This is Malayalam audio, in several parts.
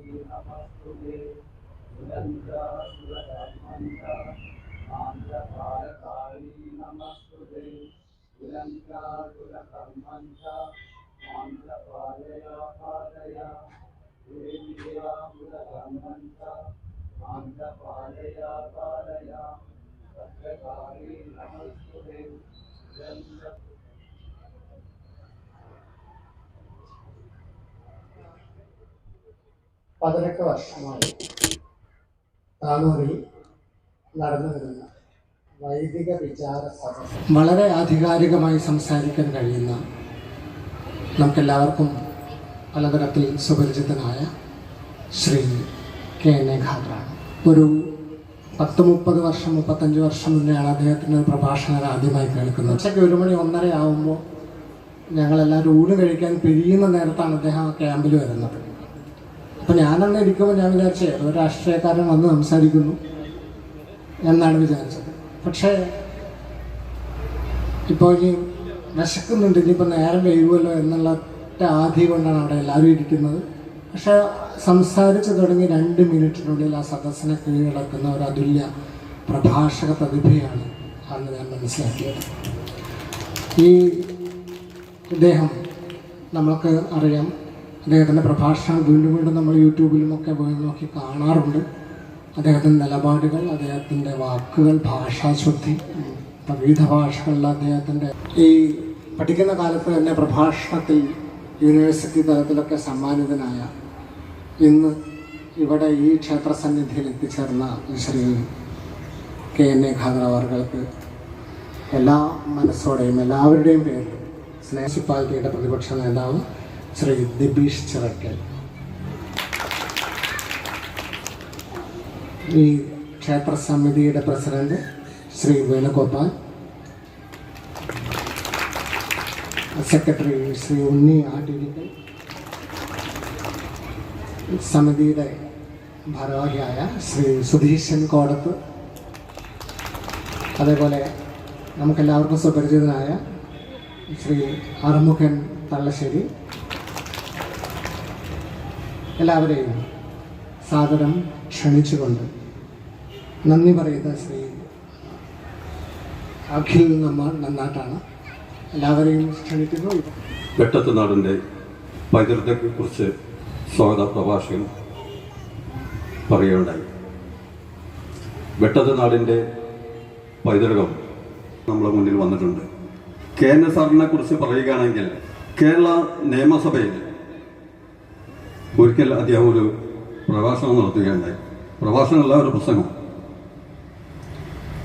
നമസ്തുതേ ഉലങ്കാസുരകർമ്മന്ത ആന്ധ്രപാലകാളി നമസ്തുതേ ഉലങ്കാസുരകർമ്മന്ത ആന്ധ്രപാലയ പാലയ ദേവിയാസുരകർമ്മന്ത ആന്ധ്രപാലയ പാലയ ഭദ്രകാളി നമസ്തുതേ 18 വർഷമായി താനൂരിൽ നടന്നു വരുന്ന വൈദിക വിചാര സദസ്സ് വളരെ ആധികാരികമായി സംസാരിക്കാൻ കഴിയുന്ന നമുക്കെല്ലാവർക്കും പലതരത്തിൽ സുപരിചിതനായ ശ്രീ KN ഖാദറാണ്. ഒരു 30 വർഷം 35 വർഷം മുന്നെയാണ് അദ്ദേഹത്തിൻ്റെ പ്രഭാഷണങ്ങൾ ആദ്യമായി കേൾക്കുന്നത്. ഉച്ചയ്ക്ക് 1 മണി 1:30 ആകുമ്പോൾ ഞങ്ങളെല്ലാവരും ഊണ് കഴിക്കാൻ പിരിയുന്ന നേരത്താണ് അദ്ദേഹം ആ ക്യാമ്പിൽ വരുന്നത്. അപ്പോൾ ഞാനന്ന് ഇരിക്കുമ്പോൾ ഞാൻ വിചാരിച്ചേ ഒരു രാഷ്ട്രീയക്കാരൻ വന്ന് സംസാരിക്കുന്നു എന്നാണ് വിചാരിച്ചത്. പക്ഷേ ഇപ്പോൾ ഇനി വിശക്കുന്നുണ്ട്, ഇനിയിപ്പോൾ നേരം കഴിയുമല്ലോ എന്നുള്ള ആധി കൊണ്ടാണ് അവിടെ എല്ലാവരും ഇരിക്കുന്നത്. പക്ഷേ സംസാരിച്ച് തുടങ്ങി 2 മിനിറ്റിനുള്ളിൽ ആ സദസ്സിനെ കീഴടക്കുന്ന ഒരു അതുല്യ പ്രഭാഷക പ്രതിഭയാണ് അന്ന് ഞാൻ മനസ്സിലാക്കിയത്. ഈ ഇദ്ദേഹം നമ്മൾക്ക് അറിയാം, അദ്ദേഹത്തിൻ്റെ പ്രഭാഷണം വീണ്ടും വീണ്ടും നമ്മൾ യൂട്യൂബിലുമൊക്കെ പോയി നോക്കി കാണാറുണ്ട്. അദ്ദേഹത്തിൻ്റെ നിലപാടുകൾ, അദ്ദേഹത്തിൻ്റെ വാക്കുകൾ, ഭാഷാശുദ്ധി, വിവിധ ഭാഷകളിൽ അദ്ദേഹത്തിൻ്റെ ഈ പഠിക്കുന്ന കാലത്ത് തന്നെ പ്രഭാഷണത്തിൽ യൂണിവേഴ്സിറ്റി തലത്തിലൊക്കെ സമ്മാനിതനായ ഇന്ന് ഇവിടെ ഈ ക്ഷേത്ര സന്നിധിയിൽ എത്തിച്ചേർന്ന ശ്രീ KN ഖാദർ അവർക്ക് എല്ലാ മനസ്സോടെയും എല്ലാവരുടെയും പേരിൽ മുനിസിപ്പാലിറ്റിയുടെ പ്രതിപക്ഷ നേതാവ് ശ്രീ ദിബീഷ് ചിറക്കൽ, ഈ ക്ഷേത്ര സമിതിയുടെ പ്രസിഡന്റ് ശ്രീ വേണുഗോപാൽ, സെക്രട്ടറി ശ്രീ ഉണ്ണി ആട്ടിരിക്കൽ, സമിതിയുടെ ഭാരവാഹിയായ ശ്രീ സുധീശൻ കോടത്ത്, അതേപോലെ നമുക്കെല്ലാവർക്കും സുപരിചിതനായ ശ്രീ അറുമുഖൻ തള്ളശ്ശേരി, എല്ലാവരെയും സാദരം ക്ഷണിച്ചുകൊണ്ട് നന്ദി പറയുന്ന ശ്രീ അഖിൽ നന്നാട്ടാണ്. എല്ലാവരെയും ക്ഷണിക്കുന്നു. വെട്ടത്തുനാടിൻ്റെ പൈതൃകത്തെക്കുറിച്ച് സ്വാഗത പ്രഭാഷകൻ പറയുകയുണ്ടായി. വെട്ടത്തുനാടിൻ്റെ പൈതൃകം നമ്മുടെ മുന്നിൽ വന്നിട്ടുണ്ട്. KN സാറിനെ കുറിച്ച് പറയുകയാണെങ്കിൽ കേരള നിയമസഭയിൽ ഒരിക്കൽ അദ്ദേഹം ഒരു പ്രഭാഷണം നടത്തുകയുണ്ടായി. പ്രഭാഷണമല്ല, ഒരു പ്രസംഗം.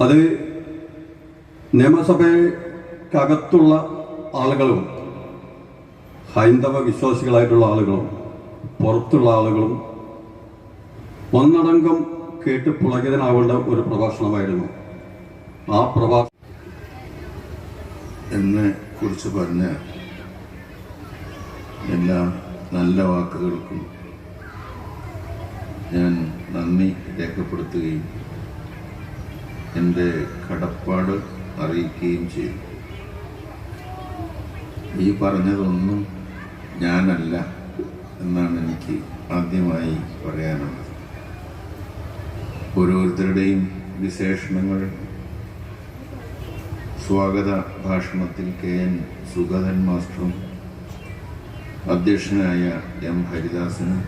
അത് നിയമസഭയ്ക്കകത്തുള്ള ആളുകളും ഹൈന്ദവ വിശ്വാസികളായിട്ടുള്ള ആളുകളും പുറത്തുള്ള ആളുകളും ഒന്നടങ്കം കേട്ട് പുളകിതനാവേണ്ട ഒരു പ്രഭാഷണമായിരുന്നു ആ എന്നെ കുറിച്ച് പറഞ്ഞ എല്ലാ നല്ല വാക്കുകൾക്കും ഞാൻ നന്ദി രേഖപ്പെടുത്തുകയും എൻ്റെ കടപ്പാട് അറിയിക്കുകയും ചെയ്തു. ഈ പറഞ്ഞതൊന്നും ഞാനല്ല എന്നാണ് എനിക്ക് ആദ്യമായി പറയാനുള്ളത്. ഓരോരുത്തരുടെയും വിശേഷണങ്ങൾ സ്വാഗത ഭാഷണത്തിൽ KN സുഗതൻ മാസ്റ്ററും അധ്യക്ഷനായ M ഹരിദാസനും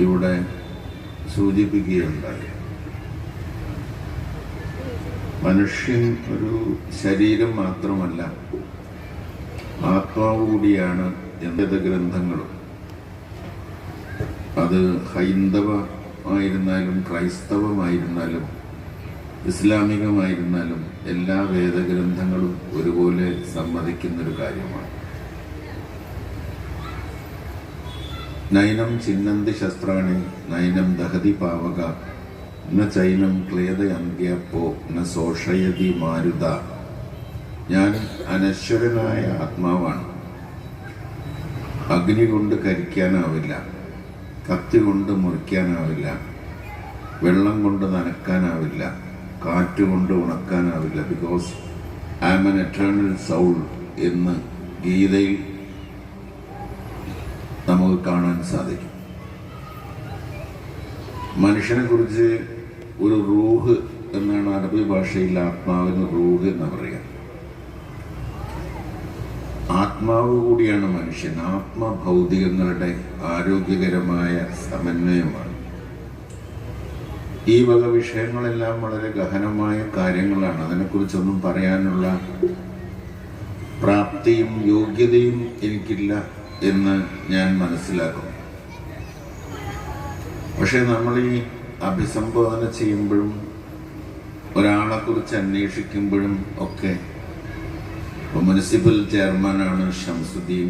ഇവിടെ സൂചിപ്പിക്കുകയുണ്ടായി. മനുഷ്യൻ ഒരു ശരീരം മാത്രമല്ല, ആത്മാവ് കൂടിയാണ്. എന്ത് ഗ്രന്ഥങ്ങളും, അത് ഹൈന്ദവമായിരുന്നാലും ക്രൈസ്തവമായിരുന്നാലും ഇസ്ലാമികമായിരുന്നാലും എല്ലാ വേദഗ്രന്ഥങ്ങളും ഒരുപോലെ സമ്മതിക്കുന്നൊരു കാര്യമാണ്. നൈനം ചിന്നന്തി ശസ്ത്രാണി നൈനം ദഹതി പാവക ന ചൈനം ക്ലേദയന്ത്യപ്പോ ന ശോഷയതി മാരുത. ഞാൻ അനശ്വരനായ ആത്മാവാണ്. അഗ്നി കൊണ്ട് കരിക്കാനാവില്ല, കത്തി കൊണ്ട് മുറിക്കാനാവില്ല, വെള്ളം കൊണ്ട് നനക്കാനാവില്ല, കാറ്റുകൊണ്ട് ഉണക്കാനാവില്ല. Because I am an eternal soul എന്ന് ഗീതയിൽ നമുക്ക് കാണാൻ സാധിക്കും. മനുഷ്യനെ കുറിച്ച് ഒരു റൂഹ് എന്നാണ് അറബി ഭാഷയിൽ ആത്മാവിന് റൂഹ് എന്ന് പറയുക. ആത്മാവ് കൂടിയാണ് മനുഷ്യൻ. ആത്മഭൗതികങ്ങളുടെ ആരോഗ്യകരമായ സമന്വയമാണ്. ഈ വക വിഷയങ്ങളെല്ലാം വളരെ ഗഹനമായ കാര്യങ്ങളാണ്. അതിനെക്കുറിച്ചൊന്നും പറയാനുള്ള പ്രാപ്തിയും യോഗ്യതയും എനിക്കില്ല എന്ന് ഞാൻ മനസ്സിലാക്കുന്നു. പക്ഷെ നമ്മൾ ഈ അഭിസംബോധന ചെയ്യുമ്പോഴും ഒരാളെക്കുറിച്ച് അന്വേഷിക്കുമ്പോഴും ഒക്കെ, മുനിസിപ്പൽ ചെയർമാനാണ് ഷംസുദ്ദീൻ,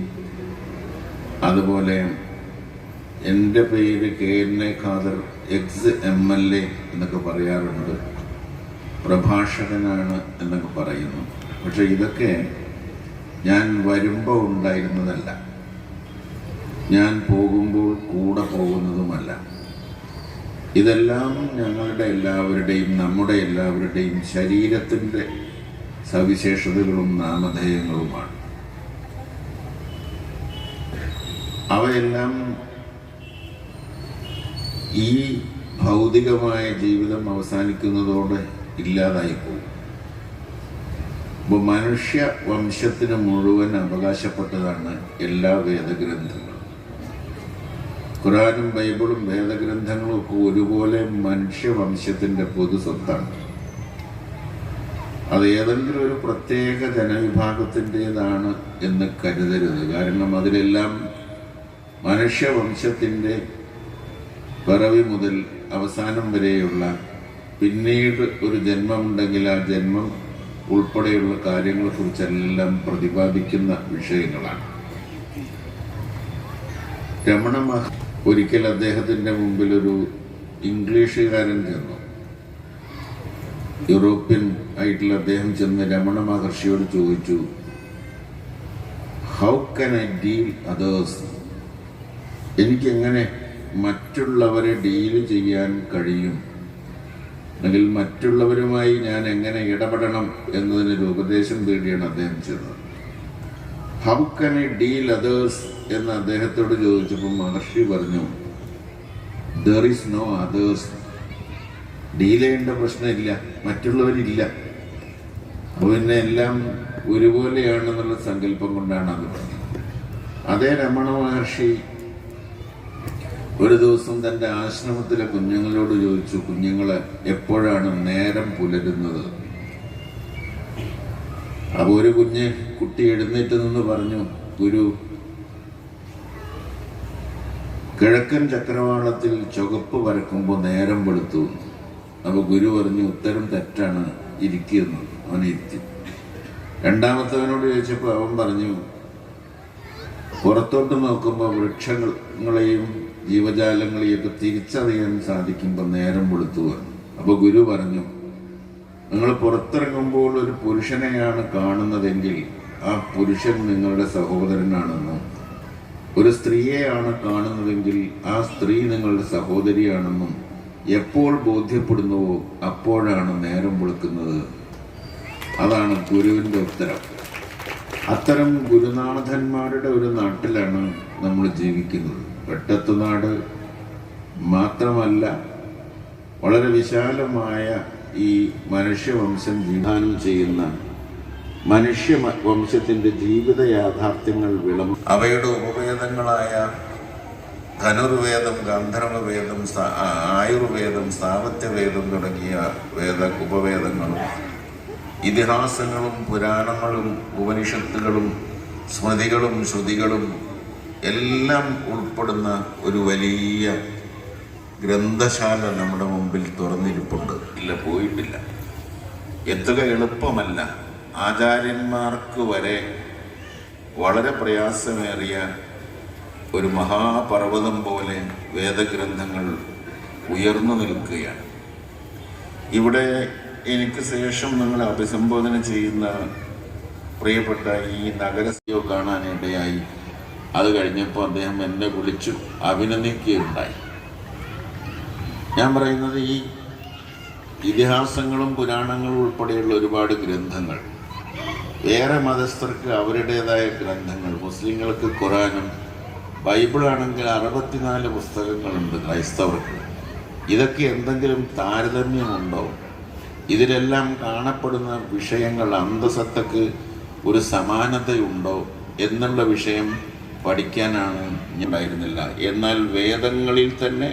അതുപോലെ എൻ്റെ പേര് KNA ഖാദർ, എക്സ് MLA എന്നൊക്കെ പറയാറുണ്ട്, പ്രഭാഷകനാണ് എന്നൊക്കെ പറയുന്നു. പക്ഷെ ഇതൊക്കെ ഞാൻ വരുമ്പോൾ ഉണ്ടായിരുന്നതല്ല, ഞാൻ പോകുമ്പോൾ കൂടെ പോകുന്നതുമല്ല. ഇതെല്ലാം ഞങ്ങളുടെ എല്ലാവരുടെയും നമ്മുടെ എല്ലാവരുടെയും ശരീരത്തിൻ്റെ സവിശേഷതകളും നാമധേയങ്ങളുമാണ്. അവയെല്ലാം ഈ ഭൗതികമായ ജീവിതം അവസാനിക്കുന്നതോടെ ഇല്ലാതായിപ്പോകും. അപ്പോൾ മനുഷ്യ വംശത്തിന് മുഴുവൻ അവകാശപ്പെട്ടതാണ് എല്ലാ വേദഗ്രന്ഥങ്ങളും. ഖുറാനും ബൈബിളും വേദഗ്രന്ഥങ്ങളും ഒക്കെ ഒരുപോലെ മനുഷ്യവംശത്തിൻ്റെ പൊതു സ്വത്താണ്. അത് ഏതെങ്കിലും ഒരു പ്രത്യേക ജനവിഭാഗത്തിൻ്റെതാണ് എന്ന് കരുതരുത്. കാരണം അതിലെല്ലാം മനുഷ്യവംശത്തിൻ്റെ പിറവി മുതൽ അവസാനം വരെയുള്ള, പിന്നീട് ഒരു ജന്മമുണ്ടെങ്കിൽ ആ ജന്മം ഉൾപ്പെടെയുള്ള കാര്യങ്ങളെക്കുറിച്ചെല്ലാം പ്രതിപാദിക്കുന്ന വിഷയങ്ങളാണ്. രമണ ഒരിക്കൽ അദ്ദേഹത്തിൻ്റെ മുമ്പിൽ ഒരു ഇംഗ്ലീഷുകാരൻ ചെന്നു. യൂറോപ്യൻ ആയിട്ടുള്ള അദ്ദേഹം ചെന്ന് രമണ മഹർഷിയോട് ചോദിച്ചു, how can I deal others? എനിക്കെങ്ങനെ മറ്റുള്ളവരെ ഡീൽ ചെയ്യാൻ കഴിയും, അല്ലെങ്കിൽ മറ്റുള്ളവരുമായി ഞാൻ എങ്ങനെ ഇടപെടണം എന്നതിനൊരു ഉപദേശം തേടിയാണ് അദ്ദേഹം ചെന്നത്. How can I deal others എന്ന് അദ്ദേഹത്തോട് ചോദിച്ചപ്പോൾ മഹർഷി പറഞ്ഞു, there is no others. Deal ചെയ്യേണ്ട പ്രശ്നമില്ല, മറ്റുള്ളവരില്ല. അപ്പോൾ പിന്നെ എല്ലാം ഒരുപോലെയാണെന്നുള്ള സങ്കല്പം കൊണ്ടാണ് അത് പറഞ്ഞത്. അതേ രമണ മഹർഷി ഒരു ദിവസം തൻ്റെ ആശ്രമത്തിലെ കുഞ്ഞുങ്ങളോട് ചോദിച്ചു, കുഞ്ഞുങ്ങളെ എപ്പോഴാണ് നേരം പുലരുന്നത്? അപ്പോൾ ഒരു കുട്ടി എഴുന്നേറ്റ് നിന്ന് പറഞ്ഞു, ഗുരു, കിഴക്കൻ ചക്രവാളത്തിൽ ചുവപ്പ് വരക്കുമ്പോൾ നേരം വെളുത്തു. അപ്പോൾ ഗുരു പറഞ്ഞു, ഉത്തരം തെറ്റാണ്, ഇരിക്കുന്നു. അവൻ ഇരുത്തി. രണ്ടാമത്തവനോട് ചോദിച്ചപ്പോൾ അവൻ പറഞ്ഞു, പുറത്തോട്ട് നോക്കുമ്പോൾ വൃക്ഷങ്ങളെയും ജീവജാലങ്ങളെയൊക്കെ തിരിച്ചറിയാൻ സാധിക്കുമ്പോൾ നേരം വെളുത്തു വന്നു. അപ്പോൾ ഗുരു പറഞ്ഞു, നിങ്ങൾ പുറത്തിറങ്ങുമ്പോൾ ഒരു പുരുഷനെയാണ് കാണുന്നതെങ്കിൽ ആ പുരുഷൻ നിങ്ങളുടെ സഹോദരനാണെന്നും, ഒരു സ്ത്രീയെയാണ് കാണുന്നതെങ്കിൽ ആ സ്ത്രീ നിങ്ങളുടെ സഹോദരിയാണെന്നും എപ്പോൾ ബോധ്യപ്പെടുന്നുവോ അപ്പോഴാണ് നേരം വെളുക്കുന്നത്. അതാണ് ഗുരുവിൻ്റെ ഉത്തരം. അത്തരം ഗുരുനാഥന്മാരുടെ ഒരു നാട്ടിലാണ് നമ്മൾ ജീവിക്കുന്നത്. വെട്ടത്തുനാട് മാത്രമല്ല, വളരെ വിശാലമായ ഈ മനുഷ്യവംശം വിധാനം ചെയ്യുന്ന മനുഷ്യവംശത്തിൻ്റെ ജീവിത യാഥാർത്ഥ്യങ്ങൾ അവയുടെ ഉപവേദങ്ങളായ ധനുർവേദം, ഗാന്ധർവവേദം, ആയുർവേദം, സാവത്യവേദം തുടങ്ങിയ ഉപവേദങ്ങളും ഇതിഹാസങ്ങളും പുരാണങ്ങളും ഉപനിഷത്തുകളും സ്മൃതികളും ശ്രുതികളും എല്ലാം ഉൾപ്പെടുന്ന ഒരു വലിയ ഗ്രന്ഥശാല നമ്മുടെ മുമ്പിൽ തുറന്നിരിപ്പുണ്ട്. ഇല്ല, പോയിട്ടില്ല. എത്തുക എളുപ്പമല്ല. ആചാര്യന്മാർക്ക് വരെ വളരെ പ്രയാസമേറിയ ഒരു മഹാപർവ്വതം പോലെ വേദഗ്രന്ഥങ്ങൾ ഉയർന്നു നിൽക്കുകയാണ്. ഇവിടെ എനിക്ക് ശേഷം നിങ്ങളെ അഭിസംബോധന ചെയ്യുന്ന പ്രിയപ്പെട്ട ഈ നഗരസിയോ കാണാനിടയായി. അത് കഴിഞ്ഞപ്പോൾ അദ്ദേഹം എന്നെ വിളിച്ചു അഭിനന്ദിക്കുകയുണ്ടായി. ഞാൻ പറയുന്നത്, ഈ ഇതിഹാസങ്ങളും പുരാണങ്ങളും ഉൾപ്പെടെയുള്ള ഒരുപാട് ഗ്രന്ഥങ്ങൾ, വേറെ മതസ്ഥർക്ക് അവരുടേതായ ഗ്രന്ഥങ്ങൾ, മുസ്ലിങ്ങൾക്ക് ഖുറാനും, ബൈബിളാണെങ്കിൽ 64 പുസ്തകങ്ങളുണ്ട് ക്രൈസ്തവർക്ക്. ഇതൊക്കെ എന്തെങ്കിലും താരതമ്യമുണ്ടോ? ഇതിലെല്ലാം കാണപ്പെടുന്ന വിഷയങ്ങൾ അന്തസത്തക്ക് ഒരു സമാനതയുണ്ടോ എന്നുള്ള വിഷയം പഠിക്കാനാണ് ഉണ്ടായിരുന്നില്ല. എന്നാൽ വേദങ്ങളിൽ തന്നെ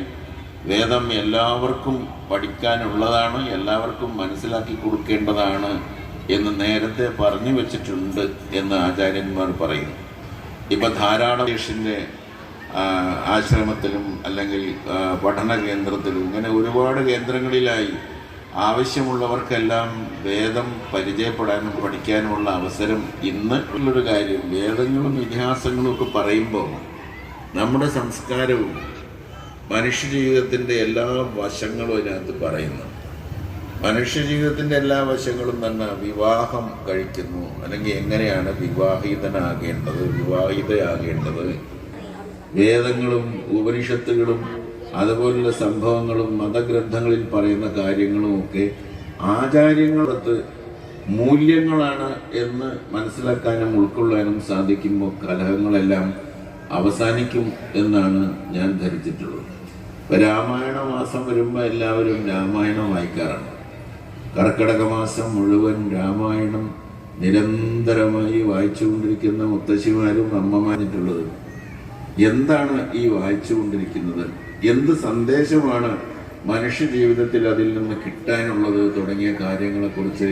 വേദം എല്ലാവർക്കും പഠിക്കാനുള്ളതാണ്, എല്ലാവർക്കും മനസ്സിലാക്കി കൊടുക്കേണ്ടതാണ് എന്ന് നേരത്തെ പറഞ്ഞു വെച്ചിട്ടുണ്ട് എന്ന് ആചാര്യന്മാർ പറയുന്നു. ഇപ്പം ധാരാളം ദേശിൻ്റെ ആശ്രമത്തിലും അല്ലെങ്കിൽ പഠന കേന്ദ്രത്തിലും ഇങ്ങനെ ഒരുപാട് കേന്ദ്രങ്ങളിലായി ആവശ്യമുള്ളവർക്കെല്ലാം വേദം പരിചയപ്പെടാനും പഠിക്കാനുമുള്ള അവസരം ഇന്ന് ഉള്ളൊരു കാര്യം. വേദങ്ങളും ഇതിഹാസങ്ങളും ഒക്കെ പറയുമ്പോൾ നമ്മുടെ സംസ്കാരവും മനുഷ്യജീവിതത്തിൻ്റെ എല്ലാ വശങ്ങളും അതിനകത്ത് പറയുന്നു. മനുഷ്യജീവിതത്തിൻ്റെ എല്ലാ വശങ്ങളും തന്നെ വിവാഹം കഴിക്കുന്നു, അല്ലെങ്കിൽ എങ്ങനെയാണ് വിവാഹിതനാകേണ്ടത്, വിവാഹിതയാകേണ്ടത്, വേദങ്ങളും ഉപനിഷത്തുകളും അതുപോലുള്ള സംഭവങ്ങളും മതഗ്രന്ഥങ്ങളിൽ പറയുന്ന കാര്യങ്ങളും ഒക്കെ ആചാര്യങ്ങളത്ത് മൂല്യങ്ങളാണ് എന്ന് മനസ്സിലാക്കാനും ഉൾക്കൊള്ളാനും സാധിക്കുമ്പോൾ കലഹങ്ങളെല്ലാം അവസാനിക്കും എന്നാണ് ഞാൻ ധരിച്ചിട്ടുള്ളത്. ഇപ്പം രാമായണ മാസം വരുമ്പോൾ എല്ലാവരും രാമായണം വായിക്കാറാണ്. കർക്കിടക മാസം മുഴുവൻ രാമായണം നിരന്തരമായി വായിച്ചുകൊണ്ടിരിക്കുന്ന മുത്തശ്ശിമാരും അമ്മമാരിട്ടുള്ളത്. എന്താണ് ഈ വായിച്ചുകൊണ്ടിരിക്കുന്നത്? എന്ത് സന്ദേശമാണ് മനുഷ്യ ജീവിതത്തിൽ അതിൽ നിന്ന് കിട്ടാനുള്ളത് തുടങ്ങിയ കാര്യങ്ങളെക്കുറിച്ച്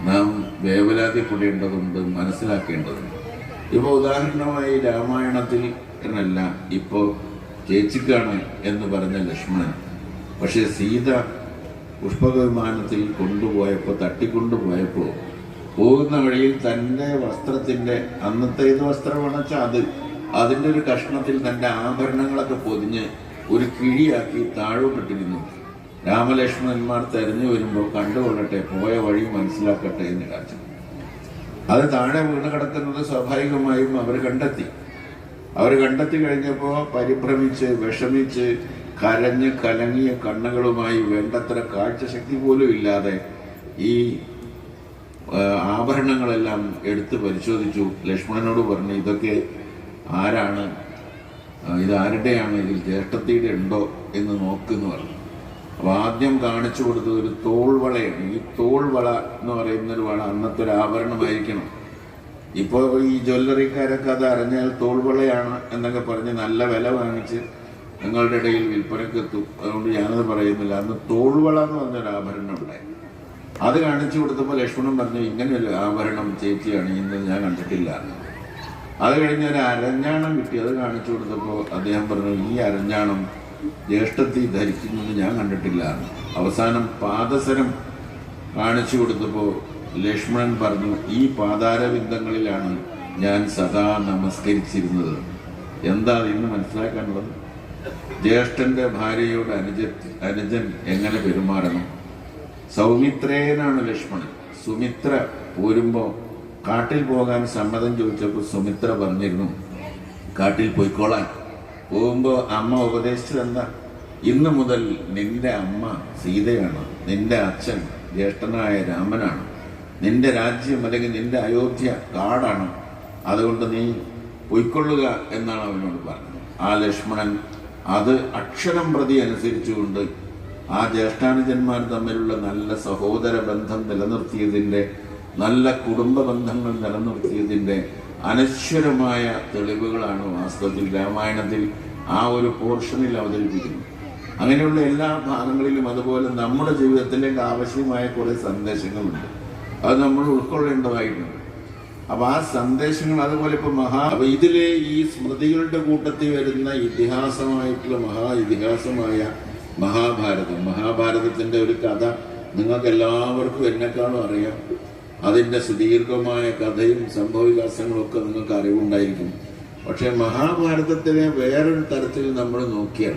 നാം വേവലാതിപ്പെടേണ്ടതുണ്ട്, മനസ്സിലാക്കേണ്ടതുണ്ട്. ഇപ്പോൾ ഉദാഹരണമായി രാമായണത്തിൽ എന്നല്ല, ഇപ്പോൾ ചേച്ചിക്കാണ് എന്ന് പറഞ്ഞ ലക്ഷ്മണൻ, പക്ഷേ സീത പുഷ്പവിമാനത്തിൽ കൊണ്ടുപോയപ്പോൾ, തട്ടിക്കൊണ്ടുപോയപ്പോൾ പോകുന്ന വഴിയിൽ തൻ്റെ വസ്ത്രത്തിൻ്റെ, അന്നത്തെ ഏത് വസ്ത്രമാണെന്ന് വെച്ചാൽ അതിൻ്റെ ഒരു കഷ്ണത്തിൽ തൻ്റെ ആഭരണങ്ങളൊക്കെ പൊതിഞ്ഞ് ഒരു കിഴിയാക്കി താഴോട്ടിട്ടിരുന്നു. രാമലക്ഷ്മണന്മാർ തെരഞ്ഞു വരുമ്പോൾ കണ്ടുകൊള്ളട്ടെ, പോയ വഴി മനസ്സിലാക്കട്ടെ എന്ന് കാച്ചു. അത് താഴെ വീണ് കിടക്കുന്നത് സ്വാഭാവികമായും അവർ കണ്ടെത്തി കഴിഞ്ഞപ്പോൾ പരിഭ്രമിച്ച് വിഷമിച്ച് കരഞ്ഞ് കലങ്ങിയ കണ്ണുകളുമായി വേണ്ടത്ര കാഴ്ചശക്തി പോലും ഇല്ലാതെ ഈ ആഭരണങ്ങളെല്ലാം എടുത്ത് പരിശോധിച്ചു. ലക്ഷ്മണനോട് പറഞ്ഞു, ഇതൊക്കെ ആരാണ്, ഇതാരുടെയാണ്, ഇതിൽ ജ്യേഷ്ഠത്തിയുടെ ഉണ്ടോ എന്ന് നോക്കുന്നു പറഞ്ഞു. അപ്പോൾ ആദ്യം കാണിച്ചു കൊടുത്തത് ഒരു തോൾവളയാണ്. ഈ തോൾവള എന്ന് പറയുന്നൊരു വള അന്നത്തെ ഒരു ആഭരണമായിരിക്കണം. ഇപ്പോൾ ഈ ജ്വല്ലറിക്കാരൊക്കെ അത് അറിഞ്ഞാൽ തോൾവളയാണ് എന്നൊക്കെ പറഞ്ഞ് നല്ല വില വാങ്ങിച്ച് നിങ്ങളുടെ ഇടയിൽ വിൽപ്പനയ്ക്ക് എത്തും. അതുകൊണ്ട് ഞാനത് പറയുന്നില്ല. അന്ന് തോൾവള എന്ന് പറഞ്ഞൊരു ആഭരണം ഉണ്ടായി. അത് കാണിച്ചു കൊടുത്തപ്പോൾ ലക്ഷ്മണൻ പറഞ്ഞു, ഇങ്ങനെയൊരു ആഭരണം ചേച്ചിയാണ് ഇന്ന് ഞാൻ കണ്ടിട്ടില്ല. അത് കഴിഞ്ഞ് ഒരു അരഞ്ഞാണം കിട്ടി. അത് കാണിച്ചു കൊടുത്തപ്പോൾ അദ്ദേഹം പറഞ്ഞു, ഈ അരഞ്ഞാണം ജ്യേഷ്ഠത്തി ധരിക്കുന്നത് ഞാൻ കണ്ടിട്ടില്ല. അവസാനം പാദസരം കാണിച്ചു കൊടുത്തപ്പോൾ ലക്ഷ്മണൻ പറഞ്ഞു, ഈ പാതാരബിന്ദങ്ങളിലാണ് ഞാൻ സദാ നമസ്കരിച്ചിരുന്നത്. എന്താ ഇന്ന് മനസ്സിലാക്കാനുള്ളത്? ജ്യേഷ്ഠന്റെ ഭാര്യയോട് അനുജൻ എങ്ങനെ പെരുമാറണം. സൗമിത്രേനാണ് ലക്ഷ്മണൻ. സുമിത്ര പോരുമ്പോൾ കാട്ടിൽ പോകാൻ സമ്മതം ചോദിച്ചപ്പോൾ സുമിത്ര പറഞ്ഞിരുന്നു, കാട്ടിൽ പോയിക്കോളാൻ. പോകുമ്പോൾ അമ്മ ഉപദേശിച്ചതെന്താ? ഇന്നു മുതൽ നിന്റെ അമ്മ സീതയാണ്, നിന്റെ അച്ഛൻ ജ്യേഷ്ഠനായ രാമനാണ്, നിന്റെ രാജ്യം അല്ലെങ്കിൽ നിന്റെ അയോധ്യ കാടാണ്, അതുകൊണ്ട് നീ പൊയ്ക്കൊള്ളുക എന്നാണ് അവനോട് പറഞ്ഞത്. ആ ലക്ഷ്മണൻ അത് അക്ഷരം പ്രതി അനുസരിച്ചുകൊണ്ട് ആ ജ്യേഷ്ഠാനുജന്മാർ തമ്മിലുള്ള നല്ല സഹോദര ബന്ധം നിലനിർത്തിയതിൻ്റെ, നല്ല കുടുംബ ബന്ധങ്ങൾ നിലനിർത്തിയതിൻ്റെ അനശ്വരമായ തെളിവുകളാണ് വാസ്തവത്തിൽ രാമായണത്തിൽ ആ ഒരു പോർഷനിൽ അവതരിപ്പിക്കുന്നത്. അങ്ങനെയുള്ള എല്ലാ ഭാഗങ്ങളിലും അതുപോലെ നമ്മുടെ ജീവിതത്തിലേക്ക് ആവശ്യമായ കുറേ സന്ദേശങ്ങളുണ്ട്. അത് നമ്മൾ ഉൾക്കൊള്ളേണ്ടതായിട്ടുണ്ട്. അപ്പം ആ സന്ദേശങ്ങൾ അതുപോലെ ഇപ്പോൾ ഇതിലെ ഈ സ്മൃതികളുടെ കൂട്ടത്തിൽ വരുന്ന ഇതിഹാസമായിട്ടുള്ള ഇതിഹാസമായ മഹാഭാരതത്തിൻ്റെ ഒരു കഥ നിങ്ങൾക്ക് എല്ലാവർക്കും എന്നെക്കാളും അറിയാം. അതിൻ്റെ സുദീർഘമായ കഥയും സംഭവവികാസങ്ങളും ഒക്കെ നിങ്ങൾക്ക് അറിവുണ്ടായിരിക്കും. പക്ഷേ മഹാഭാരതത്തിനെ വേറൊരു തരത്തിൽ നമ്മൾ നോക്കിയാൽ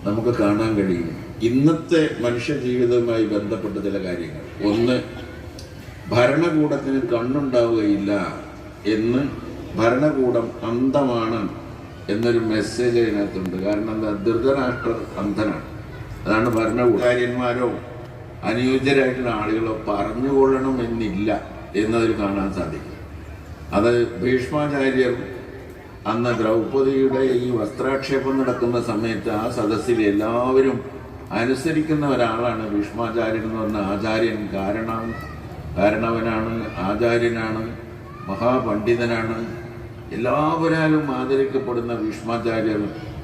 നമുക്ക് കാണാൻ കഴിയും ഇന്നത്തെ മനുഷ്യ ജീവിതവുമായി ബന്ധപ്പെട്ട ചില കാര്യങ്ങൾ. ഒന്ന്, ഭരണകൂടത്തിന് കണ്ണുണ്ടാവുകയില്ല എന്ന്, ഭരണകൂടം അന്ധമാണ് എന്നൊരു മെസ്സേജ് അതിനകത്തുണ്ട്. കാരണം എന്താ? ധൃതരാഷ്ട്രർ അന്ധനാണ്. അതാണ് ഭരണകൂടാര്യന്മാരോ അനുയോജ്യരായിട്ടുള്ള ആളുകളോ പറഞ്ഞുകൊള്ളണം എന്നില്ല എന്നതിൽ കാണാൻ സാധിക്കും. അത് ഭീഷ്മാചാര്യർ അന്ന് ദ്രൗപദിയുടെ ഈ വസ്ത്രാക്ഷേപം നടക്കുന്ന സമയത്ത് ആ സദസ്സിൽ എല്ലാവരും അനുസരിക്കുന്ന ഒരാളാണ് ഭീഷ്മാചാര്യൻ എന്ന് പറഞ്ഞ ആചാര്യൻ. കാരണവനാണ്, ആചാര്യനാണ്, മഹാപണ്ഡിതനാണ്, എല്ലാവരാലും ആദരിക്കപ്പെടുന്ന ഭീഷ്മാചാര്യർ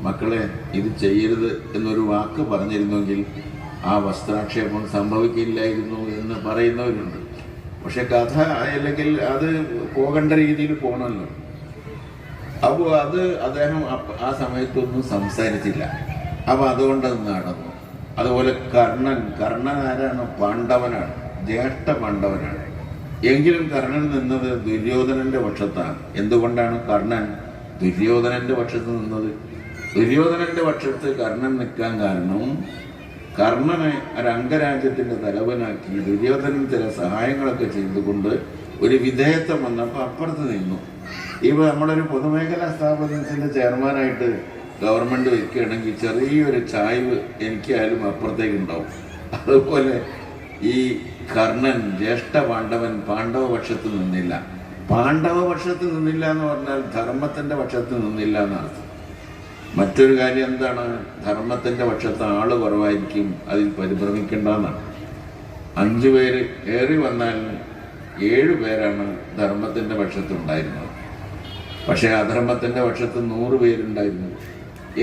മക്കളെ ഇത് ചെയ്യരുത് എന്നൊരു വാക്ക് പറഞ്ഞിരുന്നെങ്കിൽ ആ വസ്ത്രാക്ഷേപം സംഭവിക്കില്ലായിരുന്നു എന്ന് പറയുന്നവരുണ്ട്. പക്ഷെ കഥ അല്ലെങ്കിൽ അത് പോകേണ്ട രീതിയിൽ പോകണമല്ലോ. അപ്പോൾ അത് അദ്ദേഹം ആ സമയത്തൊന്നും സംസാരിച്ചില്ല. അപ്പോൾ അതുകൊണ്ട് അത് നടന്നു. അതുപോലെ കർണൻ ആരാണ്? പാണ്ഡവനാണ്, ജ്യേഷ്ഠ പാണ്ഡവനാണ്. എങ്കിലും കർണൻ നിന്നത് ദുര്യോധനന്റെ പക്ഷത്താണ്. എന്തുകൊണ്ടാണ് കർണൻ ദുര്യോധനന്റെ പക്ഷത്ത് നിന്നത്? ദുര്യോധനന്റെ പക്ഷത്ത് കർണൻ നിൽക്കാൻ കാരണം കർണനെ ഒരു അംഗരാജ്യത്തിന്റെ തലവനാക്കി ദുര്യോധനൻ ചില സഹായങ്ങളൊക്കെ ചെയ്തുകൊണ്ട് ഒരു വിധേയത്വം വന്നപ്പോൾ അപ്പുറത്ത് നിന്നു. ഇപ്പൊ നമ്മളൊരു പൊതുമേഖലാ സ്ഥാപനത്തിന്റെ ചെയർമാനായിട്ട് ഗവൺമെന്റ് വെക്കുകയാണെങ്കിൽ ചെറിയൊരു ചായ്വ് എനിക്കായാലും അപ്പുറത്തേക്ക് ഉണ്ടാവും. അതുപോലെ ഈ കർണൻ ജ്യേഷ്ഠ പാണ്ഡവൻ പാണ്ഡവ പക്ഷത്ത് നിന്നില്ല. പാണ്ഡവ പക്ഷത്ത് നിന്നില്ല എന്ന് പറഞ്ഞാൽ ധർമ്മത്തിന്റെ പക്ഷത്ത് നിന്നില്ല എന്നർത്ഥം. മറ്റൊരു കാര്യം എന്താണ്? ധർമ്മത്തിന്റെ പക്ഷത്ത് ആള് കുറവായിരിക്കും, അതിൽ പരിഭ്രമിക്കേണ്ടെന്നാണ്. 5 പേര് ഏറി വന്നാൽ 7 പേരാണ് ധർമ്മത്തിന്റെ പക്ഷത്തുണ്ടായിരുന്നത്. പക്ഷെ അധർമ്മത്തിന്റെ പക്ഷത്ത് 100 പേരുണ്ടായിരുന്നു.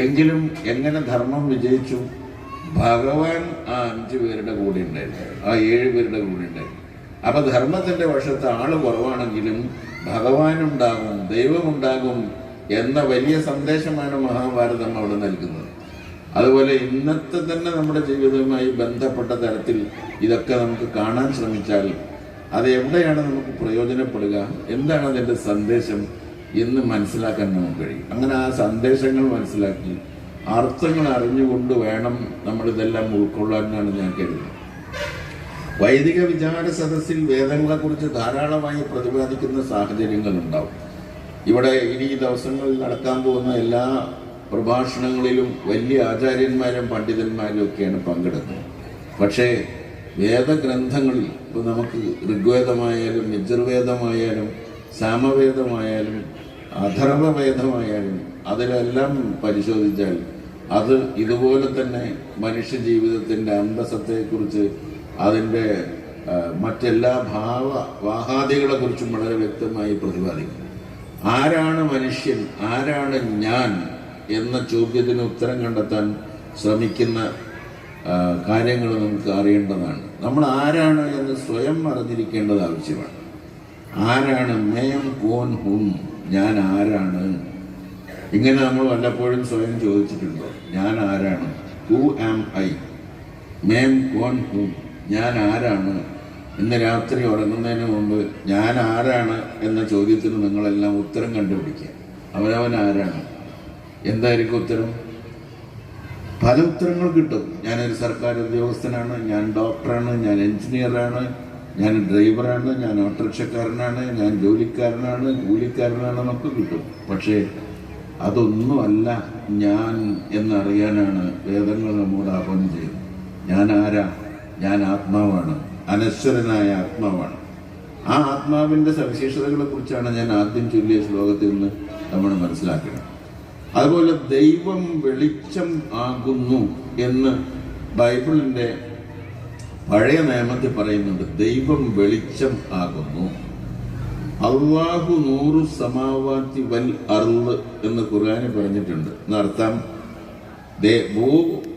എങ്കിലും എങ്ങനെ ധർമ്മം വിജയിച്ചു? ഭഗവാൻ ആ 5 പേരുടെ കൂടെ ഉണ്ടായിരുന്നു, ആ 7 പേരുടെ കൂടെ ഉണ്ടായിരുന്നു. അപ്പൊ ധർമ്മത്തിന്റെ പക്ഷത്ത് ആള് കുറവാണെങ്കിലും ഭഗവാനുണ്ടാകും, ദൈവമുണ്ടാകും എന്ന വലിയ സന്ദേശമാണ് മഹാഭാരതം അവിടെ നൽകുന്നത്. അതുപോലെ ഇന്നത്തെ തന്നെ നമ്മുടെ ജീവിതവുമായി ബന്ധപ്പെട്ട തരത്തിൽ ഇതൊക്കെ നമുക്ക് കാണാൻ ശ്രമിച്ചാൽ അത് എവിടെയാണ് നമുക്ക് പ്രയോജനപ്പെടുക, എന്താണ് അതിൻ്റെ സന്ദേശം എന്ന് മനസ്സിലാക്കാൻ നമുക്ക് കഴിയും. അങ്ങനെ ആ സന്ദേശങ്ങൾ മനസ്സിലാക്കി അർത്ഥങ്ങൾ അറിഞ്ഞുകൊണ്ട് വേണം നമ്മളിതെല്ലാം ഉൾക്കൊള്ളാനാണ് ഞാൻ കരുതുന്നത്. വൈദിക വിചാര സദസ്സിൽ വേദങ്ങളെക്കുറിച്ച് ധാരാളമായി പ്രതിപാദിക്കുന്ന സാഹചര്യങ്ങൾ ഉണ്ടാവും. ഇവിടെ ഇനി ഈ ദിവസങ്ങളിൽ നടക്കാൻ പോകുന്ന എല്ലാ പ്രഭാഷണങ്ങളിലും വലിയ ആചാര്യന്മാരും പണ്ഡിതന്മാരും ഒക്കെയാണ് പങ്കെടുക്കുന്നത്. പക്ഷേ വേദഗ്രന്ഥങ്ങളിൽ ഇപ്പോൾ നമുക്ക് ഋഗ്വേദമായാലും യജുർവേദമായാലും സാമവേദമായാലും അഥർവവേദമായാലും അതിലെല്ലാം പരിശോധിച്ചാൽ അത് ഇതുപോലെ തന്നെ മനുഷ്യ ജീവിതത്തിൻ്റെ അന്തസ്സത്തെക്കുറിച്ച് അതിൻ്റെ മറ്റെല്ലാ വാഹാദികളെക്കുറിച്ചും വളരെ വ്യക്തമായി പ്രതിപാദിക്കും. ആരാണ് മനുഷ്യൻ, ആരാണ് ഞാൻ എന്ന ചോദ്യത്തിന് ഉത്തരം കണ്ടെത്താൻ ശ്രമിക്കുന്ന കാര്യങ്ങൾ നമുക്ക് അറിയേണ്ടതാണ്. നമ്മൾ ആരാണ് എന്ന് സ്വയം അറിഞ്ഞിരിക്കേണ്ടത് ആവശ്യമാണ്. ആരാണ്? മേം കോൻ ഹും, ഞാൻ ആരാണ്? ഇങ്ങനെ നമ്മൾ വല്ലപ്പോഴും സ്വയം ചോദിച്ചിട്ടുണ്ടോ? ഞാൻ ആരാണ്? Who am I? മേം കോൻ ഹും, ഞാൻ ആരാണ്? ഇന്ന് രാത്രി ഉറങ്ങുന്നതിന് മുമ്പ് ഞാൻ ആരാണ് എന്ന ചോദ്യത്തിന് നിങ്ങളെല്ലാം ഉത്തരം കണ്ടുപിടിക്കുക. അവനവൻ ആരാണ്? എന്തായിരിക്കും ഉത്തരം? പല ഉത്തരങ്ങൾ കിട്ടും. ഞാനൊരു സർക്കാർ ഉദ്യോഗസ്ഥനാണ്, ഞാൻ ഡോക്ടറാണ്, ഞാൻ എഞ്ചിനീയറാണ്, ഞാൻ ഡ്രൈവറാണ്, ഞാൻ ഓട്ടോറിക്ഷക്കാരനാണ്, ഞാൻ ജോലിക്കാരനാണ്, കൂലിക്കാരനാണെന്നൊക്കെ കിട്ടും. പക്ഷേ അതൊന്നുമല്ല ഞാൻ എന്നറിയാനാണ് വേദങ്ങൾ നമ്മോട് ആഹ്വാനം ചെയ്യുന്നത്. ഞാൻ ആരാ? ഞാൻ ആത്മാവാണ്, അനശ്വരനായ ആത്മാവാണ്. ആ ആത്മാവിൻ്റെ സവിശേഷതകളെ കുറിച്ചാണ് ഞാൻ ആദ്യം ചൊല്ലിയ ശ്ലോകത്തിൽ നിന്ന് നമ്മൾ മനസ്സിലാക്കണം. അതുപോലെ ദൈവം വെളിച്ചം ആകുന്നു എന്ന് ബൈബിളിൻ്റെ പഴയ നിയമത്തിൽ പറയുന്നുണ്ട്. ദൈവം വെളിച്ചം ആകുന്നു. അല്ലാഹു നൂറു സമാവാത്തി വൽ അർള് എന്ന് ഖുർആനിൽ പറഞ്ഞിട്ടുണ്ട്. എന്നർത്ഥം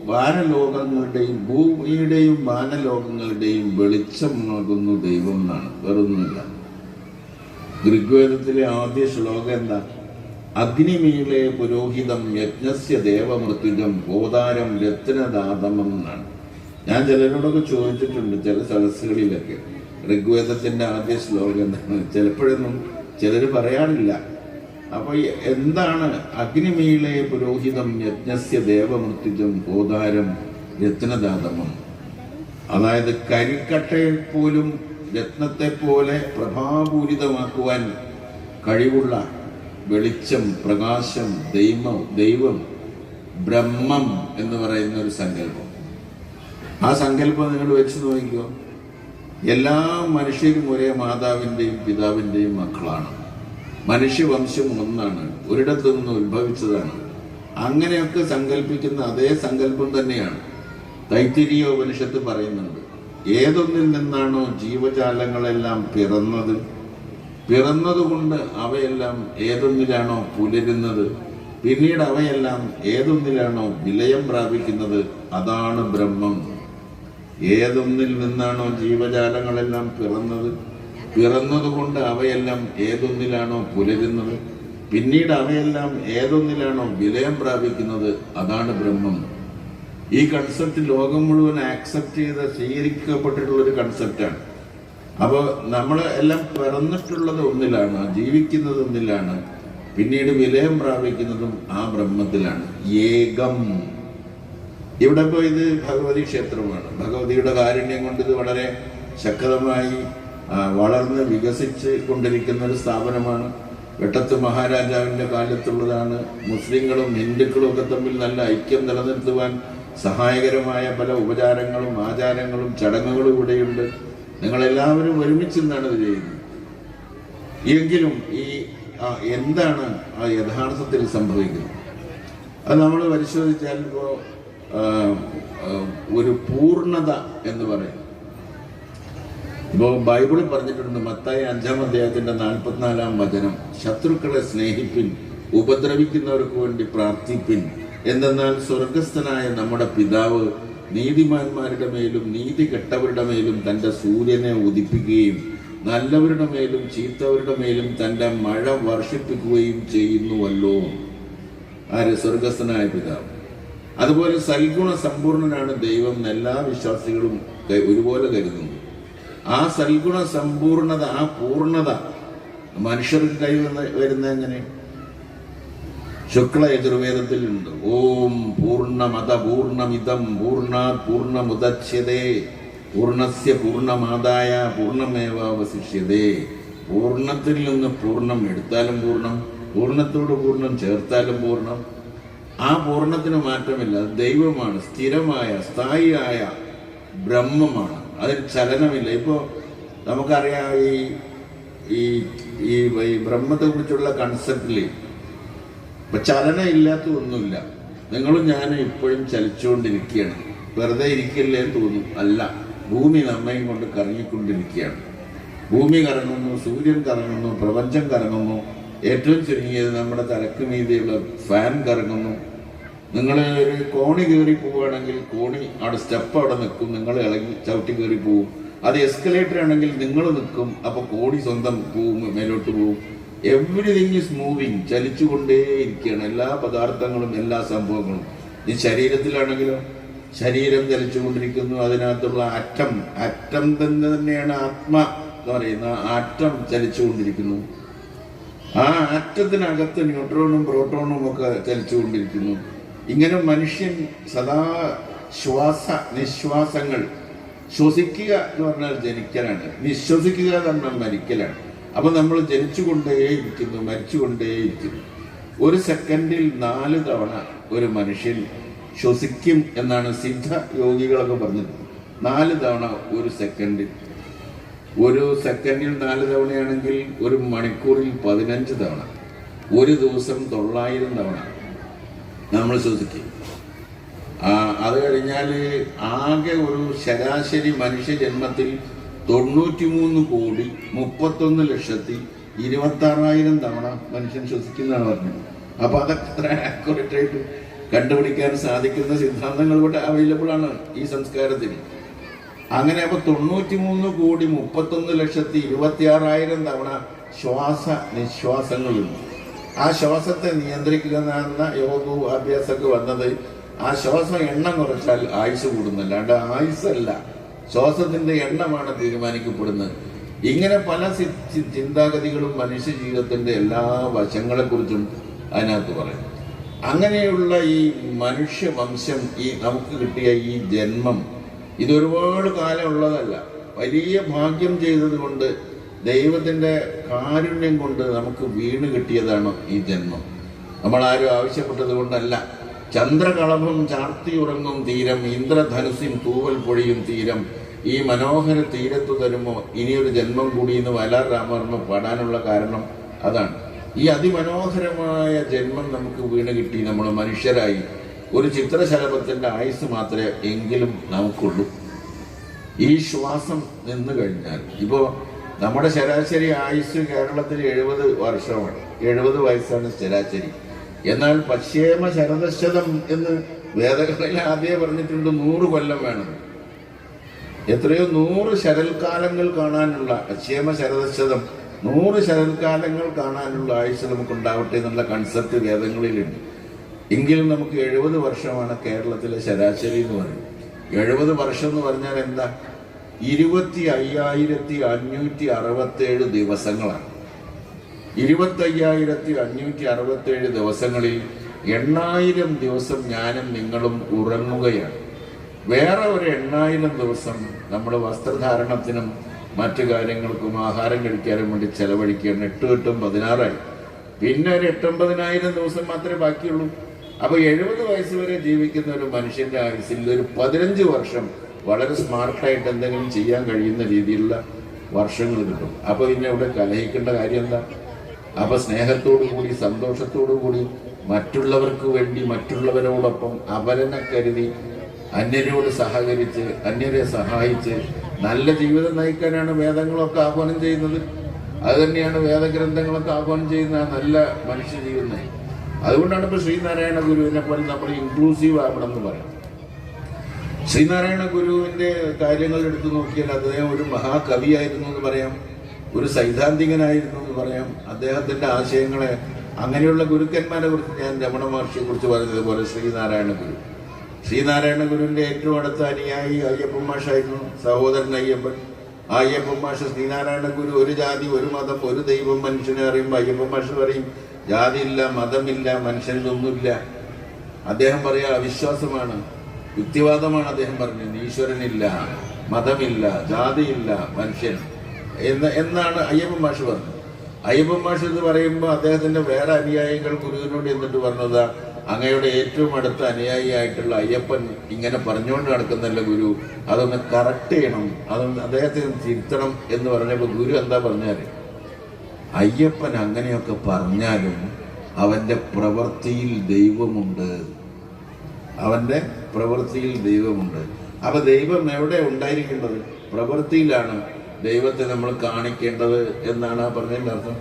വാനലോകങ്ങളുടെയും ഭൂമിയുടെയും വാനലോകങ്ങളുടെയും വെളിച്ചമാകുന്നു ദൈവം എന്നാണ്, വേറൊന്നുമില്ല. ഋഗ്വേദത്തിലെ ആദ്യ ശ്ലോകം എന്താ? അഗ്നിമീളെ പുരോഹിതം യജ്ഞസ്യ ദേവമൃത്യുജം ഗോദാരം രത്നദാതമം എന്നാണ്. ഞാൻ ചിലരോടൊക്കെ ചോദിച്ചിട്ടുണ്ട് ചില സദസ്സുകളിലൊക്കെ ഋഗ്വേദത്തിൻ്റെ ആദ്യ ശ്ലോകം എന്താണ്. ചിലപ്പോഴൊന്നും ചിലർ പറയാറില്ല. അപ്പോൾ എന്താണ് അഗ്നിമീളെ പുരോഹിതം യജ്ഞസ്യ ദേവമൃത്യുജം ഗോദാരം രത്നദാതമം? അതായത് കരിക്കട്ടയെ പോലും രത്നത്തെ പോലെ പ്രഭാപൂരിതമാക്കുവാൻ കഴിവുള്ള വെളിച്ചം, പ്രകാശം, ദൈവം, ബ്രഹ്മം എന്ന് പറയുന്ന ഒരു സങ്കല്പം. ആ സങ്കല്പം നിങ്ങൾ വെച്ച് നോക്കിക്കോ. എല്ലാ മനുഷ്യരും ഒരേ മാതാവിൻ്റെയും പിതാവിൻ്റെയും മക്കളാണ്. മനുഷ്യവംശം ഒന്നാണ്, ഒരിടത്തു നിന്ന് ഉത്ഭവിച്ചതാണ്. അങ്ങനെയൊക്കെ സങ്കല്പിക്കുന്ന അതേ സങ്കല്പം തന്നെയാണ് തൈത്തിരീയ ഉപനിഷത്ത് പറയുന്നുണ്ട്, ഏതൊന്നിൽ നിന്നാണോ ജീവജാലങ്ങളെല്ലാം പിറന്നതുകൊണ്ട് അവയെല്ലാം ഏതൊന്നിലാണോ പുലരുന്നത്, പിന്നീട് അവയെല്ലാം ഏതൊന്നിലാണോ വിലയം പ്രാപിക്കുന്നത്, അതാണ് ബ്രഹ്മം. ഏതൊന്നിൽ നിന്നാണോ ജീവജാലങ്ങളെല്ലാം പിറന്നതുകൊണ്ട് അവയെല്ലാം ഏതൊന്നിലാണോ പുലരുന്നത്, പിന്നീട് അവയെല്ലാം ഏതൊന്നിലാണോ വിലയം പ്രാപിക്കുന്നത്, അതാണ് ബ്രഹ്മം. ഈ കൺസെപ്റ്റ് ലോകം മുഴുവൻ ആക്സെപ്റ്റ് ചെയ്ത് സ്വീകരിക്കപ്പെട്ടിട്ടുള്ളൊരു കൺസെപ്റ്റാണ്. അപ്പോൾ നമ്മൾ എല്ലാം പിറന്നിട്ടുള്ളത് ഒന്നിലാണ്, ജീവിക്കുന്നത് ഒന്നിലാണ്, പിന്നീട് വിലയം പ്രാപിക്കുന്നതും ആ ബ്രഹ്മത്തിലാണ്. ഏകം. ഇവിടെ ഇപ്പോൾ ഇത് ഭഗവതി ക്ഷേത്രമാണ്. ഭഗവതിയുടെ കാരുണ്യം കൊണ്ട് ഇത് വളരെ ശക്തമായി വളർന്ന് വികസിച്ച് കൊണ്ടിരിക്കുന്ന ഒരു സ്ഥാപനമാണ്. വെട്ടത്ത് മഹാരാജാവിൻ്റെ കാലത്തുള്ളതാണ്. മുസ്ലിങ്ങളും ഹിന്ദുക്കളും ഒക്കെ തമ്മിൽ നല്ല ഐക്യം നിലനിർത്തുവാൻ സഹായകരമായ പല ഉപചാരങ്ങളും ആചാരങ്ങളും ചടങ്ങുകളും ഇവിടെയുണ്ട്. നിങ്ങളെല്ലാവരും ഒരുമിച്ച് നിന്നാണ് ഇത് ചെയ്യുന്നത്. എങ്കിലും എന്താണ് യഥാർത്ഥത്തിൽ സംഭവിക്കുന്നത് അത് നമ്മൾ പരിശോധിച്ചാൽ ഇപ്പോൾ ഒരു പൂർണ്ണത എന്ന് പറയും. ഇപ്പോൾ ബൈബിളിൽ പറഞ്ഞിട്ടുണ്ട്, മത്തായി 5-ാം അധ്യായത്തിന്റെ 44-ാം വചനം, ശത്രുക്കളെ സ്നേഹിപ്പിൻ, ഉപദ്രവിക്കുന്നവർക്ക് വേണ്ടി പ്രാർത്ഥിപ്പിൻ, എന്തെന്നാൽ സ്വർഗസ്ഥനായ നമ്മുടെ പിതാവ് നീതിമാന്മാരുടെ മേലും നീതി കെട്ടവരുടെ മേലും തൻ്റെ സൂര്യനെ ഉദിപ്പിക്കുകയും നല്ലവരുടെ മേലും ചീത്തവരുടെ മേലും തൻ്റെ മഴ വർഷിപ്പിക്കുകയും ചെയ്യുന്നുവല്ലോ. ആര്? സ്വർഗസ്ഥനായ പിതാവ്. അതുപോലെ സൽഗുണ സമ്പൂർണനാണ് ദൈവം എന്ന് എല്ലാ വിശ്വാസികളും ഒരുപോലെ കരുതുന്നു. ആ സൽഗുണ സമ്പൂർണത, ആ പൂർണ്ണത മനുഷ്യർക്ക് വരുന്ന എങ്ങനെ? ശുക്ല യജുർവേദത്തിലുണ്ട്, ഓം പൂർണ്ണമത പൂർണ്ണമിതം പൂർണ്ണാത് പൂർണ്ണമുദച്യതേ പൂർണ്ണസ്യ പൂർണ്ണമാദായ പൂർണ്ണമേവാവശിഷ്യതേ. പൂർണ്ണത്തിൽ നിന്ന് പൂർണ്ണം എടുത്താലും പൂർണ്ണം, പൂർണ്ണത്തോട് പൂർണ്ണം ചേർത്താലും പൂർണ്ണം. ആ പൂർണ്ണത്തിന് മാറ്റമില്ല. ദൈവമാണ്, സ്ഥിരമായ സ്ഥായിയായ ബ്രഹ്മമാണ്, അതിന് ചലനമില്ല. ഇപ്പോൾ നമുക്കറിയാം ഈ ബ്രഹ്മത്തെ കുറിച്ചുള്ള കൺസെപ്റ്റിൽ ഇപ്പൊ ചലനം ഇല്ലാത്ത ഒന്നുമില്ല. നിങ്ങളും ഞാനും ഇപ്പോഴും ചലിച്ചുകൊണ്ടിരിക്കുകയാണ്. വെറുതെ ഇരിക്കില്ലേ എന്ന് തോന്നും. അല്ല, ഭൂമി നമ്മയും കൊണ്ട് കറങ്ങിക്കൊണ്ടിരിക്കുകയാണ്. ഭൂമി കറങ്ങുന്നു, സൂര്യൻ കറങ്ങുന്നു, പ്രപഞ്ചം കറങ്ങുന്നു. ഏറ്റവും ചുരുങ്ങിയത് നമ്മുടെ തലക്ക് മീതെയുള്ള ഫാൻ കറങ്ങുന്നു. നിങ്ങൾ ഒരു കോണി കയറി പോവുകയാണെങ്കിൽ കോണി അവിടെ സ്റ്റെപ്പ് അവിടെ നിൽക്കും, നിങ്ങൾ ഇളകി ചവിട്ടി കയറി പോവും. അത് എസ്കലേറ്റർ ആണെങ്കിൽ നിങ്ങൾ നിൽക്കും, അപ്പോൾ കോണി സ്വന്തം പോവും, മേലോട്ട് പോവും. എവ്രിതിങ് ഈസ് മൂവിങ്, ചലിച്ചുകൊണ്ടേയിരിക്കുകയാണ് എല്ലാ പദാർത്ഥങ്ങളും, എല്ലാ സംഭവങ്ങളും. ഈ ശരീരത്തിലാണെങ്കിലോ ശരീരം ചലിച്ചുകൊണ്ടിരിക്കുന്നു. അതിനകത്തുള്ള അറ്റം തന്നെയാണ് ആത്മ എന്ന് പറയുന്ന ആറ്റം ചലിച്ചുകൊണ്ടിരിക്കുന്നു. ആ ആറ്റത്തിനകത്ത് ന്യൂട്രോണും പ്രോട്ടോണും ഒക്കെ ചലിച്ചുകൊണ്ടിരിക്കുന്നു. ഇങ്ങനെ മനുഷ്യൻ സദാ നിശ്വാസങ്ങൾ. ശ്വസിക്കുക എന്ന് പറഞ്ഞാൽ ജനിക്കലാണ്, നിശ്വസിക്കുക എന്ന് പറഞ്ഞാൽ മരിക്കലാണ്. അപ്പൊ നമ്മൾ ജനിച്ചുകൊണ്ടേയിരിക്കുന്നു, മരിച്ചുകൊണ്ടേയിരിക്കുന്നു. ഒരു സെക്കൻഡിൽ 4 തവണ ഒരു മനുഷ്യൻ ശ്വസിക്കും എന്നാണ് സിദ്ധ യോഗികളൊക്കെ പറഞ്ഞത്. 4 തവണ ഒരു സെക്കൻഡിൽ. ഒരു സെക്കൻഡിൽ 4 തവണയാണെങ്കിൽ ഒരു മണിക്കൂറിൽ 15 തവണ, ഒരു ദിവസം 900 തവണ നമ്മൾ ശ്വസിക്കും. അത് കഴിഞ്ഞാൽ ആകെ ഒരു ശരാശരി മനുഷ്യ ജന്മത്തിൽ 93,31,26,000 തവണ മനുഷ്യൻ ശ്വസിക്കുന്നതാണ് പറഞ്ഞത്. അപ്പൊ അതൊക്കെ അത്ര ആക്യുറേറ്റ് ആയിട്ട് കണ്ടുപിടിക്കാൻ സാധിക്കുന്ന സിദ്ധാന്തങ്ങൾ ഇവിടെ അവൈലബിൾ ആണ് ഈ സംസ്കാരത്തിന്. അങ്ങനെ അപ്പൊ 93,31,26,000 തവണ ശ്വാസ നിശ്വാസങ്ങളുണ്ട്. ആ ശ്വാസത്തെ നിയന്ത്രിക്കുക എന്ന യോഗവും അഭ്യാസമൊക്കെ വന്നത് ആ ശ്വാസം എണ്ണം കുറച്ചാൽ ആയുസ് കൂടുന്നില്ല, അല്ലാണ്ട് ആയുസല്ല, ശ്വാസത്തിന്റെ എണ്ണമാണ് തീരുമാനിക്കപ്പെടുന്നത്. ഇങ്ങനെ പല ചിന്താഗതികളും മനുഷ്യ ജീവിതത്തിന്റെ എല്ലാ വശങ്ങളെക്കുറിച്ചും അതിനകത്ത് പറയും. അങ്ങനെയുള്ള ഈ മനുഷ്യവംശം, ഈ നമുക്ക് കിട്ടിയ ഈ ജന്മം, ഇതൊരുപാട് കാലം ഉള്ളതല്ല. വലിയ ഭാഗ്യം ചെയ്തത് കൊണ്ട്, ദൈവത്തിൻ്റെ കാരുണ്യം കൊണ്ട് നമുക്ക് വീണ് കിട്ടിയതാണ് ഈ ജന്മം. നമ്മളാരും ആവശ്യപ്പെട്ടത് കൊണ്ടല്ല. ചന്ദ്രകളഭം ചാർത്തിയുറങ്ങും തീരം, ഇന്ദ്രധനുസിൻ തൂവൽ പൊഴിയും തീരം, ഈ മനോഹര തീരത്തു തരുമോ ഇനിയൊരു ജന്മം കൂടി എന്ന് വയലാർ രാമവർമ്മ പാടാനുള്ള കാരണം അതാണ്. ഈ അതിമനോഹരമായ ജന്മം നമുക്ക് വീണ് കിട്ടി, നമ്മൾ മനുഷ്യരായി. ഒരു ചിത്രശലഭത്തിൻ്റെ ആയുസ് മാത്രമേ എങ്കിലും നമുക്കുള്ളൂ. ഈ ശ്വാസം നിന്ന് കഴിഞ്ഞാൽ ഇപ്പോൾ നമ്മുടെ ശരാശരി ആയുസ് കേരളത്തിൽ 70 വർഷമാണ്, 70 വയസ്സാണ് ശരാശരി. എന്നാൽ പശ്ചിമ ശരദശതം എന്ന് വേദങ്ങളിൽ ആദ്യമേ പറഞ്ഞിട്ടുണ്ട് 100 കൊല്ലം വേണം. എത്രയോ 100 ശരൽക്കാലങ്ങൾ കാണാനുള്ള, പശ്ചിമ ശരദശതം 100 ശരൽക്കാലങ്ങൾ കാണാനുള്ള ആയുസ് നമുക്കുണ്ടാവട്ടെ എന്നുള്ള കൺസെപ്റ്റ് വേദങ്ങളിലുണ്ട്. എങ്കിലും നമുക്ക് 70 വർഷമാണ് കേരളത്തിലെ ശരാശരി എന്ന് പറയുന്നത്. 70 വർഷം എന്ന് പറഞ്ഞാൽ എന്താ? 25,567 ദിവസങ്ങളാണ്. 25,567 ദിവസങ്ങളിൽ 8,000 ദിവസം ഞാനും നിങ്ങളും ഉറങ്ങുകയാണ്. വേറെ ഒരു 8,000 ദിവസം നമ്മൾ വസ്ത്രധാരണത്തിനും മറ്റു കാര്യങ്ങൾക്കും ആഹാരം കഴിക്കാനും വേണ്ടി ചെലവഴിക്കുകയാണ്. 8 × 8 16ആയി. പിന്നെ ഒരു 8,900 ദിവസം മാത്രമേ ബാക്കിയുള്ളൂ. അപ്പോൾ 70 വയസ്സ് വരെ ജീവിക്കുന്ന ഒരു മനുഷ്യന്റെ ആയുസിൽ ഒരു 15 വർഷം വളരെ സ്മാർട്ടായിട്ട് എന്തെങ്കിലും ചെയ്യാൻ കഴിയുന്ന രീതിയിലുള്ള വർഷങ്ങൾ കിട്ടും. അപ്പോൾ പിന്നെ ഇവിടെ കലഹിക്കേണ്ട കാര്യം എന്താ? അപ്പോൾ സ്നേഹത്തോടു കൂടി സന്തോഷത്തോടു കൂടി മറ്റുള്ളവർക്ക് വേണ്ടി മറ്റുള്ളവരോടൊപ്പം അവരനെ കരുതി അന്യരോട് സഹകരിച്ച് അന്യരെ സഹായിച്ച് നല്ല ജീവിതം നയിക്കാനാണ് വേദങ്ങളൊക്കെ ആഹ്വാനം ചെയ്യുന്നത്. അത് തന്നെയാണ് വേദഗ്രന്ഥങ്ങളൊക്കെ ആഹ്വാനം ചെയ്യുന്ന നല്ല മനുഷ്യ ജീവിതം. അതുകൊണ്ടാണ് ഇപ്പോൾ ശ്രീനാരായണ ഗുരുവിനെ പോലെ നമ്മൾ ഇൻക്ലൂസീവ് ആവണം എന്ന് പറയാം. ശ്രീനാരായണ ഗുരുവിൻ്റെ കാര്യങ്ങൾ എടുത്തു നോക്കിയാൽ അദ്ദേഹം ഒരു മഹാകവിയായിരുന്നു എന്ന് പറയാം, ഒരു സൈദ്ധാന്തികനായിരുന്നു എന്ന് പറയാം. അദ്ദേഹത്തിൻ്റെ ആശയങ്ങളെ, അങ്ങനെയുള്ള ഗുരുക്കന്മാരെ കുറിച്ച് ഞാൻ രമണ മഹർഷിയെ കുറിച്ച് പറഞ്ഞതുപോലെ ശ്രീനാരായണ ഗുരുവിൻ്റെ ഏറ്റവും അടുത്ത അനുയായി അയ്യപ്പൻ മാഷായിരുന്നു, സഹോദരൻ അയ്യപ്പൻ. ആ അയ്യപ്പൻ മാഷ് ശ്രീനാരായണ ഗുരു ഒരു ജാതി ഒരു മതം ഒരു ദൈവം മനുഷ്യനെ അറിയുമ്പോൾ അയ്യപ്പൻ മാഷ് പറയും ജാതിയില്ല മതമില്ല മനുഷ്യനിലൊന്നുമില്ല. അദ്ദേഹം പറയുക അവിശ്വാസമാണ്, യുക്തിവാദമാണ്. അദ്ദേഹം പറഞ്ഞു ഈശ്വരനില്ല, മതമില്ല, ജാതിയില്ല, മനുഷ്യൻ എന്നാണ് അയ്യപ്പൻ മാഷ് പറഞ്ഞത്. അയ്യപ്പൻ മാഷ് എന്ന് പറയുമ്പോൾ അദ്ദേഹത്തിന്റെ വേറെ അനുയായികൾ ഗുരുവിനോട് എന്നിട്ട് പറഞ്ഞതാ, അങ്ങയുടെ ഏറ്റവും അടുത്ത അനുയായിയായിട്ടുള്ള അയ്യപ്പൻ ഇങ്ങനെ പറഞ്ഞുകൊണ്ട് നടക്കുന്നല്ല ഗുരു, അതൊന്ന് കറക്റ്റ് ചെയ്യണം, അതൊന്ന് അദ്ദേഹത്തെ തിരുത്തണം എന്ന് പറഞ്ഞപ്പോൾ ഗുരു എന്താ പറഞ്ഞാൽ, അയ്യപ്പൻ അങ്ങനെയൊക്കെ പറഞ്ഞാലും അവന്റെ പ്രവൃത്തിയിൽ ദൈവമുണ്ട്, അവന്റെ പ്രവൃത്തിയിൽ ദൈവമുണ്ട്. അപ്പൊ ദൈവം എവിടെ ഉണ്ടായിരിക്കേണ്ടത്? പ്രവൃത്തിയിലാണ് ദൈവത്തെ നമ്മൾ കാണിക്കേണ്ടത് എന്നാണ് ആ പറഞ്ഞതിൻ്റെ അർത്ഥം.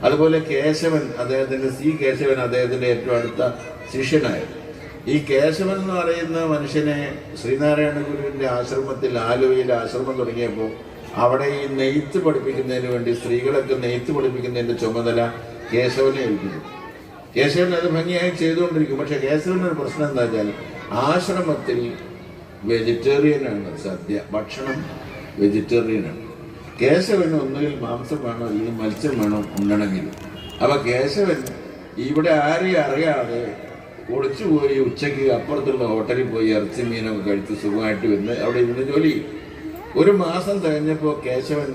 അതുപോലെ കേശവൻ, അദ്ദേഹത്തിന്റെ കേശവൻ അദ്ദേഹത്തിന്റെ ഏറ്റവും അടുത്ത ശിഷ്യനായിരുന്നു. ഈ കേശവൻ എന്ന് പറയുന്ന മനുഷ്യനെ ശ്രീനാരായണ ഗുരുവിന്റെ ആശ്രമത്തിൽ, ആലുവയിൽ ആശ്രമം തുടങ്ങിയപ്പോൾ അവിടെ ഈ നെയ്ത്ത് പഠിപ്പിക്കുന്നതിന് വേണ്ടി സ്ത്രീകളൊക്കെ നെയ്ത്ത് പഠിപ്പിക്കുന്നതിന്റെ ചുമതല കേശവനെ ഏൽപ്പിച്ചു. കേശവൻ അത് ഭംഗിയായി ചെയ്തുകൊണ്ടിരിക്കും. പക്ഷെ കേശവനൊരു പ്രശ്നം എന്താ വെച്ചാൽ ആശ്രമത്തിൽ വെജിറ്റേറിയനാണ്, സദ്യ ഭക്ഷണം വെജിറ്റേറിയനാണ്. കേശവന് ഒന്നുകിൽ മാംസം വേണോ അല്ലെങ്കിൽ മത്സ്യം വേണോ ഉണ്ണണമെങ്കിൽ. അപ്പൊ കേശവൻ ഇവിടെ ആരെയും അറിയാതെ ഒളിച്ചുപോയി ഉച്ചയ്ക്ക് അപ്പുറത്തുള്ള ഹോട്ടലിൽ പോയി ഇറച്ചി മീനൊക്കെ കഴിച്ച് സുഖമായിട്ട് വന്ന് അവിടെ ഇരുന്ന് ജോലി ചെയ്യും. 1 മാസം കഴിഞ്ഞപ്പോൾ കേശവൻ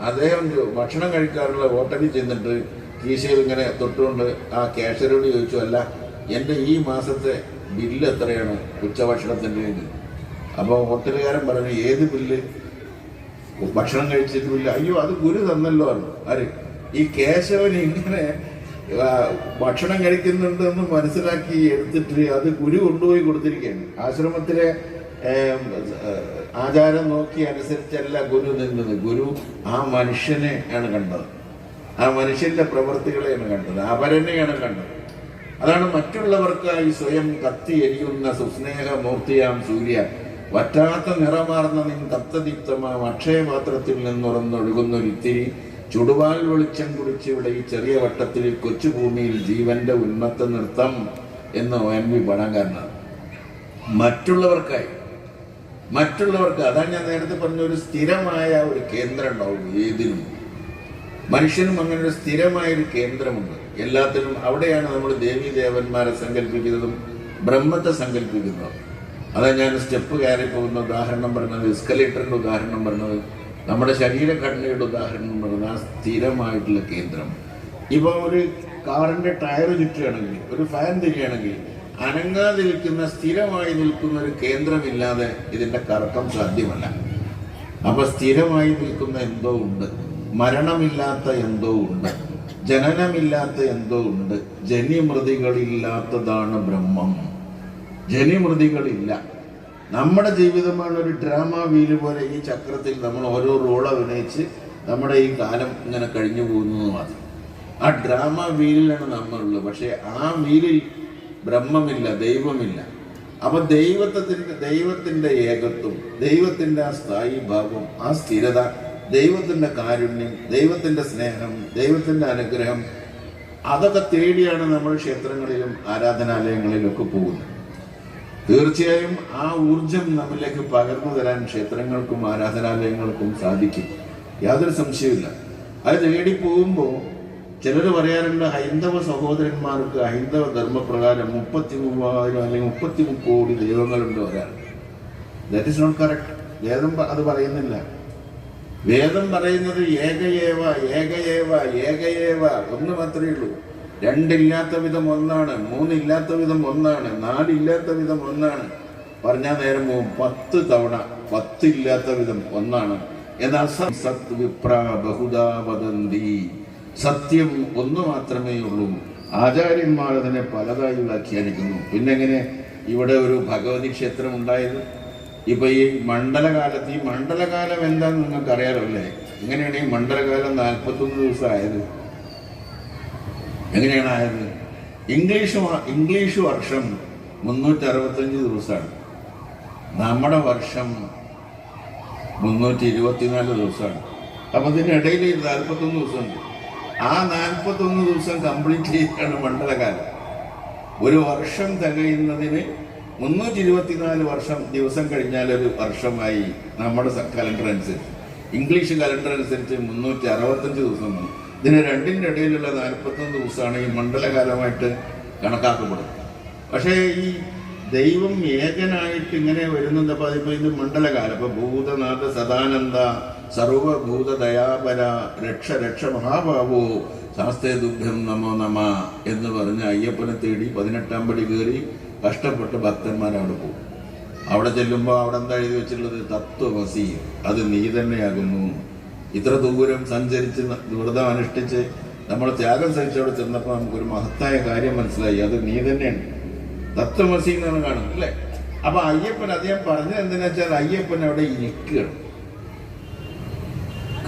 അദ്ദേഹം ഭക്ഷണം കഴിക്കാറുള്ള ഹോട്ടലിൽ ചെന്നിട്ട് കീശയിൽ ഇങ്ങനെ തൊട്ടുകൊണ്ട് ആ ക്യാഷ്യരോട് ചോദിച്ചു, അല്ല എൻ്റെ ഈ മാസത്തെ ബില്ല് എത്രയാണ് ഉച്ചഭക്ഷണത്തിൻ്റെ? അപ്പോൾ ഹോട്ടലുകാരൻ പറഞ്ഞു, ഏത് ബില്ല്? ഭക്ഷണം കഴിച്ചിട്ട് ബില്ല്? അയ്യോ അത് ഗുരു തന്നല്ലോ പറഞ്ഞു. ആര്? ഈ കേശവൻ ഇങ്ങനെ ഭക്ഷണം കഴിക്കുന്നുണ്ടെന്ന് മനസ്സിലാക്കി എടുത്തിട്ട് അത് ഗുരു കൊണ്ടുപോയി കൊടുത്തിരിക്കുകയാണ്. ആശ്രമത്തിലെ ആചാരം നോക്കി അനുസരിച്ചല്ല ഗുരു നിന്നത്. ഗുരു ആ മനുഷ്യനെ ആണ് കണ്ടത്, ആ മനുഷ്യന്റെ പ്രവൃത്തികളെയാണ് കണ്ടത്, അവരനെയാണ് കണ്ടത്. അതാണ് മറ്റുള്ളവർക്കായി സ്വയം കത്തി എരിയുന്ന സുസ്നേഹമൂർത്തിയാം സൂര്യ, വറ്റാത്ത നിറമാർന്ന നിൻ തപ്തദീപ്തമാം അക്ഷയപാത്രത്തിൽ നിന്നുറന്നൊഴുകുന്നൊരിത്തിരി ചുടുവാൽ വെളിച്ചം കുടിച്ച് ഇവിടെ ഈ ചെറിയ വട്ടത്തിൽ കൊച്ചുഭൂമിയിൽ ജീവന്റെ ഉന്മത്ത നൃത്തം എന്ന് ONV പാടാൻ കാരണം മറ്റുള്ളവർക്ക് അതാണ് ഞാൻ നേരത്തെ പറഞ്ഞ ഒരു സ്ഥിരമായ ഒരു കേന്ദ്രം ഉണ്ടാവും. ഏതിനും മനുഷ്യനും അങ്ങനെ ഒരു സ്ഥിരമായ ഒരു കേന്ദ്രമുണ്ട് എല്ലാത്തിനും. അവിടെയാണ് നമ്മൾ ദേവീ ദേവന്മാരെ സങ്കല്പിക്കുന്നതും ബ്രഹ്മത്തെ സങ്കല്പിക്കുന്നതും. അതാ ഞാൻ സ്റ്റെപ്പ് കയറി പോകുന്ന ഉദാഹരണം പറഞ്ഞത്, എസ്കലേറ്ററിന്റെ ഉദാഹരണം പറഞ്ഞത്, നമ്മുടെ ശരീരഘടനയുടെ ഉദാഹരണം പറഞ്ഞത് ആ സ്ഥിരമായിട്ടുള്ള കേന്ദ്രം. ഇപ്പൊ ഒരു കാറിന്റെ ടയർ ചുറ്റുകയാണെങ്കിൽ, ഒരു ഫാൻ തിരികയാണെങ്കിൽ അനങ്ങാതിരിക്കുന്ന സ്ഥിരമായി നിൽക്കുന്ന ഒരു കേന്ദ്രമില്ലാതെ ഇതിന്റെ കറക്കം സാധ്യമല്ല. അപ്പൊ സ്ഥിരമായി നിൽക്കുന്ന എന്തോ ഉണ്ട്, മരണമില്ലാത്ത എന്തോ ഉണ്ട്, ജനനമില്ലാത്ത എന്തോ ഉണ്ട്, ജന്യമൃതികളില്ലാത്തതാണ് ബ്രഹ്മം. ജനിമൃതികളില്ല. നമ്മുടെ ജീവിതമാണ് ഒരു ഡ്രാമ വീല് പോലെ. ഈ ചക്രത്തിൽ നമ്മൾ ഓരോ റോൾ അഭിനയിച്ച് നമ്മുടെ ഈ കാലം ഇങ്ങനെ കഴിഞ്ഞു പോകുന്നത് മാത്രം. ആ ഡ്രാമ വീലിലാണ് നമ്മളുള്ളത്. പക്ഷെ ആ വീലിൽ ബ്രഹ്മമില്ല, ദൈവമില്ല. അപ്പൊ ദൈവത്തിന്റെ ഏകത്വം, ദൈവത്തിന്റെ ആ സ്ഥായി ഭാവം, ആ സ്ഥിരത, ദൈവത്തിന്റെ കാരുണ്യം, ദൈവത്തിന്റെ സ്നേഹം, ദൈവത്തിന്റെ അനുഗ്രഹം, അതൊക്കെ തേടിയാണ് നമ്മൾ ക്ഷേത്രങ്ങളിലും ആരാധനാലയങ്ങളിലും ഒക്കെ പോകുന്നത്. തീർച്ചയായും ആ ഊർജം നമ്മിലേക്ക് പകർന്നു തരാൻ ക്ഷേത്രങ്ങൾക്കും ആരാധനാലയങ്ങൾക്കും സാധിക്കും, യാതൊരു സംശയമില്ല. അത് തേടി പോകുമ്പോൾ ചിലർ പറയാറുണ്ട്, ഹൈന്ദവ സഹോദരന്മാർക്ക് ഹൈന്ദവ ധർമ്മപ്രകാരം 33,000 അല്ലെങ്കിൽ 33 കോടി ദൈവങ്ങളുണ്ട് ഒരാൾ. That is not correct. വേദം അത് പറയുന്നില്ല. വേദം പറയുന്നത് ഏകയേവ ഏകയേവ ഏകയേവ, ഒന്ന് മാത്രമേ ഉള്ളൂ. 2 ഇല്ലാത്ത വിധം ഒന്നാണ്, 3 ഇല്ലാത്ത വിധം ഒന്നാണ്, 4 ഇല്ലാത്ത വിധം ഒന്നാണ്. പറഞ്ഞാൽ നേരം പോകും 10 തവണ 10 ഇല്ലാത്ത വിധം ഒന്നാണ്. എന്നാൽ സത് വിപ്ര ബഹുദാ വദന്തി, സത്യം ഒന്ന് മാത്രമേ ഉള്ളൂ. ആചാര്യന്മാർ അതിനെ പലതായി വ്യാഖ്യാനിക്കുന്നു. പിന്നെങ്ങനെ ഇവിടെ ഒരു ഭഗവതി ക്ഷേത്രം ഉണ്ടായത്? ഇപ്പൊ ഈ മണ്ഡലകാലത്ത്, ഈ മണ്ഡലകാലം എന്താന്ന് നിങ്ങൾക്ക് അറിയാലല്ലേ? എങ്ങനെയാണ് ഈ മണ്ഡലകാലം 41 ദിവസം ആയത്? എങ്ങനെയാണ് ആയത്? ഇംഗ്ലീഷ് വർഷം 365 ദിവസമാണ്. നമ്മുടെ വർഷം 324 ദിവസമാണ്. അപ്പൊ ഇതിനിടയിൽ 41 ദിവസമുണ്ട്. ആ 41 ദിവസം കംപ്ലീറ്റ് ചെയ്താണ് മണ്ഡലകാലം. ഒരു വർഷം തികയുന്നതിന് 324 ദിവസം കഴിഞ്ഞാൽ ഒരു വർഷമായി. നമ്മുടെ കലണ്ടർ അനുസരിച്ച്, ഇംഗ്ലീഷ് കലണ്ടർ അനുസരിച്ച് 365 ദിവസം. ഇതിന് രണ്ടിൻ്റെ ഇടയിലുള്ള 41 ദിവസമാണ് ഈ മണ്ഡലകാലമായിട്ട് കണക്കാക്കപ്പെടുന്നത്. പക്ഷേ ഈ ദൈവം ഏകനായിട്ട് ഇങ്ങനെ വരുന്നുണ്ട്. അപ്പൊ അതിപ്പോ ഇത് മണ്ഡലകാലം. അപ്പൊ ഭൂതനാഥ സദാനന്ദ സർവഭൂത ദയാപര രക്ഷ രക്ഷ മഹാഭാവോ ശാസ്ത്രേ ദുഭ്യം നമോ നമ എന്ന് പറഞ്ഞ് അയ്യപ്പനെ തേടി 18ാം പടി കയറി കഷ്ടപ്പെട്ട് ഭക്തന്മാർ അവിടെ പോകും. അവിടെ ചെല്ലുമ്പോൾ അവിടെ എന്താ എഴുതി വെച്ചിട്ടുള്ളത്? തത്വമസി, അത് നീ തന്നെയാകുന്നു. ഇത്ര ദൂരം സഞ്ചരിച്ച് വ്രതം അനുഷ്ഠിച്ച് നമ്മൾ ത്യാഗം സഹിച്ചവിടെ ചെന്നപ്പോൾ നമുക്കൊരു മഹത്തായ കാര്യം മനസ്സിലായി, അത് നീ തന്നെയാണ്. തത്വമസി എന്നാണ് കാണുന്നത് അല്ലേ? അപ്പൊ അയ്യപ്പൻ അദ്ദേഹം പറഞ്ഞത് എന്തിനാ വെച്ചാൽ അയ്യപ്പൻ അവിടെ ഇരിക്കുകയാണ്.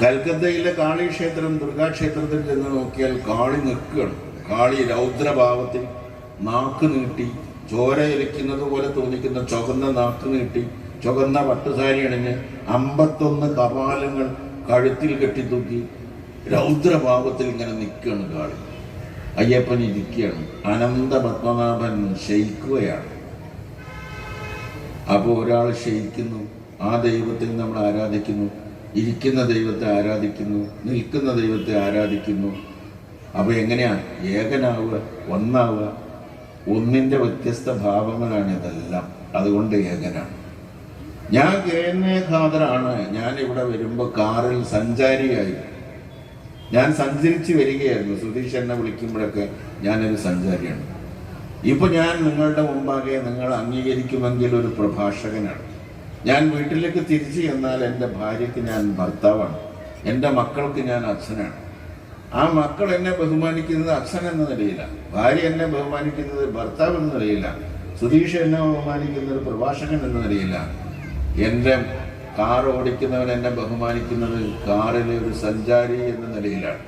കൽക്കത്തയിലെ കാളി ക്ഷേത്രം, ദുർഗാക്ഷേത്രത്തിൽ ചെന്ന് നോക്കിയാൽ കാളി നിൽക്കുകയാണ്. കാളി രൗദ്രഭാവത്തിൽ നാക്ക് നീട്ടി, ചോരയൊലിക്കുന്നത് പോലെ തോന്നിക്കുന്ന ചുവന്ന നാക്ക് നീട്ടി, ചുവന്ന പട്ടുസാരി അണിഞ്ഞ് 51 കപാലങ്ങൾ കഴുത്തിൽ കെട്ടിത്തൂക്കി രൗദ്രഭാവത്തിൽ ഇങ്ങനെ നിൽക്കുകയാണ് കാളി. അയ്യപ്പൻ ഇരിക്കുകയാണ്. അനന്ത പത്മനാഭൻ ശയിക്കുകയാണ്. അപ്പോൾ ഒരാൾ ശയിക്കുന്നു, ആ ദൈവത്തെ നമ്മൾ ആരാധിക്കുന്നു. ഇരിക്കുന്ന ദൈവത്തെ ആരാധിക്കുന്നു, നിൽക്കുന്ന ദൈവത്തെ ആരാധിക്കുന്നു. അപ്പൊ എങ്ങനെയാ ഏകനാവുക, ഒന്നാവുക? ഒന്നിന്റെ വ്യത്യസ്ത ഭാവങ്ങളാണ് ഇതെല്ലാം. അതുകൊണ്ട് ഏകനാണ്. ഞാൻ ഖാദറാണ്. ഞാൻ ഇവിടെ വരുമ്പോൾ കാറിൽ സഞ്ചാരിയായി ഞാൻ സഞ്ചരിച്ച് വരികയായിരുന്നു. സുധീഷ് എന്നെ വിളിക്കുമ്പോഴൊക്കെ ഞാനൊരു സഞ്ചാരിയാണ്. ഇപ്പൊ ഞാൻ നിങ്ങളുടെ മുമ്പാകെ നിങ്ങൾ അംഗീകരിക്കുമെങ്കിൽ ഒരു പ്രഭാഷകനാണ്. ഞാൻ വീട്ടിലേക്ക് തിരിച്ചു ചെന്നാൽ എൻ്റെ ഭാര്യയ്ക്ക് ഞാൻ ഭർത്താവാണ്, എൻ്റെ മക്കൾക്ക് ഞാൻ അച്ഛനാണ്. ആ മക്കൾ എന്നെ ബഹുമാനിക്കുന്നത് അച്ഛൻ എന്ന നിലയിലാണ്, ഭാര്യ എന്നെ ബഹുമാനിക്കുന്നത് ഭർത്താവ് എന്ന നിലയിലാണ്, സുധീഷ് എന്നെ ബഹുമാനിക്കുന്നത് പ്രഭാഷകൻ എന്ന നിലയിലാണ്. എൻ്റെ കാർ ഓടിക്കുന്നവൻ എന്നെ ബഹുമാനിക്കുന്നത് കാറിലെ ഒരു സഞ്ചാരി എന്ന നിലയിലാണ്.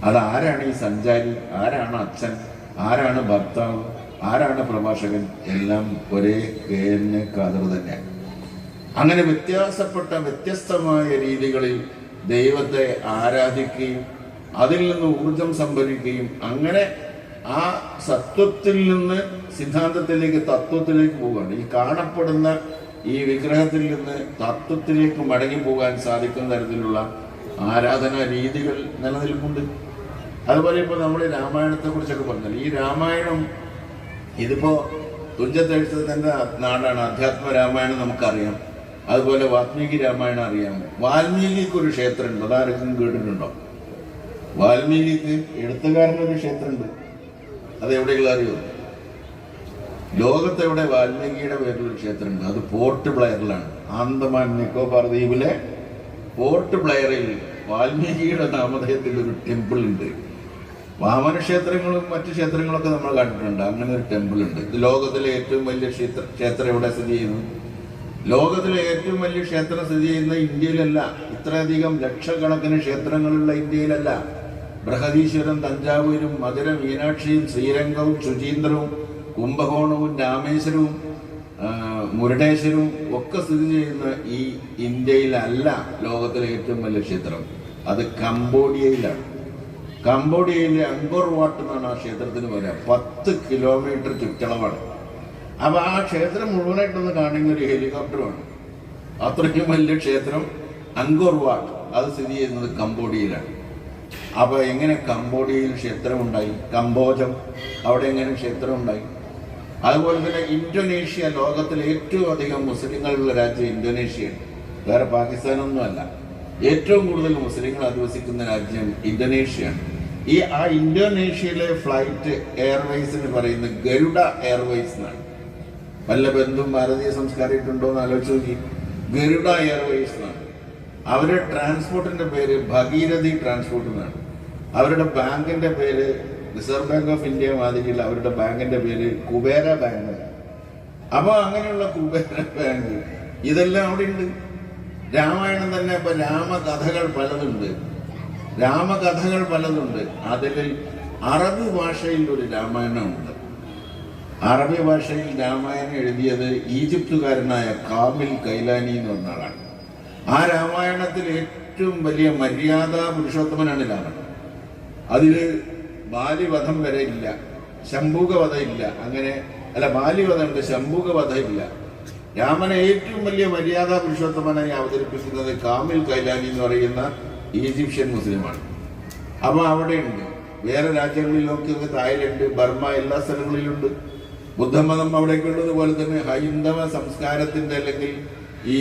അതാരാണ് ഈ സഞ്ചാരി? ആരാണ് അച്ഛൻ? ആരാണ് ഭർത്താവ്? ആരാണ് പ്രഭാഷകൻ? എല്ലാം ഒരേ ഖാദർ തന്നെയാണ്. അങ്ങനെ വ്യത്യസ്തമായ രീതികളിൽ ദൈവത്തെ ആരാധിക്കുകയും അതിൽ നിന്ന് ഊർജം സംഭരിക്കുകയും അങ്ങനെ ആ സത്വത്തിൽ നിന്ന് സിദ്ധാന്തത്തിലേക്ക്, തത്വത്തിലേക്ക് പോവുകയാണ്. ഈ കാണപ്പെടുന്ന ഈ വിഗ്രഹത്തിൽ നിന്ന് തത്വത്തിലേക്ക് മടങ്ങി പോകാൻ സാധിക്കുന്ന തരത്തിലുള്ള ആരാധനാ രീതികൾ നിലനിൽപ്പുണ്ട്. അതുപോലെ ഇപ്പോൾ നമ്മൾ രാമായണത്തെ കുറിച്ചൊക്കെ പറഞ്ഞാൽ, ഈ രാമായണം ഇതിപ്പോ തുഞ്ചത്തെഴുത്തച്ഛൻ്റെ നാടാണ്. അധ്യാത്മ രാമായണം നമുക്കറിയാം. അതുപോലെ വാൽമീകി രാമായണം അറിയാം. വാൽമീകിക്ക് ഒരു ക്ഷേത്രമുണ്ട്. അതാരെങ്കിലും കേട്ടിട്ടുണ്ടോ? വാൽമീകിക്ക് എഴുത്തുകാരനൊരു ക്ഷേത്രമുണ്ട്. അതെവിടെയുള്ള അറിയോ? ലോകത്തെവിടെ വാൽമീകിയുടെ പേരിലൊരു ക്ഷേത്രമുണ്ട്. അത് പോർട്ട് ബ്ലെയറിലാണ്. ആൻഡമാൻ നിക്കോബാർ ദ്വീപിലെ പോർട്ട് ബ്ലെയറിൽ വാൽമീകിയുടെ നാമധേയത്തിൽ ഒരു ടെമ്പിൾ ഉണ്ട്. വാമന ക്ഷേത്രങ്ങളും മറ്റു ക്ഷേത്രങ്ങളൊക്കെ നമ്മൾ കണ്ടിട്ടുണ്ട്. അങ്ങനെ ഒരു ടെമ്പിൾ ഉണ്ട്. ഇത് ലോകത്തിലെ ഏറ്റവും വലിയ ക്ഷേത്രം എവിടെ സ്ഥിതി ചെയ്യുന്നു? ലോകത്തിലെ ഏറ്റവും വലിയ ക്ഷേത്രം സ്ഥിതി ചെയ്യുന്ന ഇന്ത്യയിലല്ല. ഇത്രയധികം ലക്ഷക്കണക്കിന് ക്ഷേത്രങ്ങളുള്ള ഇന്ത്യയിലല്ല. ബൃഹദീശ്വരം, തഞ്ചാവൂരും, മധുര മീനാക്ഷിയും, ശ്രീരംഗവും, ശുചീന്ദ്രവും, കുംഭകോണവും, രാമേശ്വരവും, മുരുടേശ്വരവും ഒക്കെ സ്ഥിതി ചെയ്യുന്ന ഈ ഇന്ത്യയിലല്ല ലോകത്തിലെ ഏറ്റവും വലിയ ക്ഷേത്രം. അത് കംബോഡിയയിലാണ്. കംബോഡിയയിലെ അങ്കോർ വാട്ട് എന്നാണ് ആ ക്ഷേത്രത്തിന് പറയുക. 10 കിലോമീറ്റർ ചുറ്റളവാണ്. അപ്പൊ ആ ക്ഷേത്രം മുഴുവനായിട്ടൊന്ന് കാണുന്ന ഒരു ഹെലികോപ്റ്റർ വേണം. അത്രയ്ക്കും വലിയ ക്ഷേത്രം അങ്കോർ വാട്ട്, അത് സ്ഥിതി ചെയ്യുന്നത് കംബോഡിയയിലാണ്. അപ്പൊ എങ്ങനെ കംബോഡിയയിൽ ക്ഷേത്രം ഉണ്ടായി? കംബോജം, അവിടെ എങ്ങനെ ക്ഷേത്രം ഉണ്ടായി? അതുപോലെ തന്നെ ഇന്തോനേഷ്യ, ലോകത്തിലെ ഏറ്റവും അധികം മുസ്ലിങ്ങളുള്ള രാജ്യം ഇന്തോനേഷ്യയാണ്. വേറെ പാകിസ്ഥാനൊന്നും അല്ല. ഏറ്റവും കൂടുതൽ മുസ്ലിങ്ങൾ അധിവസിക്കുന്ന രാജ്യം ഇന്തോനേഷ്യയാണ്. ആ ഇന്തോനേഷ്യയിലെ ഫ്ലൈറ്റ് എയർവേസിന് പറയുന്നത് ഗരുഡ എയർവേസ് എന്നാണ്. വല്ല ബന്ധുവും ഭാരതീയ സംസ്കാരമായിട്ടുണ്ടോ എന്ന് ആലോചിച്ച് നോക്കി. ഗരുഡ എയർവേസ് എന്നാണ്. അവരുടെ ട്രാൻസ്പോർട്ടിന്റെ പേര് ഭഗീരഥി ട്രാൻസ്പോർട്ട് എന്നാണ്. അവരുടെ ബാങ്കിന്റെ പേര് റിസർവ് ബാങ്ക് ഓഫ് ഇന്ത്യ മാതിരിയുള്ള അവരുടെ ബാങ്കിന്റെ പേര് കുബേര ബാങ്ക്. അപ്പൊ അങ്ങനെയുള്ള കുബേര ബാങ്ക് ഇതെല്ലാം അവിടെ ഉണ്ട്. രാമായണം തന്നെ ഇപ്പൊ രാമകഥകൾ പലതുണ്ട്. അതിൽ അറബി ഭാഷയിൽ ഒരു രാമായണമുണ്ട്. അറബി ഭാഷയിൽ രാമായണം എഴുതിയത് ഈജിപ്തുകാരനായ കാമിൽ കൈലാനി എന്ന് പറഞ്ഞ ആളാണ്. ആ രാമായണത്തിൽ ഏറ്റവും വലിയ മര്യാദാ പുരുഷോത്തമനാണ് രാമൻ. അതില് ബാലിവധം വരെ ഇല്ല, ശംഭുകവധ ഇല്ല. ബാലിവധം ഉണ്ട്, ശംഭുകവധ ഇല്ല. രാമനെ ഏറ്റവും വലിയ മര്യാദാ പുരുഷോത്തമനായി അവതരിപ്പിക്കുന്നത് കാമിൽ കൈലാനി എന്ന് പറയുന്ന ഈജിപ്ഷ്യൻ മുസ്ലിമാണ്. അപ്പൊ അവിടെയുണ്ട്. വേറെ രാജ്യങ്ങളിലൊക്കെ തായ്ലൻഡ്, ബർമ്മ, എല്ലാ സ്ഥലങ്ങളിലുണ്ട്. ബുദ്ധമതം അവിടേക്കുള്ളതുപോലെ തന്നെ ഹൈന്ദവ സംസ്കാരത്തിന്റെ അല്ലെങ്കിൽ ഈ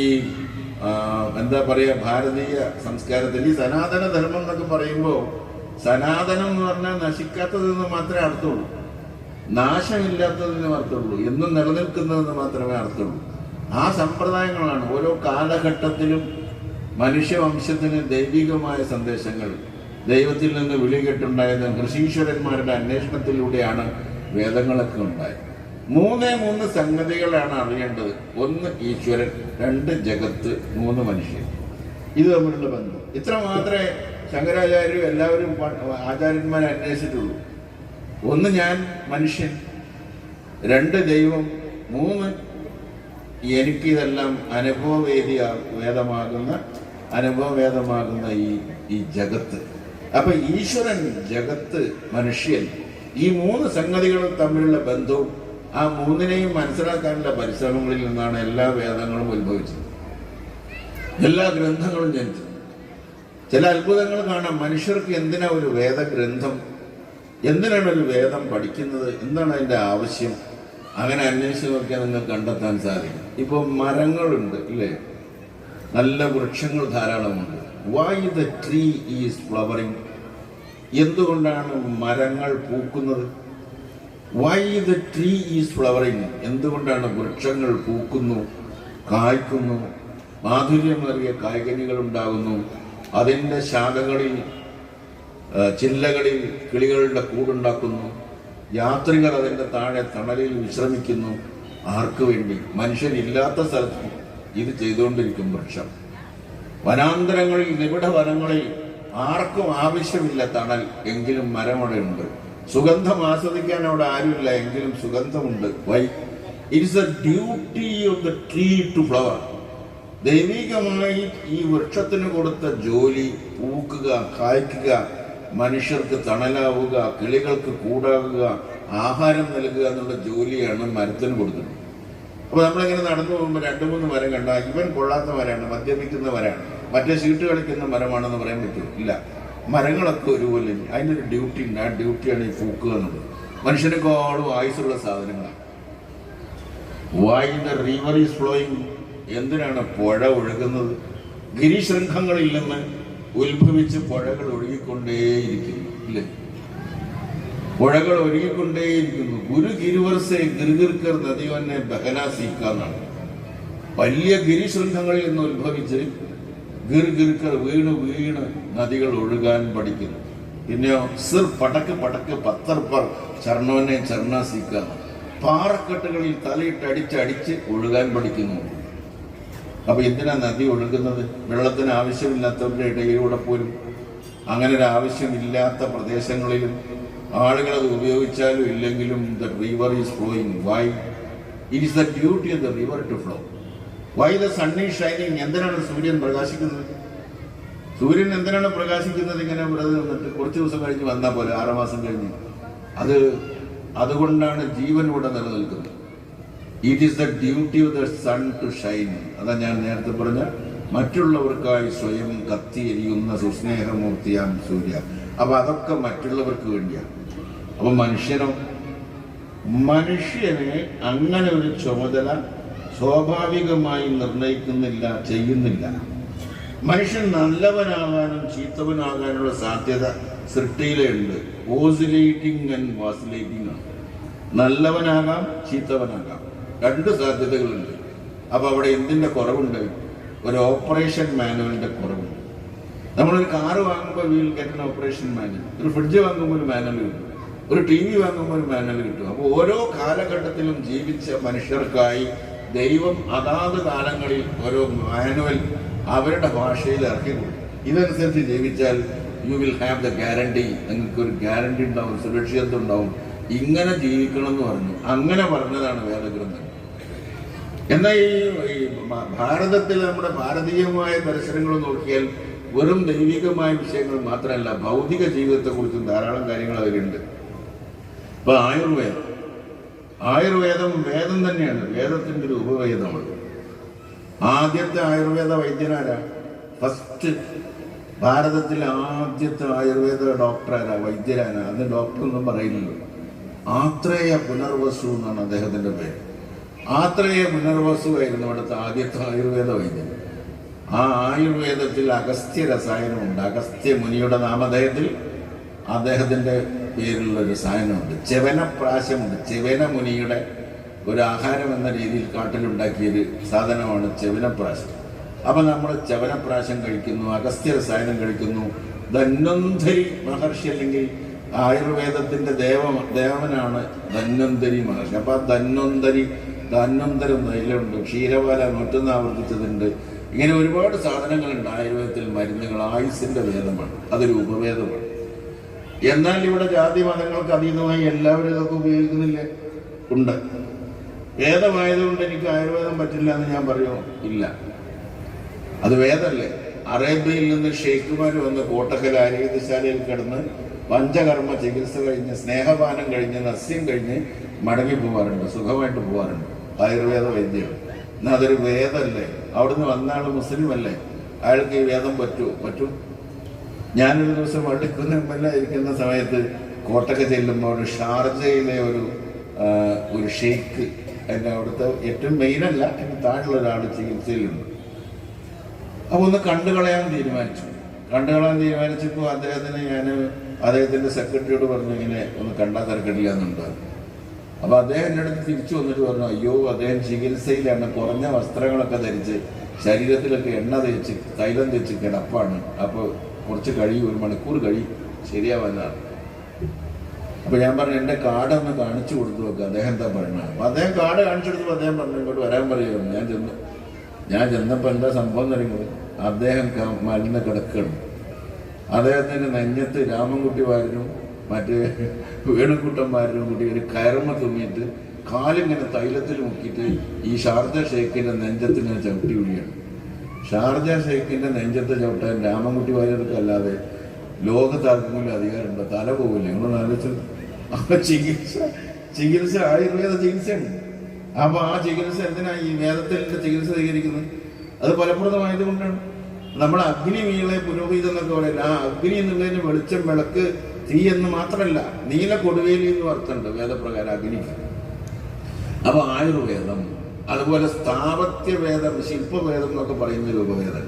ഭാരതീയ സംസ്കാരത്തിൽ ഈ സനാതന ധർമ്മം എന്നൊക്കെ പറയുമ്പോൾ സനാതനം എന്ന് പറഞ്ഞാൽ നശിക്കാത്തതെന്ന് മാത്രമേ അർത്ഥമുള്ളൂ, നാശമില്ലാത്തതെന്ന് അർത്ഥമുള്ളൂ, എന്നും നിലനിൽക്കുന്നതെന്ന് മാത്രമേ അർത്ഥമുള്ളൂ. ആ സമ്പ്രദായങ്ങളാണ് ഓരോ കാലഘട്ടത്തിലും മനുഷ്യവംശത്തിന് ദൈവികമായ സന്ദേശങ്ങൾ ദൈവത്തിൽ നിന്ന് വിളികെട്ടുണ്ടായത് ഋഷീശ്വരന്മാരുടെ അന്വേഷണത്തിലൂടെയാണ് വേദങ്ങളൊക്കെ ഉണ്ടായത്. 3 സംഗതികളാണ് അറിയേണ്ടത്. 1 ഈശ്വരൻ, 2 ജഗത്ത്, 3 മനുഷ്യൻ. ഇത് തമ്മിലുള്ള ബന്ധം. ഇത്ര മാത്രമേ ശങ്കരാചാര്യരും എല്ലാവരും ആചാര്യന്മാരെ അന്വേഷിച്ചിട്ടുള്ളൂ. 1 ഞാൻ മനുഷ്യൻ, 2 ദൈവം, 3 എനിക്കിതെല്ലാം അനുഭവവേദമാകുന്ന ഈ ജഗത്ത്. അപ്പൊ ഈശ്വരൻ, ജഗത്ത്, മനുഷ്യൻ, ഈ 3 സംഗതികളും തമ്മിലുള്ള ബന്ധവും ആ 3നെയും മനസ്സിലാക്കാനുള്ള പരിശ്രമങ്ങളിൽ നിന്നാണ് എല്ലാ വേദങ്ങളും ഉത്ഭവിച്ചത്, എല്ലാ ഗ്രന്ഥങ്ങളും ജനിച്ചത്. ചില അത്ഭുതങ്ങൾ കാണാം. മനുഷ്യർക്ക് എന്തിനാ ഒരു വേദഗ്രന്ഥം, എന്തിനാണ് ഒരു വേദം പഠിക്കുന്നത്, എന്താണ് അതിൻ്റെ ആവശ്യം? അങ്ങനെ അന്വേഷിച്ച് നോക്കിയാൽ നിങ്ങൾക്ക് കണ്ടെത്താൻ സാധിക്കും. ഇപ്പോൾ മരങ്ങളുണ്ട് ഇല്ലേ, നല്ല വൃക്ഷങ്ങൾ ധാരാളമുണ്ട്. Why the tree is flowering? എന്തുകൊണ്ടാണ് മരങ്ങൾ പൂക്കുന്നത്? Why the tree is flowering? എന്തുകൊണ്ടാണ് വൃക്ഷങ്ങൾ പൂക്കുന്നു, കായ്ക്കുന്നു, മാധുര്യമേറിയ കായ്കനികൾ ഉണ്ടാകുന്നു, അതിൻ്റെ ശാഖകളിൽ ചില്ലകളിൽ കിളികളുടെ കൂടുണ്ടാക്കുന്നു, യാത്രികർ അതിൻ്റെ താഴെ തണലിൽ വിശ്രമിക്കുന്നു. ആർക്കു വേണ്ടി? മനുഷ്യരില്ലാത്ത സ്ഥലത്ത് ഇത് ചെയ്തുകൊണ്ടിരിക്കും വൃക്ഷം. വനാന്തരങ്ങളിൽ, നിബിഡ വനങ്ങളിൽ ആർക്കും ആവശ്യമില്ല തണൽ, എങ്കിലും മരം അവിടെ ഉണ്ട്. സുഗന്ധം ആസ്വദിക്കാൻ അവിടെ ആരുമില്ല, എങ്കിലും സുഗന്ധമുണ്ട്. Why? It's a duty of the tree to flower. ദൈവികമായി ഈ വൃക്ഷത്തിന് കൊടുത്ത ജോലി പൂക്കുക, കായ്ക്കുക, മനുഷ്യർക്ക് തണലാവുക, കിളികൾക്ക് കൂടാവുക, ആഹാരം നൽകുക എന്നുള്ള ജോലിയാണ് മരത്തിന് കൊടുത്തത്. അപ്പോൾ നമ്മളിങ്ങനെ നടന്നു പോകുമ്പോൾ 2-3 മരം കണ്ടാൽ ഇവൻ കൊള്ളാത്ത മരമാണ്, മദ്യപിക്കുന്ന മരമാണ്, മറ്റേ ചീട്ട് കളിക്കുന്ന മരമാണെന്ന് പറയാൻ പറ്റുമോ? ഇല്ല. മരങ്ങളൊക്കെ ഒരുപോലെ അതിൻ്റെ ഒരു ഡ്യൂട്ടി ഉണ്ട്. ആ ഡ്യൂട്ടിയാണ് ഈ പൂക്കുക എന്നുള്ളത്. മനുഷ്യനെക്കാളും ആയുസുള്ള സാധനങ്ങളാണ്. Why the river is flowing? എന്തിനാണ് പുഴ ഒഴുകുന്നത്? ഗിരിശൃംഖങ്ങളിൽ നിന്ന് ഉത്ഭവിച്ച് പുഴകൾ ഒഴുകിക്കൊണ്ടേയിരിക്കുന്നു ഇല്ലേ? പുഴകൾ ഒഴുകിക്കൊണ്ടേയിരിക്കുന്നു. ഗുരു ഗിരിവർസെ ഗിർഗിർക്കർ നദിയോന്നെ ബഹനാസീക്കാന്നാണ്. വലിയ ഗിരിശൃംഖങ്ങളിൽ നിന്ന് ഉത്ഭവിച്ച് ഗിർഗിർക്കർ വീണ് നദികൾ ഒഴുകാൻ പഠിക്കുന്നു. പിന്നെയോ സിർ പടക്ക് പടക്ക് പത്തർ പർ ചർണോനെ ചർണ സീക്ക, പാറക്കെട്ടുകളിൽ തലയിട്ട് അടിച്ചടിച്ച് ഒഴുകാൻ പഠിക്കുന്നു. അപ്പൊ എന്തിനാ നദി ഒഴുകുന്നത്? വെള്ളത്തിന് ആവശ്യമില്ലാത്തവരുടെ ഇടയിലൂടെ പോലും, അങ്ങനെ ഒരു ആവശ്യമില്ലാത്ത പ്രദേശങ്ങളിലും ആളുകൾ അത് ഉപയോഗിച്ചാലും ഇല്ലെങ്കിലും the river is flowing. Why? It is the duty of the river to flow. Why the sun is shining? എന്തിനാണ് സൂര്യൻ പ്രകാശിക്കുന്നത്? സൂര്യൻ എന്തിനാണ് പ്രകാശിക്കുന്നത്? ഇങ്ങനെ വെറുതെ നിന്നിട്ട് കുറച്ച് ദിവസം കഴിഞ്ഞ് വന്നാൽ പോലെ, 6 മാസം കഴിഞ്ഞ്. അതുകൊണ്ടാണ് ജീവൻ ഇവിടെ നിലനിൽക്കുന്നത്. It is the duty of the sun to shine. അതാ ഞാൻ നേരത്തെ പറഞ്ഞ മറ്റുള്ളവർക്കായി സ്വയം കത്തി എരിയുന്ന സുസ്നേഹമൂർത്തിയാം സൂര്യ. അപ്പൊ അതൊക്കെ മറ്റുള്ളവർക്ക് വേണ്ടിയാണ്. അപ്പൊ മനുഷ്യനെ അങ്ങനെ ഒരു ചുമതല സ്വാഭാവികമായി നിർണയിക്കുന്നില്ല, ചെയ്യുന്നില്ല. മനുഷ്യൻ നല്ലവനാകാനും ചീത്തവനാകാനുള്ള സാധ്യത സൃഷ്ടിയിലേ ഉണ്ട്. ഓസിലേറ്റിംഗ് ആൻഡ് വാസിലേറ്റിംഗ് ആണ്. നല്ലവനാകാം, ചീത്തവനാകാം, 2 സാധ്യതകളുണ്ട്. അപ്പൊ അവിടെ എന്തിന്റെ കുറവുണ്ട്? ഒരു ഓപ്പറേഷൻ മാനുവലിന്റെ കുറവുണ്ട്. നമ്മളൊരു കാറ് വാങ്ങുമ്പോൾ വീൽ ഗെറ്റ് ഓപ്പറേഷൻ മാനുവൽ, ഒരു ഫ്രിഡ്ജ് വാങ്ങുമ്പോൾ ഒരു മാനുവൽ കിട്ടും, ഒരു TV വാങ്ങുമ്പോൾ ഒരു മാനുവൽ കിട്ടും. അപ്പോൾ ഓരോ കാലഘട്ടത്തിലും ജീവിച്ച മനുഷ്യർക്കായി ദൈവം അതാത് കാലങ്ങളിൽ ഓരോ മാനുവൽ അവരുടെ ഭാഷയിൽ ഇറക്കി കൊടുക്കും. ഇതനുസരിച്ച് ജീവിച്ചാൽ you will have the guarantee. നിങ്ങൾക്ക് ഒരു ഗ്യാരണ്ടി ഉണ്ടാവും, സുരക്ഷിതത്വം ഉണ്ടാവും. ഇങ്ങനെ ജീവിക്കണം എന്ന് പറഞ്ഞു. അങ്ങനെ പറഞ്ഞതാണ് വേദഗ്രന്ഥം. എന്നാൽ ഈ ഭാരതത്തിൽ നമ്മുടെ ഭാരതീയമായ ദർശനങ്ങൾ നോക്കിയാൽ വെറും ദൈവികമായ വിഷയങ്ങൾ മാത്രമല്ല, ഭൗതിക ജീവിതത്തെക്കുറിച്ചും ധാരാളം കാര്യങ്ങൾ അതിലുണ്ട്. ഇപ്പൊ ആയുർവേദം വേദം തന്നെയാണ്. വേദത്തിന്റെ ഒരു ഉപവേദമാണ്. ആദ്യത്തെ ആയുർവേദ വൈദ്യനാരാ? ഫസ്റ്റ് ഭാരതത്തിലെ ആദ്യത്തെ ആയുർവേദ ഡോക്ടറാരാ? വൈദ്യരാരാ? അത് ഡോക്ടർ ഒന്നും പറയുന്നില്ല. ആത്രേയ പുനർവസു എന്നാണ് അദ്ദേഹത്തിന്റെ പേര്. ആത്രേയ പുനർവസു ആയിരുന്നു അവിടുത്തെ ആദ്യത്തെ ആയുർവേദ വൈദ്യൻ. ആ ആയുർവേദത്തിൽ അഗസ്ത്യ രസായനമുണ്ട്. അഗസ്ത്യ മുനിയുടെ നാമധേയത്തിൽ അദ്ദേഹത്തിന്റെ പേരിലുള്ള രസായനമുണ്ട്. ചെവനപ്രാശമുണ്ട്. ചെവന മുനിയുടെ ഒരു ആഹാരം എന്ന രീതിയിൽ കാട്ടിലുണ്ടാക്കിയൊരു സാധനമാണ് ചെവനപ്രാശം. അപ്പൊ നമ്മൾ ചെവനപ്രാശം കഴിക്കുന്നു, അഗസ്ത്യ രസായനം കഴിക്കുന്നു. ധന്വന്തരി മഹർഷി അല്ലെങ്കിൽ ആയുർവേദത്തിന്റെ ദേവനാണ് ധന്വന്തരി മഹർഷി. അപ്പൊ ആ ധന്വന്തരം തൈലമുണ്ട്, ക്ഷീരപാല 101 ആവർത്തിച്ചതുണ്ട്. ഇങ്ങനെ ഒരുപാട് സാധനങ്ങളുണ്ട് ആയുർവേദത്തിൽ. മരുന്നുകൾ ആയുസിന്റെ വേദമാണ്, അതൊരു ഉപവേദമാണ്. എന്നാൽ ഇവിടെ ജാതി മതങ്ങൾക്ക് അതീതമായി എല്ലാവരും ഇതൊക്കെ ഉപയോഗിക്കുന്നില്ലേ? ഉണ്ട്. വേദമായതുകൊണ്ട് എനിക്ക് ആയുർവേദം പറ്റില്ല എന്ന് ഞാൻ പറയുമോ? ഇല്ല, അത് വേദമല്ലേ. അറേബ്യയിൽ നിന്ന് ഷെയ്ഖുമാർ വന്ന് കോട്ടക്കൽ ആയുർവേദശാലയിൽ കിടന്ന് പഞ്ചകർമ്മ ചികിത്സ കഴിഞ്ഞ്, സ്നേഹപാനം കഴിഞ്ഞ്, നസ്യം കഴിഞ്ഞ് മടങ്ങി പോകാറുണ്ട്, സുഖമായിട്ട് പോകാറുണ്ട് ആയുർവേദ വൈദ്യം. എന്നാൽ അതൊരു വേദമല്ലേ? അവിടുന്ന് വന്ന ആൾ മുസ്ലിം അല്ലേ? അയാൾക്ക് ഈ വേദം പറ്റും? ഞാനൊരു ദിവസം വള്ളിക്കുന്ന ഇരിക്കുന്ന സമയത്ത് കോട്ടക്ക ചെല്ലുമ്പോൾ ഒരു ഷാർജയിലെ ഒരു ഷെയ്ഖ്, എൻ്റെ അവിടുത്തെ ഏറ്റവും മെയിനല്ല, എൻ്റെ താഴെയുള്ള ഒരാൾ ചികിത്സയിലുണ്ട്. അപ്പോൾ ഒന്ന് കണ്ടുകളയാൻ തീരുമാനിച്ചപ്പോൾ അദ്ദേഹത്തിൻ്റെ സെക്രട്ടറിയോട് പറഞ്ഞു, ഇങ്ങനെ ഒന്ന് കണ്ടാൽ തിരക്കില്ല എന്നുണ്ട്. അപ്പോൾ അദ്ദേഹം എൻ്റെ അടുത്ത് തിരിച്ചു വന്നിട്ട് പറഞ്ഞു, അയ്യോ അദ്ദേഹം ചികിത്സയിലാണ്, കുറഞ്ഞ വസ്ത്രങ്ങളൊക്കെ ധരിച്ച് ശരീരത്തിലൊക്കെ എണ്ണ തേച്ച് തൈലം തേച്ച് കിടപ്പാണ്. അപ്പോൾ കുറച്ച് കഴിയും, 1 മണിക്കൂർ കഴിയും ശരിയാവാനാണ്. അപ്പോൾ ഞാൻ പറഞ്ഞു, എൻ്റെ കാർഡ് ഒന്ന് കാണിച്ചു കൊടുത്തു നോക്കുക, അദ്ദേഹം എന്താ പറയുന്നത്. അപ്പോൾ അദ്ദേഹം കാർഡ് കാണിച്ചു കൊടുത്തപ്പോൾ അദ്ദേഹം പറഞ്ഞു, ഇങ്ങോട്ട് വരാൻ പറയുമായിരുന്നു. ഞാൻ ചെന്നപ്പോൾ എന്താ സംഭവം തുടങ്ങിയത്? അദ്ദേഹം മരുന്ന് കിടക്കണം. അദ്ദേഹത്തിൻ്റെ നെഞ്ഞത്ത് രാമൻകുട്ടിമാരനും മറ്റേ വേണുക്കുട്ടന്മാരനും കൂടി ഒരു കയർമ തുമ്മിയിട്ട് കാലിങ്ങനെ തൈലത്തിൽ മുക്കിയിട്ട് ഈ ഷാർജ ഷെയ്ഖിൻ്റെ നെഞ്ചത്ത് ഇങ്ങനെ ചവിട്ടി വിളിയാണ്. ഷാർജ ഷെയ്ഖിൻ്റെ നെഞ്ചത്ത് ചവിട്ടാൻ രാമൻകുട്ടി വാര്യർക്ക് അല്ലാതെ ലോകത്താർക്കെങ്കിലും അധികാരമുണ്ടോ? തല പോകില്ല. നിങ്ങളൊന്ന് ആലോചിച്ചത്. അപ്പൊ ചികിത്സ ആയുർവേദ ചികിത്സയാണ്. അപ്പൊ ആ ചികിത്സ എന്തിനാ ഈ വേദത്തിന്റെ ചികിത്സ സ്വീകരിക്കുന്നത്? അത് ഫലപ്രദമായത് കൊണ്ടാണ്. നമ്മൾ അഗ്നി വീളെ പുരോഹിതം എന്നൊക്കെ പറയില്ല. ആ അഗ്നി എന്നുള്ളതിന് വെളിച്ചം, വിളക്ക്, തീ എന്ന് മാത്രമല്ല, നീല കൊടുവേലി എന്ന് അർത്ഥമുണ്ട് വേദപ്രകാരം അഗ്നിക്ക്. അപ്പൊ ആയുർവേദം, അതുപോലെ സ്ഥാപത്യവേദം, ശില്പവേദം എന്നൊക്കെ പറയുന്ന രൂപവേദം.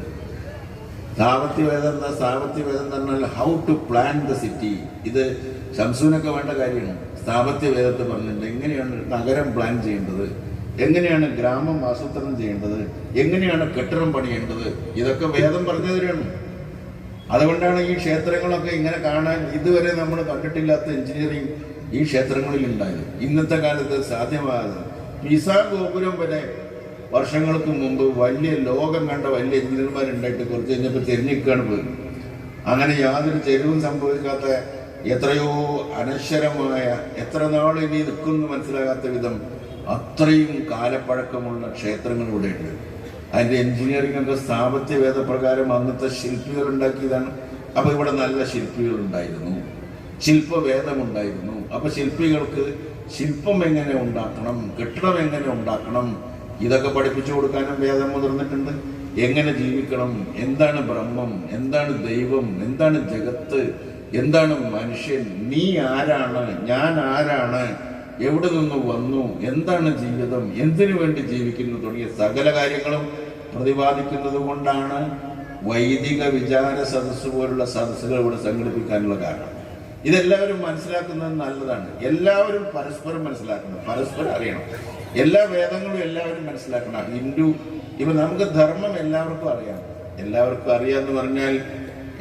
സ്ഥാപത്യവേദം എന്ന് പറഞ്ഞാൽ how to plan the city. ഇത് ശംസൂനൊക്കെ വേണ്ട കാര്യമാണ്. സ്ഥാപത്യവേദത്തെ പറഞ്ഞിട്ടുണ്ട് എങ്ങനെയാണ് നഗരം പ്ലാൻ ചെയ്യേണ്ടത്, എങ്ങനെയാണ് ഗ്രാമം ആസൂത്രണം ചെയ്യേണ്ടത്, എങ്ങനെയാണ് കെട്ടിടം പണിയേണ്ടത്. ഇതൊക്കെ വേദം പറഞ്ഞു തരാണ്. അതുകൊണ്ടാണ് ഈ ക്ഷേത്രങ്ങളൊക്കെ ഇങ്ങനെ കാണാൻ ഇതുവരെ നമ്മൾ കണ്ടിട്ടില്ലാത്ത എഞ്ചിനീയറിംഗ് ഈ ക്ഷേത്രങ്ങളിൽ ഉണ്ടായത്. ഇന്നത്തെ കാലത്ത് സാധ്യമാകാതെ പിസാ ഗോപുരം വരെ വർഷങ്ങൾക്ക് മുമ്പ് വലിയ ലോകം കണ്ട വലിയ എഞ്ചിനീയർമാരുണ്ടായിട്ട് കുറച്ച് കഴിഞ്ഞപ്പോൾ തിരഞ്ഞിക്കാണ് പോയി. അങ്ങനെ യാതൊരു ചെരുവും സംഭവിക്കാത്ത എത്രയോ അനശ്വരമായ, എത്ര നാൾ ഇനി നിൽക്കുമെന്ന് മനസ്സിലാകാത്ത വിധം അത്രയും കാലപ്പഴക്കമുള്ള ക്ഷേത്രങ്ങൾ ഇവിടെയുണ്ട്. അതിൻ്റെ എഞ്ചിനീയറിംഗ് ഒക്കെ സ്ഥാപത്യ വേദപ്രകാരം അന്നത്തെ ശില്പികൾ ഉണ്ടാക്കിയതാണ്. അപ്പോൾ ഇവിടെ നല്ല ശില്പികൾ ഉണ്ടായിരുന്നു, ശില്പവേദമുണ്ടായിരുന്നു. അപ്പോൾ ശില്പികൾക്ക് ശില്പം എങ്ങനെ ഉണ്ടാക്കണം, കെട്ടിടം എങ്ങനെ ഉണ്ടാക്കണം, ഇതൊക്കെ പഠിപ്പിച്ചു കൊടുക്കാനും വേദം മുതിർന്നിട്ടുണ്ട്. എങ്ങനെ ജീവിക്കണം, എന്താണ് ബ്രഹ്മം, എന്താണ് ദൈവം, എന്താണ് ജഗത്ത്, എന്താണ് മനുഷ്യൻ, നീ ആരാണ്, ഞാൻ ആരാണ്, എവിടെ നിന്ന് വന്നു, എന്താണ് ജീവിതം, എന്തിനു വേണ്ടി ജീവിക്കുന്നു തുടങ്ങിയ സകല കാര്യങ്ങളും പ്രതിപാദിക്കുന്നത് കൊണ്ടാണ് വൈദിക വിചാര സദസ്സ് പോലുള്ള സദസ്സുകൾ ഇവിടെ സംഘടിപ്പിക്കാനുള്ള കാരണം. ഇതെല്ലാവരും മനസ്സിലാക്കുന്നത് നല്ലതാണ്. എല്ലാവരും പരസ്പരം മനസ്സിലാക്കണം, പരസ്പരം അറിയണം. എല്ലാ വേദങ്ങളും എല്ലാവരും മനസ്സിലാക്കണം. ഹിന്ദു ഇപ്പൊ നമുക്ക് ധർമ്മം എല്ലാവർക്കും അറിയാം. എല്ലാവർക്കും അറിയാന്ന് പറഞ്ഞാൽ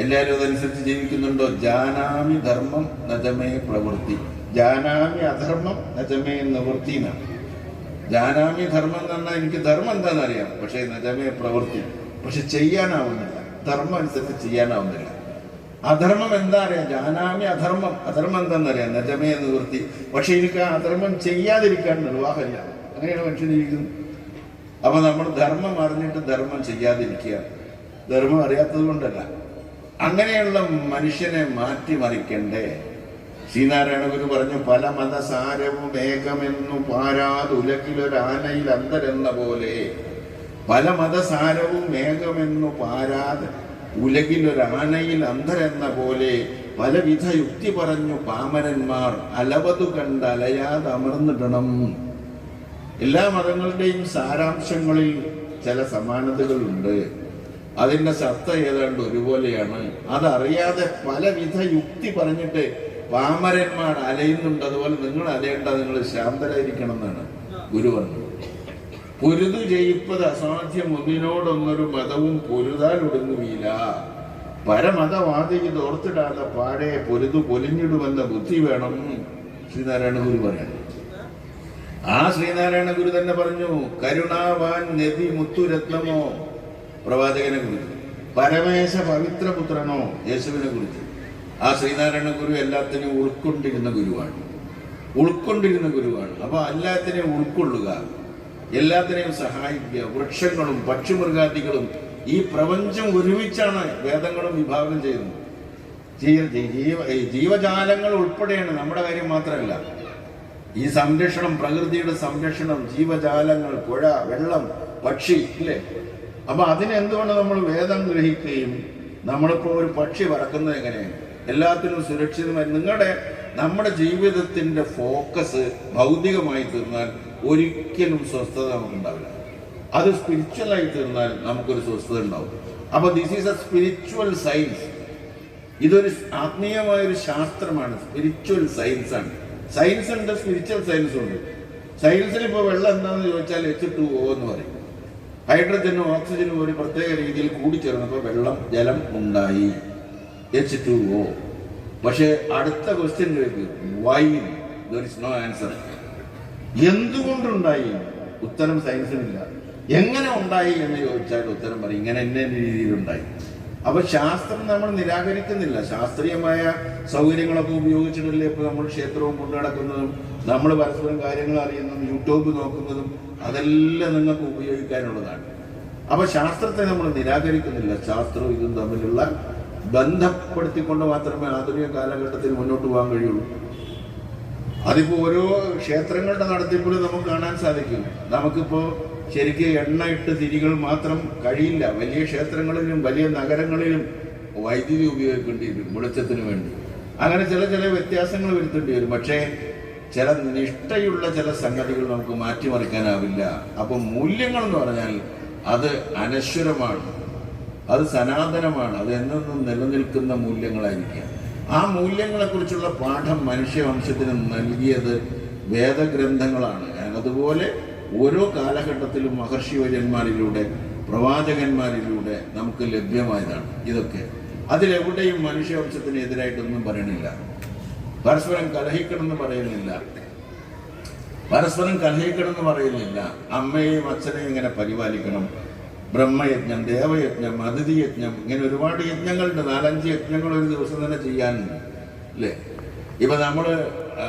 എല്ലാവരും അതനുസരിച്ച് ജീവിക്കുന്നുണ്ടോ? ജാനാമി ധർമ്മം നജമേ പ്രവൃത്തി, ജാനാമി അധർമ്മം നജമേ നിവൃത്തി എന്നാണ്. ജാനാമി ധർമ്മം എന്ന് പറഞ്ഞാൽ എനിക്ക് ധർമ്മം എന്താണെന്ന് അറിയാം, പക്ഷേ നജമേ പ്രവൃത്തി, പക്ഷെ ചെയ്യാനാവുന്നില്ല, ധർമ്മം അനുസരിച്ച് ചെയ്യാനാവുന്നില്ല. അധർമ്മം എന്താ അറിയാം? ജാനാമി അധർമ്മം, അധർമ്മം എന്താണെന്നറിയാം, നജമേ നിവൃത്തി, പക്ഷെ എനിക്ക് ആ അധർമ്മം ചെയ്യാതിരിക്കാൻ നിർവാഹമില്ല. അങ്ങനെയാണ് മനുഷ്യൻ ജീവിക്കുന്നത്. അപ്പൊ നമ്മൾ ധർമ്മം അറിഞ്ഞിട്ട് ധർമ്മം ചെയ്യാതിരിക്കുക, ധർമ്മം അറിയാത്തത് കൊണ്ടല്ല. അങ്ങനെയുള്ള മനുഷ്യനെ മാറ്റിമറിക്കണ്ടേ? ശ്രീനാരായണ ഗുരു പറഞ്ഞു, പല മതസാരവും ഏകമെന്നു പാരാതുലകിലൊരാനയിൽ അന്തരെന്ന പോലെ. പല മതസാരവും ഏകമെന്നു പാരാത് ഉലകിലൊരാനയിൽ അന്തരെന്ന പോലെ പലവിധ യുക്തി പറഞ്ഞു പാമരന്മാർ അലവതു കണ്ട് അലയാതെ അമർന്നിടണം. എല്ലാ മതങ്ങളുടെയും സാരാംശങ്ങളിൽ ചില സമാനതകളുണ്ട്. അതിൻ്റെ സത്ത ഏതാണ്ട് ഒരുപോലെയാണ്. അതറിയാതെ പലവിധ യുക്തി പറഞ്ഞിട്ട് പാമരന്മാർ അലയുന്നുണ്ട്. അതുപോലെ നിങ്ങൾ അലയേണ്ട, നിങ്ങൾ ശാന്തരായിരിക്കണം എന്നാണ് ഗുരു പറഞ്ഞത്. പൊരുതു ചെയ്യിപ്പത് അസാധ്യം ഒന്നിനോടൊന്നൊരു മതവും പൊരുതാൽ ഒടുങ്ങുകയില്ല. പരമതവാദി ഇത് ഓർത്തിടാതെ പാടെ പൊരുതു പൊലിഞ്ഞിടുമെന്ന ബുദ്ധി വേണം ശ്രീനാരായണ ഗുരു പറയണം. ആ ശ്രീനാരായണ ഗുരു തന്നെ പറഞ്ഞു, കരുണാവാൻ നബി മുത്തുരത്നമോ പ്രവാചകനെ കുറിച്ച്, പരമേശ പവിത്രപുത്രനോ യേശുവിനെ കുറിച്ച്. ആ ശ്രീനാരായണ ഗുരു എല്ലാത്തിനെയും ഉൾക്കൊണ്ടിരുന്ന ഗുരുവാണ്. അപ്പൊ എല്ലാത്തിനെയും ഉൾക്കൊള്ളുക, എല്ലാത്തിനെയും സഹായിക്കുക. വൃക്ഷങ്ങളും പക്ഷിമൃഗാദികളും ഈ പ്രപഞ്ചം ഒരുമിച്ചാണ് വേദങ്ങളും വിഭാഗം ചെയ്യുന്നത്. ജീവജാലങ്ങൾ ഉൾപ്പെടെയാണ്, നമ്മുടെ കാര്യം മാത്രമല്ല. ഈ സംരക്ഷണം, പ്രകൃതിയുടെ സംരക്ഷണം, ജീവജാലങ്ങൾ, പുഴ, വെള്ളം, പക്ഷി, ഇല്ലേ? അപ്പൊ അതിനെന്തുകൊണ്ട് നമ്മൾ വേദം ഗ്രഹിക്കുകയും, നമ്മളിപ്പോ ഒരു പക്ഷി പറക്കുന്നത് എങ്ങനെയാണ്, എല്ലാത്തിനും സുരക്ഷിതമായി. നമ്മുടെ ജീവിതത്തിന്റെ ഫോക്കസ് ഭൗതികമായി തീർന്നാൽ ഒരിക്കലും സ്വസ്ഥത നമുക്കുണ്ടാവില്ല. അത് സ്പിരിച്വലായി തീർന്നാൽ നമുക്കൊരു സ്വസ്ഥത ഉണ്ടാവും. അപ്പൊ this is A spiritual science. ഇതൊരു ആത്മീയമായൊരു ശാസ്ത്രമാണ്, സ്പിരിച്വൽ സയൻസ് ആണ്. സയൻസ് ഉണ്ട്, സ്പിരിച്വൽ സയൻസ് ഉണ്ട്. സയൻസിൽ ഇപ്പോൾ വെള്ളം എന്താണെന്ന് ചോദിച്ചാൽ H2O എന്ന് പറയും. ഹൈഡ്രജനും ഓക്സിജനും ഒരു പ്രത്യേക രീതിയിൽ കൂടിച്ചേർന്നപ്പോൾ ജലം ഉണ്ടായി, H2O. പക്ഷെ അടുത്ത ക്വസ്റ്റ്യൻ ചോദിക്കും, why? There is no answer. എന്തുകൊണ്ടുണ്ടായി? ഉത്തരം സയൻസിനില്ല. എങ്ങനെ ഉണ്ടായി എന്ന് ചോദിച്ചാൽ ഉത്തരം പറയും, ഇങ്ങനെ എന്നെ രീതിയിലുണ്ടായി. അപ്പൊ ശാസ്ത്രം നമ്മൾ നിരാകരിക്കുന്നില്ല. ശാസ്ത്രീയമായ സൗകര്യങ്ങളൊക്കെ ഉപയോഗിച്ചിട്ടല്ലേ ഇപ്പൊ നമ്മൾ ക്ഷേത്രവും കൊണ്ടു നടക്കുന്നതും, നമ്മൾ പരസ്പരം കാര്യങ്ങൾ അറിയുന്നതും, യൂട്യൂബ് നോക്കുന്നതും, അതെല്ലാം നിങ്ങൾക്ക് ഉപയോഗിക്കാനുള്ളതാണ്. അപ്പൊ ശാസ്ത്രത്തെ നമ്മൾ നിരാകരിക്കുന്നില്ല. ശാസ്ത്രവും ഇതും തമ്മിലുള്ള ബന്ധപ്പെടുത്തിക്കൊണ്ട് മാത്രമേ ആധുനിക കാലഘട്ടത്തിൽ മുന്നോട്ട് പോകാൻ കഴിയുള്ളൂ. അതിപ്പോ ഓരോ ക്ഷേത്രങ്ങളുടെ നടത്തിപ്പിൽ നമുക്ക് കാണാൻ സാധിക്കും. നമുക്കിപ്പോ ശരിക്കും എണ്ണയിട്ട് തിരികൾ മാത്രം കഴിയില്ല. വലിയ ക്ഷേത്രങ്ങളിലും വലിയ നഗരങ്ങളിലും വൈദ്യുതി ഉപയോഗിക്കേണ്ടി വരും വെളിച്ചത്തിന് വേണ്ടി. അങ്ങനെ ചില വ്യത്യാസങ്ങൾ വരുത്തേണ്ടി വരും. പക്ഷേ ചില നിഷ്ഠയുള്ള ചില സംഗതികൾ നമുക്ക് മാറ്റിമറിക്കാനാവില്ല. അപ്പം മൂല്യങ്ങൾ എന്ന് പറഞ്ഞാൽ അത് അനശ്വരമാണ്, അത് സനാതനമാണ്, അത് എന്നും നിലനിൽക്കുന്ന മൂല്യങ്ങളായിരിക്കാം. ആ മൂല്യങ്ങളെക്കുറിച്ചുള്ള പാഠം മനുഷ്യവംശത്തിന് നൽകിയത് വേദഗ്രന്ഥങ്ങളാണ്. അതുപോലെ ഓരോ കാലഘട്ടത്തിലും മഹർഷിവര്യന്മാരിലൂടെ, പ്രവാചകന്മാരിലൂടെ നമുക്ക് ലഭ്യമായതാണ് ഇതൊക്കെ. അതിലെവിടെയും മനുഷ്യവംശത്തിന് എതിരായിട്ടൊന്നും പറയണില്ല. പരസ്പരം കലഹിക്കണമെന്ന് പറയുന്നില്ല, അമ്മയെയും അച്ഛനെയും ഇങ്ങനെ പരിപാലിക്കണം. ബ്രഹ്മയജ്ഞം, ദേവയജ്ഞം, അതിഥി യജ്ഞം, ഇങ്ങനെ ഒരുപാട് യജ്ഞങ്ങളുണ്ട്. 4-5 യജ്ഞങ്ങൾ ഒരു ദിവസം തന്നെ ചെയ്യാനുണ്ട് അല്ലേ? ഇപ്പൊ നമ്മള്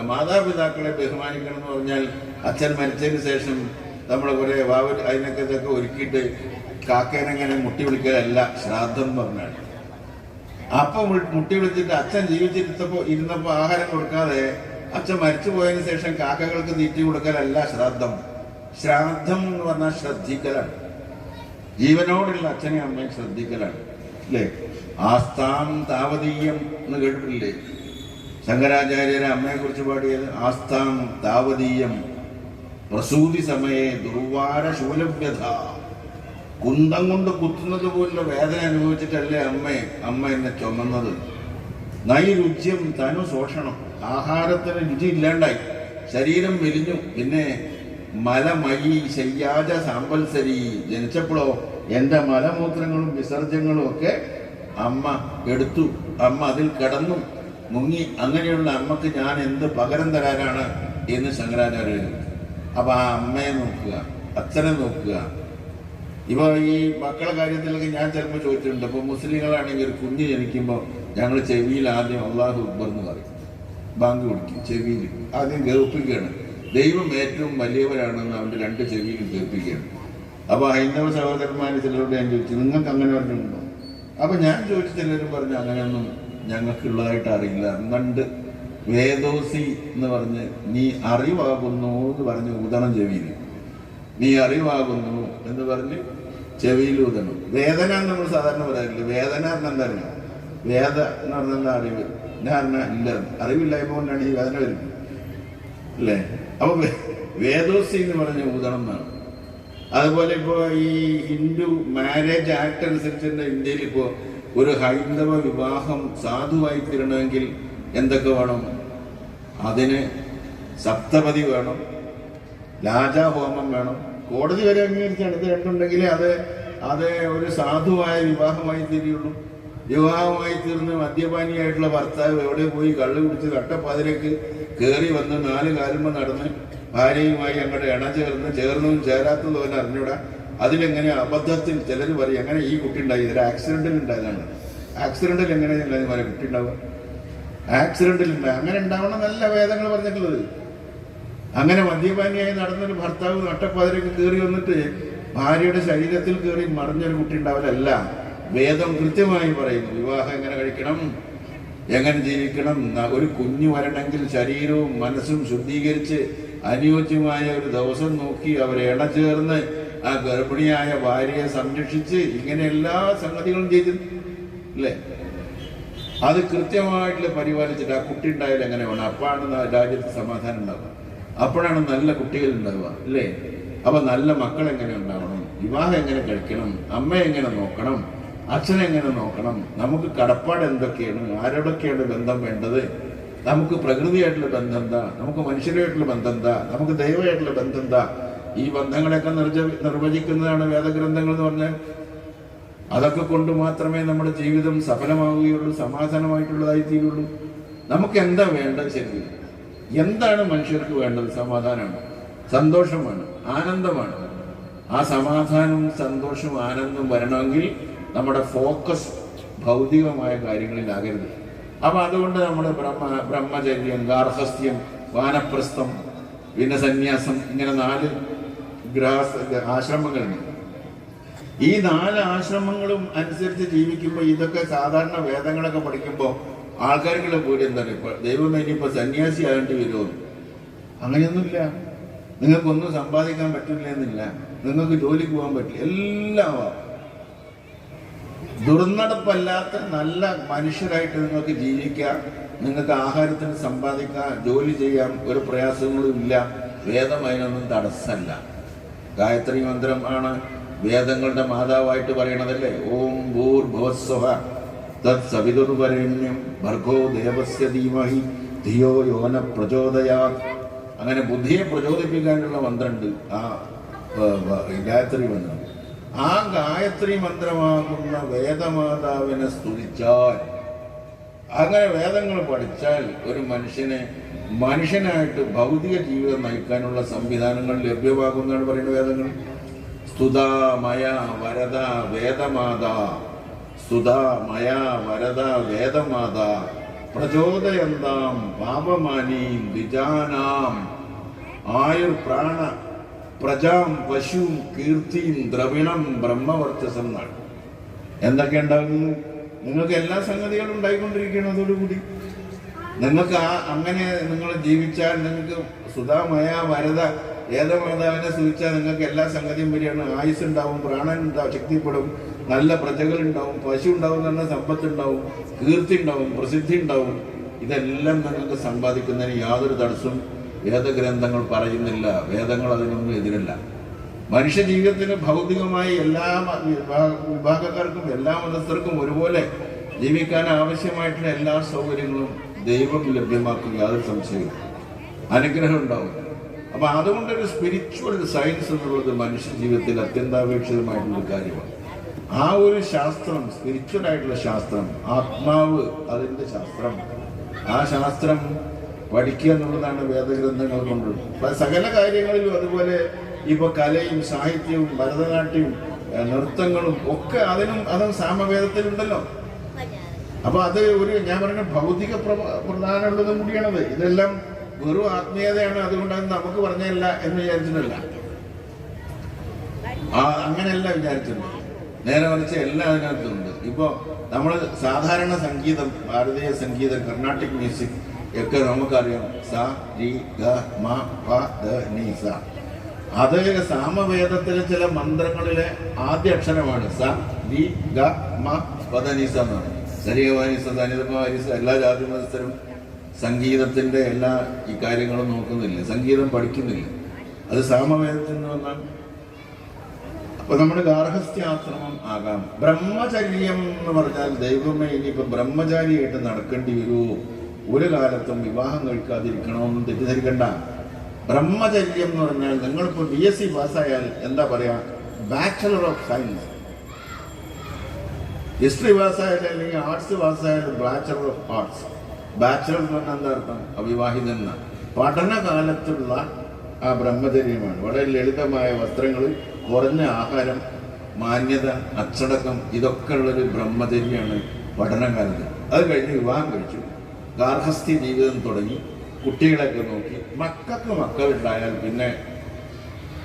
മാതാപിതാക്കളെ ബഹുമാനിക്കണം എന്ന് പറഞ്ഞാൽ അച്ഛൻ മരിച്ചതിന് ശേഷം നമ്മൾ കുറെ അതിനൊക്കെ ഇതൊക്കെ ഒരുക്കിയിട്ട് കാക്കേനെങ്ങനെ മുട്ടി വിളിക്കലല്ല ശ്രാദ്ധം എന്ന് പറഞ്ഞാൽ. അപ്പൊ മുട്ടി വിളിച്ചിട്ട് അച്ഛൻ ഇരുന്നപ്പോ ആഹാരം കൊടുക്കാതെ അച്ഛൻ മരിച്ചു പോയതിനു ശേഷം കാക്കകൾക്ക് തീറ്റി കൊടുക്കലല്ല ശ്രാദ്ധം. ശ്രാദ്ധം എന്ന് പറഞ്ഞാൽ ശ്രദ്ധിക്കലാണ്, ജീവനോടുള്ള അച്ഛനെയും അമ്മയും ശ്രദ്ധിക്കലാണ് അല്ലേ? ആസ്താം താവതീയം എന്ന് കേട്ടിട്ടില്ലേ? ശങ്കരാചാര്യരെ അമ്മയെ കുറിച്ച് പാടിയത് ആസ്താം താവതീയം പ്രസൂതി സമയെ ദുർവാര ശൂലഭ്യത. കുന്തം കൊണ്ട് കുത്തുന്നത് പോലുള്ള വേദന അനുഭവിച്ചിട്ടല്ലേ അമ്മ എന്നെ ചുമന്നത്. നൈരുച്യം തനു ശോഷണം, ആഹാരത്തിന് രുചി ഇല്ലാണ്ടായി, ശരീരം മെലിഞ്ഞു. പിന്നെ മലമയി ശയ്യാജ സാമ്പൽസരി, ജനിച്ചപ്പോഴോ എൻ്റെ മലമൂത്രങ്ങളും വിസർജ്യങ്ങളും ഒക്കെ അമ്മ എടുത്തു, അമ്മ അതിൽ കിടന്നു മുങ്ങി. അങ്ങനെയുള്ള അമ്മക്ക് ഞാൻ എന്ത് പകരം തരാനാണ് എന്ന് ശങ്കരാചാര്യർ. അപ്പൊ ആ അമ്മയെ നോക്കുക, അച്ഛനെ നോക്കുക. ഇപ്പൊ ഈ മക്കളുടെ കാര്യത്തിലൊക്കെ ഞാൻ ചിലപ്പോൾ ചോദിച്ചിട്ടുണ്ട്. ഇപ്പൊ മുസ്ലിങ്ങളാണെങ്കിൽ ഒരു കുഞ്ഞ് ജനിക്കുമ്പോൾ ഞങ്ങൾ ചെവിയിൽ ആദ്യം അള്ളാഹു അക്ബർ എന്ന് പറയും, ബാങ്ക് കൊടുക്കും, ചെവിയിൽ ആദ്യം കേൾപ്പിക്കുകയാണ്. ദൈവം ഏറ്റവും വലിയവരാണെന്ന് അവൻ്റെ 2 ചെവിയിലും കേൾപ്പിക്കുകയാണ്. അപ്പൊ ഹൈന്ദവ സഹോദരന്മാർ ചിലരോട് ഞാൻ ചോദിച്ചു, നിങ്ങൾക്ക് അങ്ങനെ പറഞ്ഞിട്ടുണ്ടോ? അപ്പൊ ഞാൻ ചോദിച്ചു, ചിലരും പറഞ്ഞു അങ്ങനെയൊന്നും ഞങ്ങൾക്കുള്ളതായിട്ട് അറിയില്ല. എന്നുണ്ട് വേദോസി എന്ന് പറഞ്ഞ് നീ അറിവാകുന്നു എന്ന് പറഞ്ഞ് ഊതണം ചെവിയിൽ, നീ അറിവാകുന്നു എന്ന് പറഞ്ഞ് ചെവിയിൽ ഊതണം. വേദന നമ്മൾ സാധാരണ പറയാറില്ല. വേദന എന്നെന്താണ്? വേദ എന്ന് പറഞ്ഞാൽ അറിവ്. ഞാൻ പറഞ്ഞാൽ ഇല്ല, അറിവില്ലായ്മ കൊണ്ടാണ് ഈ വേദന വരുന്നത് അല്ലേ? അപ്പൊ വേദോസി എന്ന് പറഞ്ഞ് ഊതണം എന്നാണ്. അതുപോലെ ഇപ്പോ ഈ ഹിന്ദു മാരേജ് ആക്ട് അനുസരിച്ച് ഇന്ത്യയിൽ ഇപ്പോ ഒരു ഹൈന്ദവ വിവാഹം സാധുവായി തീരണമെങ്കിൽ എന്തൊക്കെ വേണം? അതിന് സപ്തപതി വേണം, ലാജാഹോമം വേണം, കോടതി വരെ അംഗീകരിച്ചാണ്. ഇത് രണ്ടുണ്ടെങ്കിൽ അത് ഒരു സാധുവായ വിവാഹമായി തീരുള്ളൂ. വിവാഹമായി തീർന്ന് മദ്യപാനിയായിട്ടുള്ള ഭർത്താവ് എവിടെ പോയി കള്ളു കുടിച്ച് കട്ടപ്പാതിലേക്ക് കയറി വന്ന് 4 കാലുമ്പോൾ നടന്ന് ഭാര്യയുമായി അങ്ങോട്ട് ചേർന്നും ചേരാത്തതും അവൻ അറിഞ്ഞൂടാ. അതിലെങ്ങനെ അബദ്ധത്തിൽ ചിലർ പറയും അങ്ങനെ ഈ കുട്ടി ഉണ്ടായി, ഇതൊരു ആക്സിഡന്റിൽ ഉണ്ടായതാണ്. ആക്സിഡന്റിൽ എങ്ങനെയല്ല കുട്ടി ഉണ്ടാവുക? ആക്സിഡന്റിൽ ഉണ്ടായി അങ്ങനെ ഉണ്ടാവണം നല്ല വേദങ്ങൾ പറഞ്ഞിട്ടുള്ളത്. അങ്ങനെ മദ്യപാനിയായി നടന്നൊരു ഭർത്താവ് നട്ടപ്പാതിലേക്ക് കയറി വന്നിട്ട് ഭാര്യയുടെ ശരീരത്തിൽ കയറി മറിഞ്ഞൊരു കുട്ടി ഉണ്ടാവലല്ല. വേദം കൃത്യമായി പറയുന്നു വിവാഹം എങ്ങനെ കഴിക്കണം, എങ്ങനെ ജീവിക്കണം. ഒരു കുഞ്ഞു വരണമെങ്കിൽ ശരീരവും മനസ്സും ശുദ്ധീകരിച്ച് അനുയോജ്യമായ ഒരു ദിവസം നോക്കി അവരെ ഇണചേർന്ന് ആ ഗർഭിണിയായ ഭാര്യയെ സംരക്ഷിച്ച് ഇങ്ങനെ എല്ലാ സംഗതികളും ചെയ്തു അല്ലേ? അത് കൃത്യമായിട്ട് പരിപാലിച്ചിട്ട് ആ കുട്ടി ഉണ്ടായാലും എങ്ങനെ വേണം. അപ്പോഴാണ് രാജ്യത്ത് സമാധാനം ഉണ്ടാവുക, അപ്പോഴാണ് നല്ല കുട്ടികൾ ഉണ്ടാവുക അല്ലേ? അപ്പൊ നല്ല മക്കൾ എങ്ങനെ ഉണ്ടാവണം, വിവാഹം എങ്ങനെ കഴിക്കണം, അമ്മയെ എങ്ങനെ നോക്കണം, അച്ഛനെങ്ങനെ നോക്കണം, നമുക്ക് കടപ്പാട് എന്തൊക്കെയാണ്, ആരോടൊക്കെയാണ് ബന്ധം വേണ്ടത്, നമുക്ക് പ്രകൃതിയായിട്ടുള്ള ബന്ധം എന്താ, നമുക്ക് മനുഷ്യരുമായിട്ടുള്ള ബന്ധം എന്താ, നമുക്ക് ദൈവമായിട്ടുള്ള ബന്ധം എന്താ. ഈ ബന്ധങ്ങളൊക്കെ നിർവചിക്കുന്നതാണ് വേദഗ്രന്ഥങ്ങൾ എന്ന് പറഞ്ഞാൽ. അതൊക്കെ കൊണ്ട് മാത്രമേ നമ്മുടെ ജീവിതം സഫലമാവുകയുള്ളൂ, സമാധാനമായിട്ടുള്ളതായി തീരുള്ളൂ. നമുക്ക് എന്താ വേണ്ടത്? ശരി, എന്താണ് മനുഷ്യർക്ക് വേണ്ടത്? സമാധാനമാണ്, സന്തോഷമാണ്, ആനന്ദമാണ്. ആ സമാധാനവും സന്തോഷവും ആനന്ദവും വരണമെങ്കിൽ നമ്മുടെ ഫോക്കസ് ഭൗതികമായ കാര്യങ്ങളിലാകരുത്. അപ്പൊ അതുകൊണ്ട് നമ്മൾ ബ്രഹ്മചര്യം, ഗാർഹസ്ഥ്യം, വാനപ്രസ്ഥം, പിന്നെ സന്യാസം, ഇങ്ങനെ 4 ആശ്രമങ്ങളുണ്ട്. ഈ 4 ആശ്രമങ്ങളും അനുസരിച്ച് ജീവിക്കുമ്പോൾ ഇതൊക്കെ സാധാരണ വേദങ്ങളൊക്കെ പഠിക്കുമ്പോൾ ആൾക്കാർക്കുള്ള പേടി എന്താണ്? ഇപ്പൊ ദൈവമേ ഇനിയിപ്പോ സന്യാസി ആകേണ്ടി വരുമോ? അങ്ങനെയൊന്നുമില്ല. നിങ്ങൾക്കൊന്നും സമ്പാദിക്കാൻ പറ്റില്ല എന്നില്ല, നിങ്ങൾക്ക് ജോലിക്ക് പോകാൻ പറ്റില്ല, എല്ലാം ദുർനടപ്പല്ലാത്ത നല്ല മനുഷ്യരായിട്ട് നിങ്ങൾക്ക് ജീവിക്കാം, നിങ്ങൾക്ക് ആഹാരത്തിന് സമ്പാദിക്കാം, ജോലി ചെയ്യാം, ഒരു പ്രയാസങ്ങളും ഇല്ല. വേദം അതിനൊന്നും തടസ്സമല്ല. ഗായത്രി മന്ത്രം ആണ് വേദങ്ങളുടെ മാതാവായിട്ട് പറയണതല്ലേ. ഓം ഭൂർഭുവസ്വഃ തത് സവിതുർവരേണ്യം ഭർഗോ ദേവസ്യ ധീമഹി ധിയോ യോ ന പ്രചോദയാത്. അങ്ങനെ ബുദ്ധിയെ പ്രചോദിപ്പിക്കാനുള്ള മന്ത്രമുണ്ട് ആ ഗായത്രി മന്ത്രം. ആ ഗായത്രി മന്ത്രമാകുന്ന വേദമാതാവിനെ സ്തുതിച്ചാൽ, അങ്ങനെ വേദങ്ങൾ പഠിച്ചാൽ ഒരു മനുഷ്യനായിട്ട് ഭൗതിക ജീവിതം നയിക്കാനുള്ള സംവിധാനങ്ങൾ ലഭ്യമാകുന്നതാണ് പറയുന്നത് വേദങ്ങൾ. സ്തുതാ മയ വരദ വേദമാതാ, സ്തുതാ മയ വരദ വേദമാതാ, പ്രചോദയന്താം പാപമാനീം ദ്വിജാനാം ആയുർപ്രാണ പ്രജാം പശും കീർത്തിയും ദ്രവിണം ബ്രഹ്മവർച്ചസം എന്നാണ്. എന്തൊക്കെ ഉണ്ടാകുന്നത്? നിങ്ങൾക്ക് എല്ലാ സംഗതികളും ഉണ്ടായിക്കൊണ്ടിരിക്കുന്നതോടുകൂടി നിങ്ങൾക്ക് അങ്ങനെ നിങ്ങൾ ജീവിച്ചാൽ, നിങ്ങൾക്ക് സുധാമയ വരദ വേദമാതാവിനെ സൂചിച്ചാൽ നിങ്ങൾക്ക് എല്ലാ സംഗതിയും വരികയാണ്. ആയുസ് ഉണ്ടാവും, പ്രാണൻ ഉണ്ടാവും, ശക്തിപ്പെടും, നല്ല പ്രജകളുണ്ടാവും, പശു ഉണ്ടാവും, നല്ല സമ്പത്തുണ്ടാവും, കീർത്തി ഉണ്ടാവും, പ്രസിദ്ധി ഉണ്ടാവും. ഇതെല്ലാം നിങ്ങൾക്ക് സമ്പാദിക്കുന്നതിന് യാതൊരു തടസ്സവും വേദഗ്രന്ഥങ്ങൾ പറയുന്നില്ല. വേദങ്ങൾ അതിനൊന്നും എതിരല്ല. മനുഷ്യ ജീവിതത്തിന് ഭൗതികമായി എല്ലാ വിഭാഗക്കാർക്കും എല്ലാ മതസ്ഥർക്കും ഒരുപോലെ ജീവിക്കാൻ ആവശ്യമായിട്ടുള്ള എല്ലാ സൗകര്യങ്ങളും ദൈവം ലഭ്യമാക്കും, യാതൊരു സംശയവും. അനുഗ്രഹം ഉണ്ടാവും. അപ്പൊ അതുകൊണ്ടൊരു സ്പിരിച്വൽ സയൻസ് എന്നുള്ളത് മനുഷ്യ ജീവിതത്തിൽ അത്യന്താപേക്ഷിതമായിട്ടുള്ള കാര്യമാണ്. ആ ഒരു ശാസ്ത്രം, സ്പിരിച്വൽ ആയിട്ടുള്ള ശാസ്ത്രം, ആത്മാവ് അതിൻ്റെ ശാസ്ത്രം, ആ ശാസ്ത്രം പഠിക്കുക എന്നുള്ളതാണ് വേദഗ്രന്ഥങ്ങൾ കൊണ്ടുള്ളത്. സകല കാര്യങ്ങളിലും അതുപോലെ ഇപ്പൊ കലയും സാഹിത്യവും ഭരതനാട്യവും നൃത്തങ്ങളും ഒക്കെ അതും സാമവേദത്തിലുണ്ടല്ലോ. അപ്പൊ അത് ഞാൻ പറയുന്ന ഭൗതിക പ്രധാനമുള്ളതും കൂടിയാണത്. ഇതെല്ലാം വെറും ആത്മീയതയാണ്, അതുകൊണ്ട് അത് നമുക്ക് പറഞ്ഞല്ല എന്ന് വിചാരിച്ചിട്ടല്ല, അങ്ങനെയല്ല വിചാരിച്ചിട്ടുണ്ട്. നേരെ മറിച്ച് എല്ലാം അതിനകത്തുണ്ട്. ഇപ്പൊ നമ്മൾ സാധാരണ സംഗീതം, ഭാരതീയ സംഗീതം, കർണാട്ടിക് മ്യൂസിക് ഒക്കെ നമുക്കറിയാം. സ രി ഗ മ പ ധ നി സ. അത് സാമവേദത്തിലെ ചില മന്ത്രങ്ങളിലെ ആദ്യ അക്ഷരമാണ്. സ രി ഗ മ പ ധ നി സ എന്നാണ്. സരിഗമനിസ ധനിതമനിസ. എല്ലാ ജാതി മതസ്ഥരും സംഗീതത്തിന്റെ എല്ലാ ഈ കാര്യങ്ങളും നോക്കുന്നില്ല, സംഗീതം പഠിക്കുന്നില്ല. അത് സാമവേദത്തിൽ നിന്ന് വന്നാൽ. അപ്പൊ നമ്മുടെ ഗാർഹസ്ഥ്യാശ്രമം ആകാം. ബ്രഹ്മചര്യം എന്ന് പറഞ്ഞാൽ ദൈവമേ ഇനിയിപ്പോ ബ്രഹ്മചാരിയായിട്ട് നടക്കേണ്ടി വരുമോ, ഒരു കാലത്തും വിവാഹം കഴിക്കാതിരിക്കണമെന്നും തെറ്റിദ്ധരിക്കണ്ട. ബ്രഹ്മചര്യം എന്ന് പറഞ്ഞാൽ നിങ്ങളിപ്പോ BSc പാസ്സായാൽ എന്താ പറയാ, ബാച്ചലർ ഓഫ് സയൻസ്. ഹിസ്റ്ററി പാസ്സായാലും അല്ലെങ്കിൽ ആർട്സ് പാസ്സായാലും ബാച്ചലർ ഓഫ് ആർട്സ്. ബാച്ചലർ എന്ന് പറഞ്ഞാൽ എന്താ അർത്ഥം? അവിവാഹിതൻ. പഠനകാലത്തുള്ള ആ ബ്രഹ്മചര്യമാണ്. വളരെ ലളിതമായ വസ്ത്രങ്ങൾ, കുറഞ്ഞ ആഹാരം, മാന്യത, അച്ചടക്കം, ഇതൊക്കെ ഉള്ളൊരു ബ്രഹ്മചര്യമാണ് പഠനകാലത്ത്. അത് കഴിഞ്ഞ് വിവാഹം കഴിച്ചു, ഗാർഹസ്ഥ്യ ജീവിതം തുടങ്ങി, കുട്ടികളൊക്കെ നോക്കി, മക്കളുണ്ടായാൽ പിന്നെ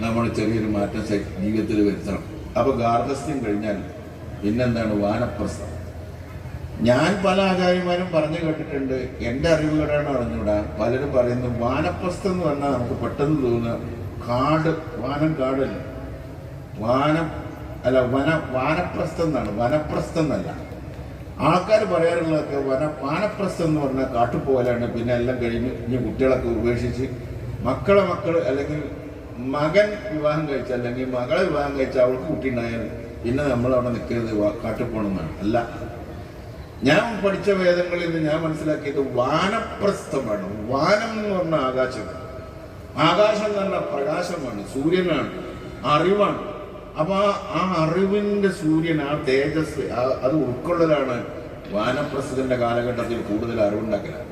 നമ്മൾ ചെറിയൊരു മാറ്റം ജീവിതത്തിൽ വരുത്തണം. അപ്പൊ ഗാർഹസ്ഥ്യം കഴിഞ്ഞാൽ പിന്നെന്താണ്? വാനപ്രസ്ഥം. ഞാൻ പല ആചാര്യന്മാരും പറഞ്ഞു കേട്ടിട്ടുണ്ട്, എൻ്റെ അറിവുകളാണ് അറിഞ്ഞൂടാ. പലരും പറയുന്നു വാനപ്രസ്ഥം എന്ന് പറഞ്ഞാൽ നമുക്ക് പെട്ടെന്ന് തോന്നുക കാട്, വാനം കാടല്ല, വാനപ്രസ്ഥം എന്നാണ്, വനപ്രസ്ഥം എന്നല്ല. ആൾക്കാർ പറയാറുള്ളതൊക്കെ വാനപ്രസ്ഥം എന്ന് പറഞ്ഞാൽ കാട്ടുപോലാണ്. പിന്നെ എല്ലാം കഴിഞ്ഞ് ഇനി കുട്ടികളൊക്കെ ഉപേക്ഷിച്ച് മക്കൾ അല്ലെങ്കിൽ മകൻ വിവാഹം കഴിച്ച അല്ലെങ്കിൽ മകളെ വിവാഹം കഴിച്ച അവൾക്ക് കുട്ടി ഉണ്ടായാൽ പിന്നെ നമ്മളവിടെ നിൽക്കരുത്, കാട്ടുപോണെന്നാണ്. അല്ല, ഞാൻ പഠിച്ച വേദങ്ങളിൽ നിന്ന് ഞാൻ മനസ്സിലാക്കിയത് വാനപ്രസ്ഥമാണ്. വാനം എന്ന് പറഞ്ഞാൽ ആകാശമാണ്, ആകാശം എന്ന് പറഞ്ഞാൽ പ്രകാശമാണ്, സൂര്യനാണ്, അറിവാണ്. അപ്പൊ ആ അറിവിന്റെ സൂര്യൻ, ആ തേജസ്, അത് ഉൾക്കൊള്ളലാണ് വാനപ്രസ്ഥത്തിന്റെ കാലഘട്ടത്തിൽ കൂടുതൽ അറിവുണ്ടാക്കലാണ്.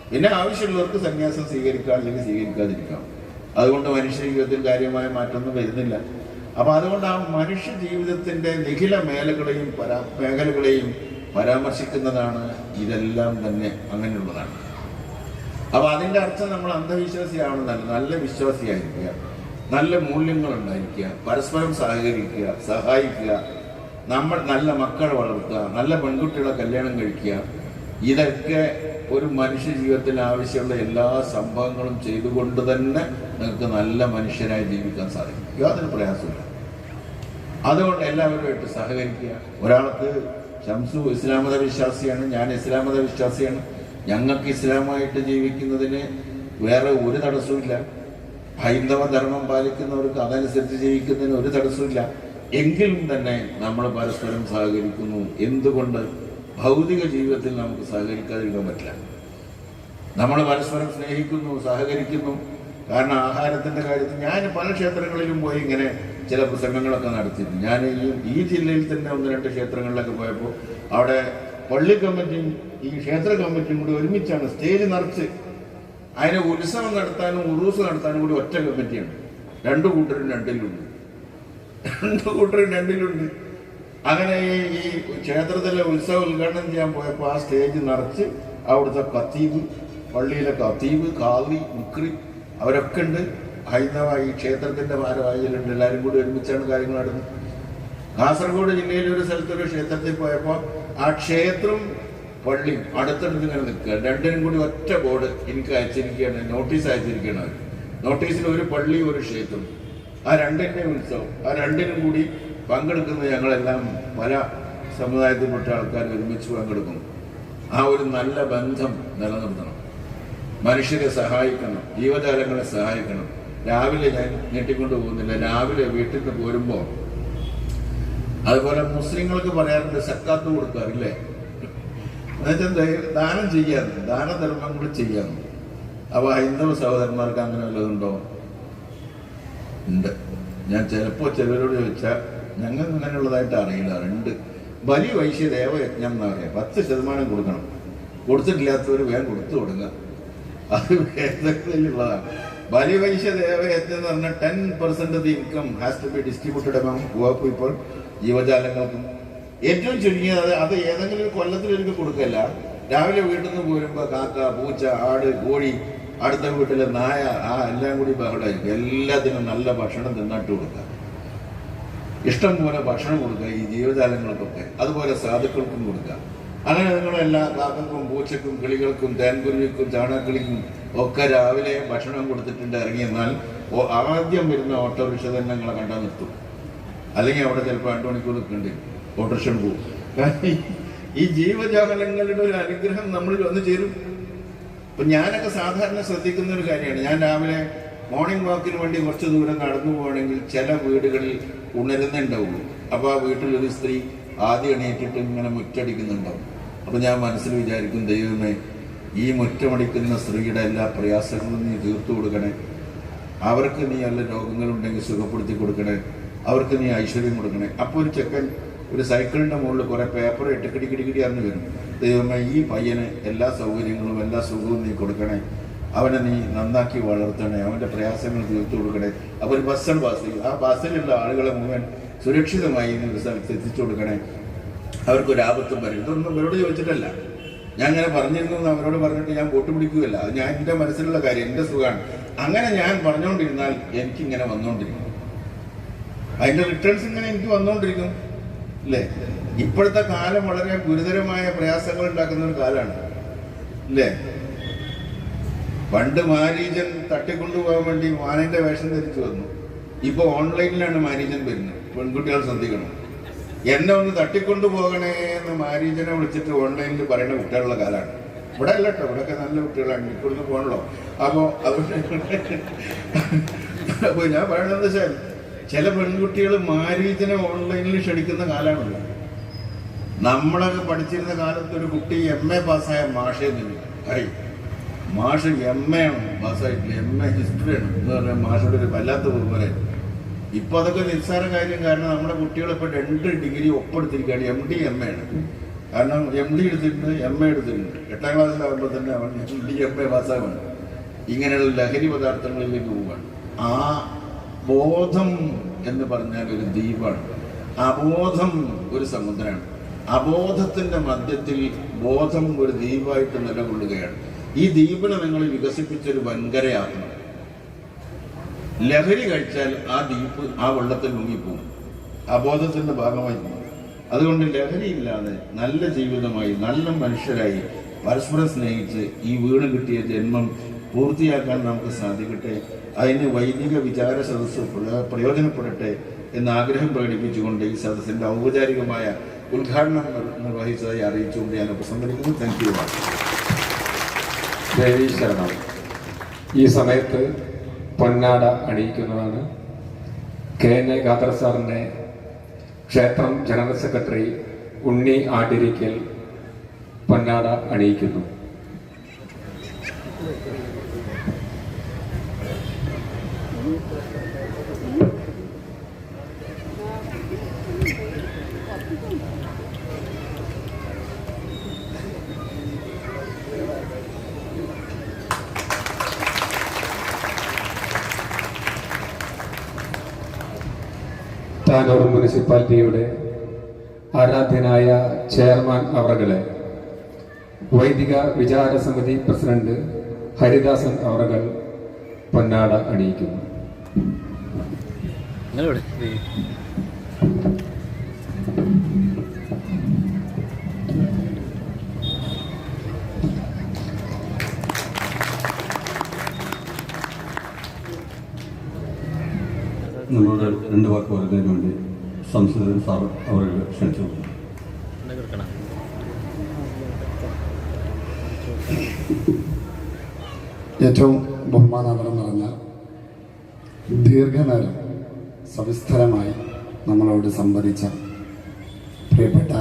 പിന്നെ ആവശ്യമുള്ളവർക്ക് സന്യാസം സ്വീകരിക്കാം അല്ലെങ്കിൽ സ്വീകരിക്കാതിരിക്കാം. അതുകൊണ്ട് മനുഷ്യ ജീവിതത്തിൽ കാര്യമായ മാറ്റമൊന്നും വരുന്നില്ല. അപ്പൊ അതുകൊണ്ട് ആ മനുഷ്യ ജീവിതത്തിന്റെ നിഖില മേഖലകളെയും പരാമർശിക്കുന്നതാണ് ഇതെല്ലാം തന്നെ, അങ്ങനെയുള്ളതാണ്. അപ്പൊ അതിന്റെ അർത്ഥം നമ്മൾ അന്ധവിശ്വാസിയാവണമെന്നല്ല, നല്ല വിശ്വാസിയായിരിക്കുക, നല്ല മൂല്യങ്ങൾ ഉണ്ടായിരിക്കുക, പരസ്പരം സഹകരിക്കുക, സഹായിക്കുക, നമ്മൾ നല്ല മക്കളെ വളർത്തുക, നല്ല പെൺകുട്ടികളെ കല്യാണം കഴിക്കുക. ഇതൊക്കെ ഒരു മനുഷ്യ ജീവിതത്തിൽ ആവശ്യമുള്ള എല്ലാ സംഭവങ്ങളും ചെയ്തുകൊണ്ട് തന്നെ നിങ്ങൾക്ക് നല്ല മനുഷ്യരായി ജീവിക്കാൻ സാധിക്കും. യാതൊരു പ്രയാസമില്ല. അതുകൊണ്ട് എല്ലാവരുമായിട്ട് സഹകരിക്കുക. ഒരാൾക്ക് ഷംസു ഇസ്ലാം മത വിശ്വാസിയാണ്, ഞാൻ ഇസ്ലാം മത വിശ്വാസിയാണ്, ഞങ്ങൾക്ക് ഇസ്ലാമായിട്ട് ജീവിക്കുന്നതിന് വേറെ ഒരു തടസ്സമില്ല. ഹൈന്ദവ ധർമ്മം പാലിക്കുന്നവർക്ക് അതനുസരിച്ച് ജീവിക്കുന്നതിന് ഒരു തടസ്സമില്ല. എങ്കിലും തന്നെ നമ്മൾ പരസ്പരം സഹകരിക്കുന്നു. എന്തുകൊണ്ട്? ഭൗതിക ജീവിതത്തിൽ നമുക്ക് സഹകരിക്കാതിരിക്കാൻ പറ്റില്ല. നമ്മൾ പരസ്പരം സ്നേഹിക്കുന്നു, സഹകരിക്കുന്നു. കാരണം ആഹാരത്തിന്റെ കാര്യത്തിൽ ഞാൻ പല ക്ഷേത്രങ്ങളിലും പോയി ഇങ്ങനെ ചില പ്രസംഗങ്ങളൊക്കെ നടത്തിയിരുന്നു. ഞാൻ ഈ ജില്ലയിൽ തന്നെ 1-2 ക്ഷേത്രങ്ങളിലൊക്കെ പോയപ്പോൾ അവിടെ പള്ളി കമ്മിറ്റിയും ഈ ക്ഷേത്ര കമ്മിറ്റിയും കൂടി ഒരുമിച്ചാണ് സ്റ്റേജ് നിറച്ച്. അതിന് ഉത്സവം നടത്താനും ഉറൂസ് നടത്താനും കൂടി ഒറ്റ കമ്മിറ്റിയാണ്. 2 കൂട്ടരും 2 അങ്ങനെ ഈ ക്ഷേത്രത്തിലെ ഉത്സവം ഉദ്ഘാടനം ചെയ്യാൻ പോയപ്പോൾ ആ സ്റ്റേജ് നിറച്ച് അവിടുത്തെ ഖത്തീബ്, പള്ളിയിലെ ഖത്തീബ്, ഖാദി, മുക്രി അവരൊക്കെ ഉണ്ട്. ഹൈന്ദവ ഈ ക്ഷേത്രത്തിന്റെ ഭാരവാഹികളുണ്ട്. എല്ലാവരും കൂടി ഒരുമിച്ചാണ് കാര്യങ്ങൾ നടന്നത്. കാസർഗോഡ് ജില്ലയിലെ ഒരു സ്ഥലത്തൊരു ക്ഷേത്രത്തിൽ പോയപ്പോൾ ആ ക്ഷേത്രം പള്ളിയും അടുത്തടുത്ത് ഇങ്ങനെ നിൽക്കുക. 2നും കൂടി ഒറ്റ ബോർഡ് എനിക്ക് അയച്ചിരിക്കുകയാണ്, നോട്ടീസ് അയച്ചിരിക്കുകയാണ് അവർ. നോട്ടീസിൽ ഒരു പള്ളി, ഒരു ക്ഷേത്രം, ആ 2ന്റെ ഉത്സവം, ആ 2നും കൂടി പങ്കെടുക്കുന്നത് ഞങ്ങളെല്ലാം പല സമുദായത്തിൽപ്പെട്ട ആൾക്കാർ ഒരുമിച്ച് പങ്കെടുക്കുന്നു. ആ ഒരു നല്ല ബന്ധം നിലനിർത്തണം. മനുഷ്യരെ സഹായിക്കണം, ജീവജാലങ്ങളെ സഹായിക്കണം. രാവിലെ ഞാൻ നീട്ടിക്കൊണ്ട് പോകുന്നില്ല, രാവിലെ വീട്ടിൽ നിന്ന് പോരുമ്പോൾ അതുപോലെ മുസ്ലിങ്ങൾക്ക് പറയാറുണ്ട് സക്കാത്ത് കൊടുക്കാറില്ലേ, എന്നുവെച്ചാൽ ദാനം ചെയ്യാന്ന്, ദാനധർമ്മങ്ങൾ ചെയ്യാന്ന്. അപ്പൊ ഹൈന്ദവ സഹോദരന്മാർക്ക് അങ്ങനെ വല്ലതുണ്ടോ? ഉണ്ട്. ഞാൻ ചിലപ്പോൾ ചിലരോട് ചോദിച്ചാൽ ഞങ്ങൾക്ക് അങ്ങനെയുള്ളതായിട്ട് അറിയില്ല. 2 ബലി വൈശ്യ ദേവയജ്ഞം എന്നാ പറയാം. 10% കൊടുക്കണം. കൊടുത്തിട്ടില്ലാത്തവർ വേഗം കൊടുത്തു കൊടുക്കുക. അത് വേദത്തിലുള്ളതാണ്. ബലി വൈശ്യ ദേവയജ്ഞം എന്ന് പറഞ്ഞാൽ 10% of the income has to be distributed among poor people, ജീവജാലങ്ങൾക്കും. ഏറ്റവും ചുരുങ്ങിയത് അത് ഏതെങ്കിലും കൊല്ലത്തിലൊരിക്കൽ കൊടുക്കല്ല. രാവിലെ വീട്ടിൽ നിന്ന് പോരുമ്പോൾ കാക്ക, പൂച്ച, ആട്, കോഴി, അടുത്ത വീട്ടിലെ നായ, ആ എല്ലാം കൂടി ബഹളമായിരിക്കും. എല്ലാത്തിനും നല്ല ഭക്ഷണം തിന്നിട്ട് കൊടുക്കുക. ഇഷ്ടം പോലെ ഭക്ഷണം കൊടുക്കുക ഈ ജീവജാലങ്ങൾക്കൊക്കെ. അതുപോലെ സാധുക്കൾക്കും കൊടുക്കുക. അങ്ങനെ നിങ്ങളെല്ലാ കാക്കക്കും, പൂച്ചക്കും, കിളികൾക്കും, തേൻകുരുവിക്കും, ചാണകക്കിളിക്കും ഒക്കെ രാവിലെ ഭക്ഷണം കൊടുത്തിട്ടുണ്ട് ഇറങ്ങിയെന്നാൽ ആദ്യം വരുന്ന ഓട്ടോറിക്ഷ തന്നെ നിങ്ങളെ കണ്ടാൽ നിർത്തും. അല്ലെങ്കിൽ അവിടെ ചിലപ്പോൾ 2 മണിക്കൂർ നിൽക്കേണ്ടി ഓട്ടോറിക്ഷ പോകും. ഈ ജീവജാലങ്ങളുടെ ഒരു അനുഗ്രഹം നമ്മളിൽ വന്നു ചേരും. ഇപ്പം ഞാനൊക്കെ സാധാരണ ശ്രദ്ധിക്കുന്ന ഒരു കാര്യമാണ്. ഞാൻ രാവിലെ മോർണിംഗ് വാക്കിന് വേണ്ടി കുറച്ച് ദൂരം നടന്നു പോകണമെങ്കിൽ ചില വീടുകളിൽ ഉണരുന്നുണ്ടാവുള്ളൂ. അപ്പോൾ ആ വീട്ടിലൊരു സ്ത്രീ ആദ്യം എണീറ്റിട്ട് ഇങ്ങനെ മുറ്റടിക്കുന്നുണ്ടാവും. അപ്പം ഞാൻ മനസ്സിൽ വിചാരിക്കും, ദൈവമേ, ഈ മുറ്റമടിക്കുന്ന സ്ത്രീയുടെ എല്ലാ പ്രയാസങ്ങളും നീ തീർത്തു കൊടുക്കണേ. അവർക്ക് നീ നല്ല രോഗങ്ങളുണ്ടെങ്കിൽ സുഖപ്പെടുത്തി കൊടുക്കണേ. അവർക്ക് നീ ഐശ്വര്യം കൊടുക്കണേ. അപ്പോൾ ഒരു ചെക്കൻ ഒരു സൈക്കിളിൻ്റെ മുകളിൽ കുറേ പേപ്പർ ഇട്ട് കിടി അറിഞ്ഞു വരും. ദൈവമേ, ഈ പയ്യന് എല്ലാ സൗകര്യങ്ങളും എല്ലാ സുഖവും നീ കൊടുക്കണേ. അവനെ നീ നന്നാക്കി വളർത്തണേ. അവൻ്റെ പ്രയാസങ്ങൾ തീർത്തു കൊടുക്കണേ. അപ്പോൾ ഒരു ബസ്സാണ് പാസ് ചെയ്യും. ആ ബസ്സിലുള്ള ആളുകളെ മുഴുവൻ സുരക്ഷിതമായി ഒരു സ്ഥലത്ത് എത്തിച്ചു കൊടുക്കണേ. അവർക്കൊരാപത്തും വരും. ഇതൊന്നും അവരോട് ചോദിച്ചിട്ടല്ല. ഞാൻ അങ്ങനെ പറഞ്ഞിരുന്നു അവരോട് പറഞ്ഞിട്ട് ഞാൻ വോട്ട് പിടിക്കുകയല്ല. അത് ഞാൻ എൻ്റെ മനസ്സിലുള്ള കാര്യം, എൻ്റെ സുഖമാണ്. അങ്ങനെ ഞാൻ പറഞ്ഞുകൊണ്ടിരുന്നാൽ എനിക്കിങ്ങനെ വന്നുകൊണ്ടിരിക്കും. അതിൻ്റെ റിട്ടേൺസ് ഇങ്ങനെ എനിക്ക് വന്നുകൊണ്ടിരിക്കും അല്ലേ? ഇപ്പോഴത്തെ കാലം വളരെ ഗുരുതരമായ പ്രയാസങ്ങൾ ഉണ്ടാക്കുന്ന ഒരു കാലമാണ് അല്ലേ? പണ്ട് മാരീജൻ തട്ടിക്കൊണ്ടുപോകാൻ വേണ്ടി മാനിന്റെ വേഷം ധരിച്ചു വന്നു. ഇപ്പൊ ഓൺലൈനിലാണ് മാരീജൻ വരുന്നത്. പെൺകുട്ടികൾ ശ്രദ്ധിക്കണം. എന്നെ ഒന്ന് തട്ടിക്കൊണ്ടു പോകണേ എന്ന് മാരീജനെ വിളിച്ചിട്ട് ഓൺലൈനിൽ പറയുന്ന കുട്ടികളുടെ കാലമാണ്. ഇവിടെ അല്ല കേട്ടോ, ഇവിടെയൊക്കെ നല്ല കുട്ടികളാണ്. ഇക്കൊന്ന് പോകണല്ലോ. അപ്പോൾ അപ്പോൾ ഞാൻ പറയണതെന്ന് വെച്ചാൽ ചില പെൺകുട്ടികൾ മാരീജനെ ഓൺലൈനിൽ ക്ഷണിക്കുന്ന കാലമാണല്ലോ. നമ്മളൊക്കെ പഠിച്ചിരുന്ന കാലത്ത് ഒരു കുട്ടി MA പാസ്സായ മാഷെന്നില്ല. മാഷ് MA ആണ് പാസ്സായിട്ടില്ല, MA ഹിസ്റ്ററിയാണ് എന്ന് പറഞ്ഞാൽ മാഷോട് ഒരു വല്ലാത്ത പോലെ. ഇപ്പൊ അതൊക്കെ നിസ്സാര കാര്യം. കാരണം നമ്മുടെ കുട്ടികളിപ്പോൾ 2 ഡിഗ്രി ഒപ്പെടുത്തിരിക്കുകയാണ്. MD MA ആണ്. കാരണം MD എടുത്തിട്ടുണ്ട്, MA എടുത്തിട്ടുണ്ട്. 8ാം ക്ലാസ്സിലാകുമ്പോൾ തന്നെ അവൻ MD MA പാസ്സാവാണ്. ഇങ്ങനെയുള്ള ലഹരി പദാർത്ഥങ്ങളിലേക്ക് പോവുകയാണ്. ആ ബോധം എന്ന് പറഞ്ഞാൽ ഒരു ദ്വീപാണ്. അബോധം ഒരു സമുദ്രമാണ്. അബോധത്തിന്റെ മധ്യത്തിൽ ബോധം ഒരു ദ്വീപായിട്ട് നിലകൊള്ളുകയാണ്. ഈ ദ്വീപിനെ നിങ്ങൾ വികസിപ്പിച്ചൊരു വൻകരയാക്കണം. ലഹരി കഴിച്ചാൽ ആ ദ്വീപ് ആ വെള്ളത്തിൽ മുങ്ങിപ്പോകും, അബോധത്തിന്റെ ഭാഗമായി പോകും. അതുകൊണ്ട് ലഹരിയില്ലാതെ നല്ല ജീവിതമായി നല്ല മനുഷ്യരായി പരസ്പരം സ്നേഹിച്ച് ഈ വീണ് കിട്ടിയ ജന്മം പൂർത്തിയാക്കാൻ നമുക്ക് സാധിക്കട്ടെ. അതിന് വൈദിക വിചാര സദസ്സ് പ്രയോജനപ്പെടട്ടെ എന്ന് ആഗ്രഹം പ്രകടിപ്പിച്ചുകൊണ്ട് ഈ സദസ്സിന്റെ ഔപചാരികമായ ഉദ്ഘാടനം നിർവഹിച്ചതായി അറിയിച്ചുകൊണ്ട് ഞാൻ ഉപസംഹരിക്കുന്നു. Thank you. ദേവി ശരണം. ഈ സമയത്ത് പൊന്നാട അണിയിക്കുന്നതാണ് KN ഖാദർ സാറിനെ ക്ഷേത്രം ജനറൽ സെക്രട്ടറി ഉണ്ണി ആട്ടിരിക്കൽ പൊന്നാട അണിയിക്കുന്നു. താനൂർ മുനിസിപ്പാലിറ്റിയുടെ ആരാധ്യനായ ചെയർമാൻ അവറുകളെ വൈദിക വിചാര സമിതി പ്രസിഡന്റ് ഹരിദാസൻ അവറുകൾ പൊന്നാട അണിയിക്കുന്നു. നമ്മളോട് രണ്ട് വാക്ക് പറയുന്നതിന് വേണ്ടി സംസ്കൃതൻ സാർ അവർ ക്ഷണിച്ചു. ഏറ്റവും ബഹുമാനാദരം നിറഞ്ഞ ദീർഘനേരം സവിസ്തരമായി നമ്മളോട് സംവദിച്ച പ്രിയപ്പെട്ട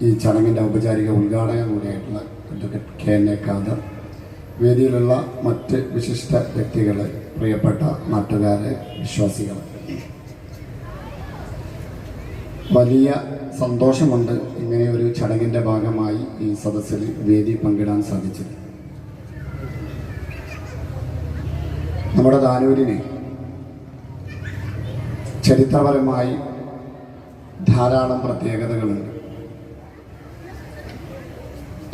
ഈ ചടങ്ങിൻ്റെ ഔപചാരിക ഉദ്ഘാടകൻ കൂടിയായിട്ടുള്ള അഡ്വക്കേറ്റ് KNA ഖാദർ, വേദിയിലുള്ള മറ്റ് വിശിഷ്ട വ്യക്തികളെ, പ്രിയപ്പെട്ട നാട്ടുകാരെ, വിശ്വാസികളെ, വലിയ സന്തോഷമുണ്ട് ഇങ്ങനെയൊരു ചടങ്ങിൻ്റെ ഭാഗമായി ഈ സദസ്സിൽ വേദി പങ്കിടാൻ സാധിച്ചത്. നമ്മുടെ താനൂരിന് ചരിത്രപരമായി ധാരാളം പ്രത്യേകതകളുണ്ട്.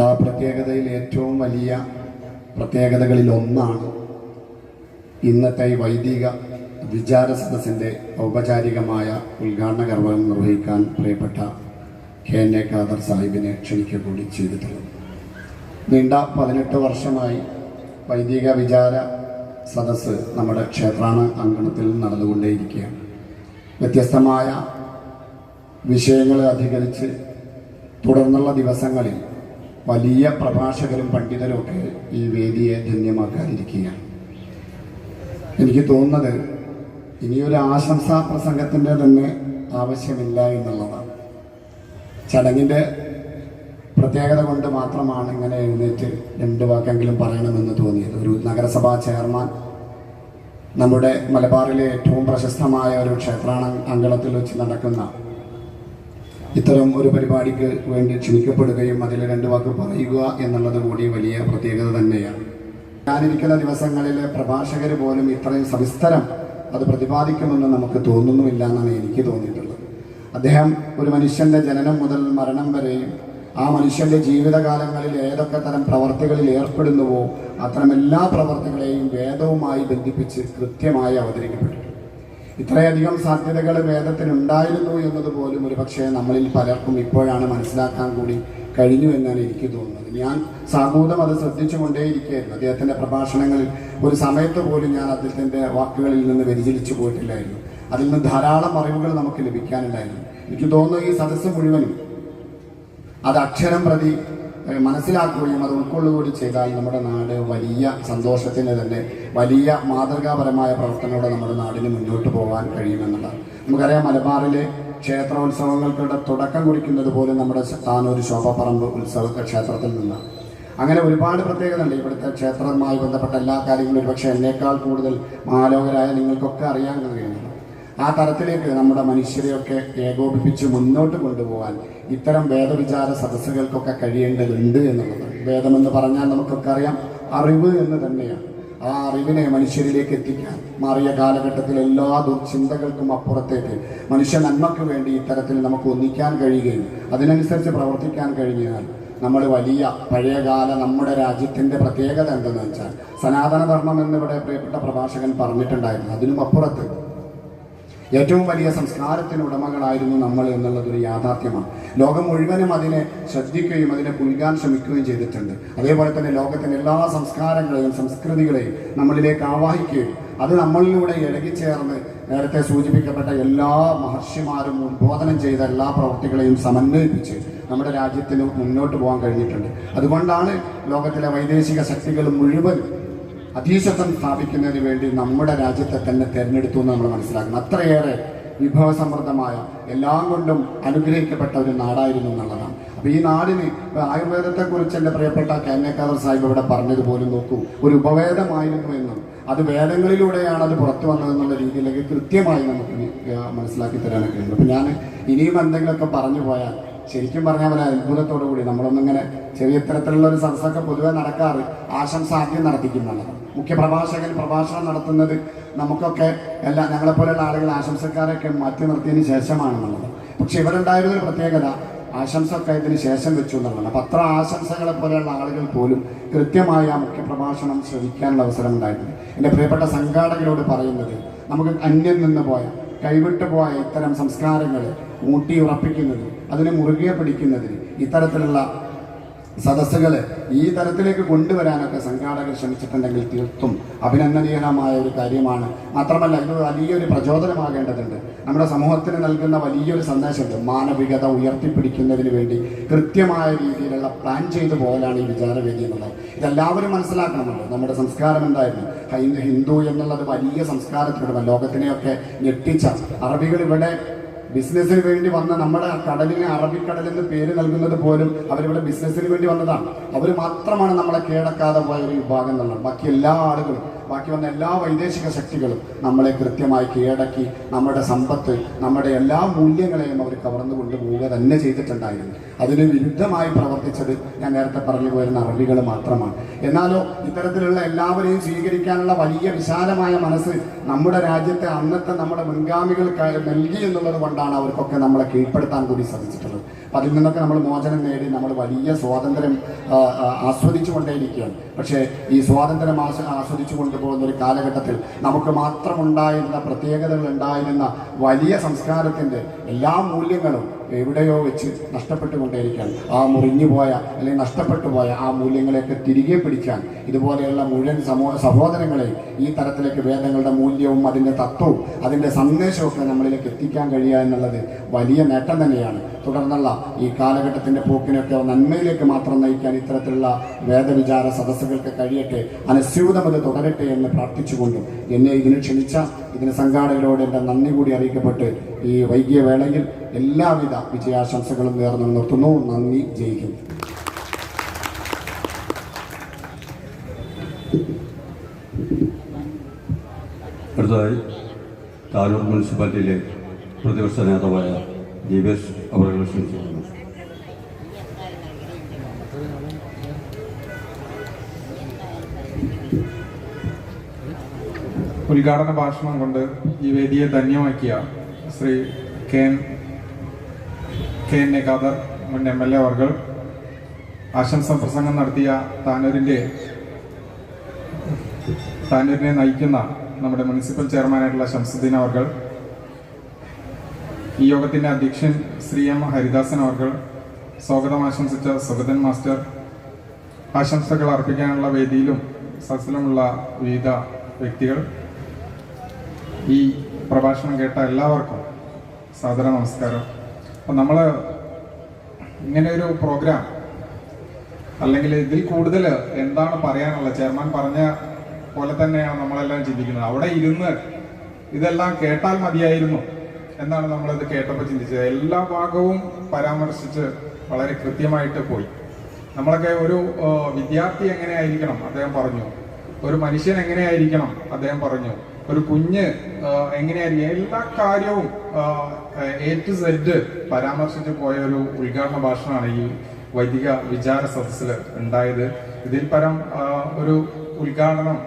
ആ പ്രത്യേകതയിൽ ഏറ്റവും വലിയ പ്രത്യേകതകളിൽ ഒന്നാണ് ഇന്നത്തെ ഈ വൈദിക വിചാര സദസ്സിൻ്റെ ഔപചാരികമായ ഉദ്ഘാടന കർമ്മം നിർവഹിക്കാൻ പ്രിയപ്പെട്ട KNA ഖാദർ സാഹിബിനെ ക്ഷണിക്കുക കൂടി ചെയ്തിട്ടുള്ളത്. നീണ്ട 18 വർഷമായി വൈദിക വിചാര സദസ്സ് നമ്മുടെ ക്ഷേത്രാണ അങ്കണത്തിൽ നടന്നുകൊണ്ടേയിരിക്കുകയാണ്. വ്യത്യസ്തമായ വിഷയങ്ങളെ അധികരിച്ച് തുടർന്നുള്ള ദിവസങ്ങളിൽ വലിയ പ്രഭാഷകരും പണ്ഡിതരും ഒക്കെ ഈ വേദിയെ ധന്യമാക്കാതിരിക്കുകയാണ്. എനിക്ക് തോന്നുന്നത് ഇനിയൊരു ആശംസാ പ്രസംഗത്തിൻ്റെ തന്നെ ആവശ്യമില്ല എന്നുള്ളതാണ്. ചടങ്ങിൻ്റെ പ്രത്യേകത കൊണ്ട് മാത്രമാണ് ഇങ്ങനെ എഴുന്നേറ്റ് രണ്ട് വാക്കെങ്കിലും പറയണമെന്ന് തോന്നിയത്. ഒരു നഗരസഭാ ചെയർമാൻ നമ്മുടെ മലബാറിലെ ഏറ്റവും പ്രശസ്തമായ ഒരു ക്ഷേത്രാണ അങ്കണത്തിൽ വെച്ച് നടക്കുന്ന ഇത്തരം ഒരു പരിപാടിക്ക് വേണ്ടി ക്ഷണിക്കപ്പെടുകയും അതിൽ രണ്ട് വാക്ക് പറയുക എന്നുള്ളത് കൂടി വലിയ പ്രത്യേകത തന്നെയാണ്. ഞാനിരിക്കുന്ന ദിവസങ്ങളിലെ പ്രഭാഷകർ പോലും ഇത്രയും സവിസ്തരം അത് പ്രതിപാദിക്കുമെന്ന് നമുക്ക് തോന്നുന്നുമില്ല എന്നാണ് എനിക്ക് തോന്നിയിട്ടുള്ളത്. അദ്ദേഹം ഒരു മനുഷ്യൻ്റെ ജനനം മുതൽ മരണം വരെയും ആ മനുഷ്യൻ്റെ ജീവിതകാലങ്ങളിൽ ഏതൊക്കെ തരം പ്രവർത്തികളിൽ ഏർപ്പെടുന്നുവോ അത്തരം എല്ലാ പ്രവർത്തികളെയും വേദവുമായി ബന്ധിപ്പിച്ച് കൃത്യമായി അവതരിക്കപ്പെട്ടിട്ടുണ്ട്. ഇത്രയധികം സാധ്യതകൾ വേദത്തിനുണ്ടായിരുന്നു എന്നതുപോലും ഒരു പക്ഷേ നമ്മളിൽ പലർക്കും ഇപ്പോഴാണ് മനസ്സിലാക്കാൻ കൂടി കഴിഞ്ഞു എന്നാണ് എനിക്ക് തോന്നുന്നത്. ഞാൻ സാഗൂതം അത് ശ്രദ്ധിച്ചുകൊണ്ടേയിരിക്കുകയായിരുന്നു. അദ്ദേഹത്തിൻ്റെ പ്രഭാഷണങ്ങളിൽ ഒരു സമയത്ത് പോലും ഞാൻ അദ്ദേഹത്തിൻ്റെ വാക്കുകളിൽ നിന്ന് വ്യതിചലിച്ചു പോയിട്ടില്ലായിരുന്നു. അതിൽ നിന്ന് ധാരാളം അറിവുകൾ നമുക്ക് ലഭിക്കാനുണ്ടായിരുന്നു. എനിക്ക് തോന്നുന്നു ഈ സദസ്സ് മുഴുവനും അത് അക്ഷരം പ്രതി മനസ്സിലാക്കുകയും അത് ഉൾക്കൊള്ളുകയും ചെയ്താൽ നമ്മുടെ നാട് വലിയ സന്തോഷത്തിന് തന്നെ വലിയ മാതൃകാപരമായ പ്രവർത്തനങ്ങളോടെ നമ്മുടെ നാടിന് മുന്നോട്ട് പോകാൻ കഴിയുമെന്നുള്ളതാണ്. നമുക്കറിയാം, മലബാറിലെ ക്ഷേത്രോത്സവങ്ങൾക്കുടെ തുടക്കം കുറിക്കുന്നത് പോലും നമ്മുടെ താനൂർ ശോഭപ്പറമ്പ് ഉത്സവ ക്ഷേത്രത്തിൽ നിന്നാണ്. അങ്ങനെ ഒരുപാട് പ്രത്യേകത ഉണ്ട് ഇവിടുത്തെ ക്ഷേത്രവുമായി ബന്ധപ്പെട്ട എല്ലാ കാര്യങ്ങളും. ഒരുപക്ഷെ എന്നേക്കാൾ കൂടുതൽ മാലോകരായ നിങ്ങൾക്കൊക്കെ അറിയാൻ കഴിയുന്നുണ്ട്. ആ തരത്തിലേക്ക് നമ്മുടെ മനുഷ്യരെയൊക്കെ ഏകോപിപ്പിച്ച് മുന്നോട്ട് കൊണ്ടുപോകാൻ ഇത്തരം വേദവിചാര സദസ്സുകൾക്കൊക്കെ കഴിയേണ്ടതുണ്ട് എന്നുള്ളതാണ്. വേദമെന്ന് പറഞ്ഞാൽ നമുക്കൊക്കെ അറിയാം, അറിവ് എന്ന് തന്നെയാണ്. ആ അറിവിനെ മനുഷ്യരിലേക്ക് എത്തിക്കാൻ മാറിയ കാലഘട്ടത്തിൽ എല്ലാ ദുർചിന്തകൾക്കും അപ്പുറത്തേക്ക് മനുഷ്യ നന്മയ്ക്ക് വേണ്ടി ഇത്തരത്തിൽ നമുക്ക് ഒന്നിക്കാൻ കഴിയുകയും അതിനനുസരിച്ച് പ്രവർത്തിക്കാൻ കഴിഞ്ഞാൽ നമ്മൾ വലിയ പഴയകാല നമ്മുടെ രാജ്യത്തിൻ്റെ പ്രത്യേകത എന്തെന്ന് വെച്ചാൽ സനാതന ധർമ്മം എന്നിവിടെ പ്രിയപ്പെട്ട പ്രഭാഷകൻ പറഞ്ഞിട്ടുണ്ടായിരുന്നു. അതിനും അപ്പുറത്ത് ഏറ്റവും വലിയ സംസ്കാരത്തിന് ഉടമകളായിരുന്നു നമ്മൾ എന്നുള്ളതൊരു യാഥാർത്ഥ്യമാണ്. ലോകം മുഴുവനും അതിനെ ശ്രദ്ധിക്കുകയും അതിനെ പുൽകാൻ ശ്രമിക്കുകയും ചെയ്തിട്ടുണ്ട്. അതേപോലെ തന്നെ ലോകത്തിൻ്റെ എല്ലാ സംസ്കാരങ്ങളെയും സംസ്കൃതികളെയും നമ്മളിലേക്ക് ആവാഹിക്കുകയും അത് നമ്മളിലൂടെ ഇഴകിച്ചേർന്ന് നേരത്തെ സൂചിപ്പിക്കപ്പെട്ട എല്ലാ മഹർഷിമാരും ഉദ്ബോധനം ചെയ്ത എല്ലാ പ്രവൃത്തികളെയും സമന്വയിപ്പിച്ച് നമ്മുടെ രാജ്യത്തിന് മുന്നോട്ട് പോകാൻ കഴിഞ്ഞിട്ടുണ്ട്. അതുകൊണ്ടാണ് ലോകത്തിലെ വൈദേശിക ശക്തികൾ മുഴുവൻ അധീശത്വം സ്ഥാപിക്കുന്നതിന് വേണ്ടി നമ്മുടെ രാജ്യത്തെ തന്നെ തിരഞ്ഞെടുത്തു എന്ന് നമ്മൾ മനസ്സിലാക്കണം. അത്രയേറെ വിഭവസമൃദ്ധമായ എല്ലാം കൊണ്ടും അനുഗ്രഹിക്കപ്പെട്ട ഒരു നാടായിരുന്നു എന്നുള്ളതാണ്. അപ്പോൾ ഈ നാടിന് ആയുർവേദത്തെക്കുറിച്ച് എൻ്റെ പ്രിയപ്പെട്ട KNA ഖാദർ സാഹിബ് ഇവിടെ പറഞ്ഞതുപോലും നോക്കൂ, ഒരു ഉപവേദമായിരുന്നു എന്നും അത് വേദങ്ങളിലൂടെയാണ് അത് പുറത്തു വന്നതെന്നുള്ള രീതിയിലേക്ക് കൃത്യമായി നമുക്ക് മനസ്സിലാക്കി തരാനൊക്കെ ഉണ്ട്. അപ്പോൾ ഞാൻ ഇനിയും എന്തെങ്കിലുമൊക്കെ പറഞ്ഞു പോയാൽ ശരിക്കും പറഞ്ഞാൽ പോലെ അത്ഭുതത്തോടു കൂടി നമ്മളൊന്നിങ്ങനെ ചെറിയ തരത്തിലുള്ള ഒരു സദസ്സൊക്കെ പൊതുവെ നടക്കാറ് ആശംസ ആദ്യം നടത്തിക്കുന്നുള്ളത്. മുഖ്യ പ്രഭാഷകൻ പ്രഭാഷണം നടത്തുന്നത് നമുക്കൊക്കെ ഞങ്ങളെപ്പോലെയുള്ള ആളുകൾ ആശംസക്കാരൊക്കെ മാറ്റി നിർത്തിയതിന് ശേഷമാണെന്നുള്ളത്. പക്ഷെ ഇവരുണ്ടായിരുന്നൊരു പ്രത്യേകത ആശംസ ഒക്കെ ഇതിന് ശേഷം വെച്ചു എന്നുള്ളതാണ്. അപ്പം അത്ര ആശംസകളെ പോലെയുള്ള ആളുകൾ പോലും കൃത്യമായി ആ മുഖ്യപ്രഭാഷണം ശ്രമിക്കാനുള്ള അവസരം ഉണ്ടായിട്ടുണ്ട്. എൻ്റെ പ്രിയപ്പെട്ട സംഘാടകരോട് പറയുന്നത്, നമുക്ക് അന്യം നിന്ന് പോയ കൈവിട്ടു പോയ ഇത്തരം സംസ്കാരങ്ങളെ ഊട്ടി ഉറപ്പിക്കുന്നതിന്, അതിനെ മുറുകെ പിടിക്കുന്നതിന് ഇത്തരത്തിലുള്ള സദസ്സുകൾ ഈ തരത്തിലേക്ക് കൊണ്ടുവരാനൊക്കെ സംഘാടകർ ശ്രമിച്ചിട്ടുണ്ടെങ്കിൽ തീർത്തും അഭിനന്ദനീയമായ ഒരു കാര്യമാണ്. മാത്രമല്ല ഇത് വലിയൊരു പ്രചോദനമാകേണ്ടതുണ്ട്. നമ്മുടെ സമൂഹത്തിന് നൽകുന്ന വലിയൊരു സന്ദേശമുണ്ട്. മാനവികത ഉയർത്തിപ്പിടിക്കുന്നതിന് വേണ്ടി കൃത്യമായ രീതിയിലുള്ള പ്ലാൻ ചെയ്തു പോകലാണ് ഈ വിചാരവേദി എന്നുള്ളത്. ഇതെല്ലാവരും മനസ്സിലാക്കണമല്ലോ. നമ്മുടെ സംസ്കാരം എന്തായിരുന്നു? ഹിന്ദു എന്നുള്ളത് വലിയ സംസ്കാരത്തിലൂടെ ലോകത്തിനെയൊക്കെ ഞെട്ടിച്ച അറബികൾ ഇവിടെ ബിസിനസ്സിന് വേണ്ടി വന്ന നമ്മുടെ കടലിന് അറബിക്കടലെന്ന് പേര് നൽകുന്നത് പോലും അവരിവിടെ ബിസിനസ്സിന് വേണ്ടി വന്നതാണ്. അവർ മാത്രമാണ് നമ്മളെ കീഴടക്കാതെ പോയ ഒരു വിഭാഗം എന്നുള്ളത്. ബാക്കി എല്ലാ ആളുകളും, ബാക്കി വന്ന എല്ലാ വൈദേശിക ശക്തികളും നമ്മളെ കൃത്യമായി കീഴടക്കി നമ്മുടെ സമ്പത്ത്, നമ്മുടെ എല്ലാ മൂല്യങ്ങളെയും അവർ കവർന്നു കൊണ്ടുപോവുക തന്നെ ചെയ്തിട്ടുണ്ടായിരുന്നു. അതിന് വിരുദ്ധമായി പ്രവർത്തിച്ചത് ഞാൻ നേരത്തെ പറഞ്ഞു പോയിരുന്ന അറബികൾ മാത്രമാണ്. എന്നാലോ ഇത്തരത്തിലുള്ള എല്ലാവരെയും സ്വീകരിക്കാനുള്ള വലിയ വിശാലമായ മനസ്സ് നമ്മുടെ രാജ്യത്തെ അന്നത്തെ നമ്മുടെ മുൻഗാമികൾ നൽകി എന്നുള്ളത് കൊണ്ടാണ് അവർക്കൊക്കെ നമ്മളെ കീഴ്പ്പെടുത്താൻ കൂടി സാധിച്ചിട്ടുള്ളത്. അപ്പം അതിൽ നിന്നൊക്കെ നമ്മൾ മോചനം നേടി നമ്മൾ വലിയ സ്വാതന്ത്ര്യം ആസ്വദിച്ചു കൊണ്ടേയിരിക്കുകയാണ്. പക്ഷേ ഈ സ്വാതന്ത്ര്യം ആസ്വദിച്ചു കൊണ്ടുപോകുന്ന ഒരു കാലഘട്ടത്തിൽ നമുക്ക് മാത്രമുണ്ടായിരുന്ന പ്രത്യേകതകൾ ഉണ്ടായിരുന്ന വലിയ സംസ്കാരത്തിൻ്റെ എല്ലാ മൂല്യങ്ങളും എവിടെയോ വെച്ച് നഷ്ടപ്പെട്ടുകൊണ്ടേയിരിക്കുകയാണ്. ആ മുറിഞ്ഞു പോയ അല്ലെങ്കിൽ നഷ്ടപ്പെട്ടു പോയ ആ മൂല്യങ്ങളെയൊക്കെ തിരികെ പിടിക്കാൻ ഇതുപോലെയുള്ള മുഴുവൻ സഹോദരങ്ങളെ ഈ തരത്തിലേക്ക് വേദങ്ങളുടെ മൂല്യവും അതിൻ്റെ തത്വവും അതിൻ്റെ സന്ദേശമൊക്കെ നമ്മളിലേക്ക് എത്തിക്കാൻ കഴിയുക എന്നുള്ളത് വലിയ നേട്ടം തന്നെയാണ്. തുടർന്നുള്ള ഈ കാലഘട്ടത്തിൻ്റെ പോക്കിനൊക്കെ നന്മയിലേക്ക് മാത്രം നയിക്കാൻ ഇത്തരത്തിലുള്ള വേദവിചാര സദസ്സുകൾക്ക് കഴിയട്ടെ, അനസ്യൂതം അത് തുടരട്ടെ എന്ന് പ്രാർത്ഥിച്ചുകൊണ്ടും എന്നെ ഇതിന് ക്ഷണിച്ച ഇതിന് സംഘാടകരോട് എൻ്റെ നന്ദി കൂടി അറിയിക്കപ്പെട്ട് ഈ വൈകിയ വേളയിൽ എല്ലാവിധ വിജയാശംസകളും നേർന്നു നിർത്തുന്നു. നന്ദി. ജയിക്കും. അടുത്തതായി താനൂർ മുനിസിപ്പാലിറ്റിയിലെ പ്രതിപക്ഷ നേതാവായ ദീപേഷ് അവരെ ക്ഷണിച്ചിരിക്കുന്നു. ഉദ്ഘാടന ഭാഷണം കൊണ്ട് ഈ വേദിയെ ധന്യമാക്കിയ Shri K N A Khader മുൻ MLA അവർ, ആശംസ പ്രസംഗം നടത്തിയ താനൂരിനെ നയിക്കുന്ന നമ്മുടെ മുനിസിപ്പൽ ചെയർമാനായിട്ടുള്ള ശംസുദ്ദീൻ അവർ, ഈ യോഗത്തിൻ്റെ അധ്യക്ഷൻ ശ്രീ M ഹരിദാസൻ അവർ, സ്വാഗതം ആശംസിച്ച സുഗതൻ മാസ്റ്റർ, ആശംസകൾ അർപ്പിക്കാനുള്ള വേദിയിലും സദസ്സിലുമുള്ള വിവിധ വ്യക്തികൾ, ഈ പ്രഭാഷണം കേട്ട എല്ലാവർക്കും സാദര നമസ്കാരം. അപ്പം നമ്മൾ ഇങ്ങനെ ഒരു പ്രോഗ്രാം അല്ലെങ്കിൽ ഇതിൽ കൂടുതൽ എന്താണ് പറയാനുള്ളത്, ചെയർമാൻ പറഞ്ഞ പോലെ തന്നെയാണ് നമ്മളെല്ലാം ചിന്തിക്കുന്നത്. അവിടെ ഇരുന്ന് ഇതെല്ലാം കേട്ടാൽ മതിയായിരുന്നു എന്നാണ് നമ്മളിത് കേട്ടപ്പോൾ ചിന്തിച്ചത്. എല്ലാ ഭാഗവും പരാമർശിച്ച് വളരെ കൃത്യമായിട്ട് പോയി. നമ്മളൊക്കെ ഒരു വിദ്യാർത്ഥി എങ്ങനെയായിരിക്കണം അദ്ദേഹം പറഞ്ഞു, ഒരു മനുഷ്യൻ എങ്ങനെയായിരിക്കണം അദ്ദേഹം പറഞ്ഞു, ഒരു കുഞ്ഞ് എങ്ങനെയായിരിക്കും, എല്ലാ കാര്യവും A to Z പരാമർശിച്ച് പോയ ഒരു ഉദ്ഘാടന ഭാഷണമാണ് ഈ വൈദിക വിചാര സദസ്സിൽ ഉണ്ടായത്. ഇതിൽ പരം ഒരു ഉദ്ഘാടനം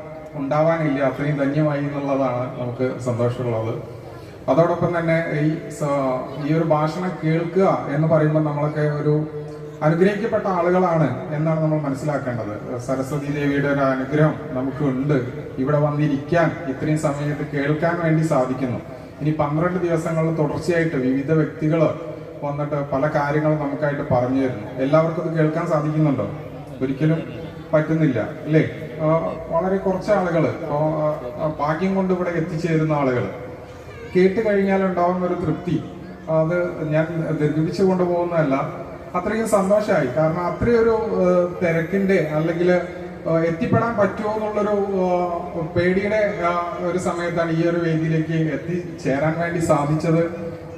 ഉണ്ടാവാനില്ല. അത്രയും ധന്യമായി എന്നുള്ളതാണ് നമുക്ക് സന്തോഷമുള്ളത്. അതോടൊപ്പം തന്നെ ഈ ഒരു ഭാഷണം കേൾക്കുക എന്ന് പറയുമ്പോൾ നമ്മളൊക്കെ ഒരു അനുഗ്രഹിക്കപ്പെട്ട ആളുകളാണ് എന്നാണ് നമ്മൾ മനസ്സിലാക്കേണ്ടത്. സരസ്വതി ദേവിയുടെ ഒരു അനുഗ്രഹം നമുക്ക് ഉണ്ട്. ഇവിടെ വന്നിരിക്കാൻ ഇത്രയും സമയത്ത് കേൾക്കാൻ വേണ്ടി സാധിക്കുന്നു. ഇനി 12 ദിവസങ്ങളിൽ തുടർച്ചയായിട്ട് വിവിധ വ്യക്തികൾ വന്നിട്ട് പല കാര്യങ്ങളും നമുക്കായിട്ട് പറഞ്ഞു തരുന്നു. എല്ലാവർക്കും ഇത് കേൾക്കാൻ സാധിക്കുന്നുണ്ടോ? ഒരിക്കലും പറ്റുന്നില്ല അല്ലേ? വളരെ കുറച്ച് ആളുകൾ, ഭാഗ്യം കൊണ്ട് ഇവിടെ എത്തിച്ചേരുന്ന ആളുകൾ കേട്ട് കഴിഞ്ഞാൽ ഉണ്ടാവുന്ന ഒരു തൃപ്തി, അത് ഞാൻ ദീർഘിപ്പിച്ചു കൊണ്ടുപോകുന്നതല്ല, അത്രയും സന്തോഷമായി. കാരണം അത്രയൊരു തിരക്കിന്റെ അല്ലെങ്കിൽ എത്തിപ്പെടാൻ പറ്റുമോ എന്നുള്ളൊരു പേടിയുടെ ഒരു സമയത്താണ് ഈ ഒരു വേദിയിലേക്ക് എത്തിച്ചേരാൻ വേണ്ടി സാധിച്ചത്.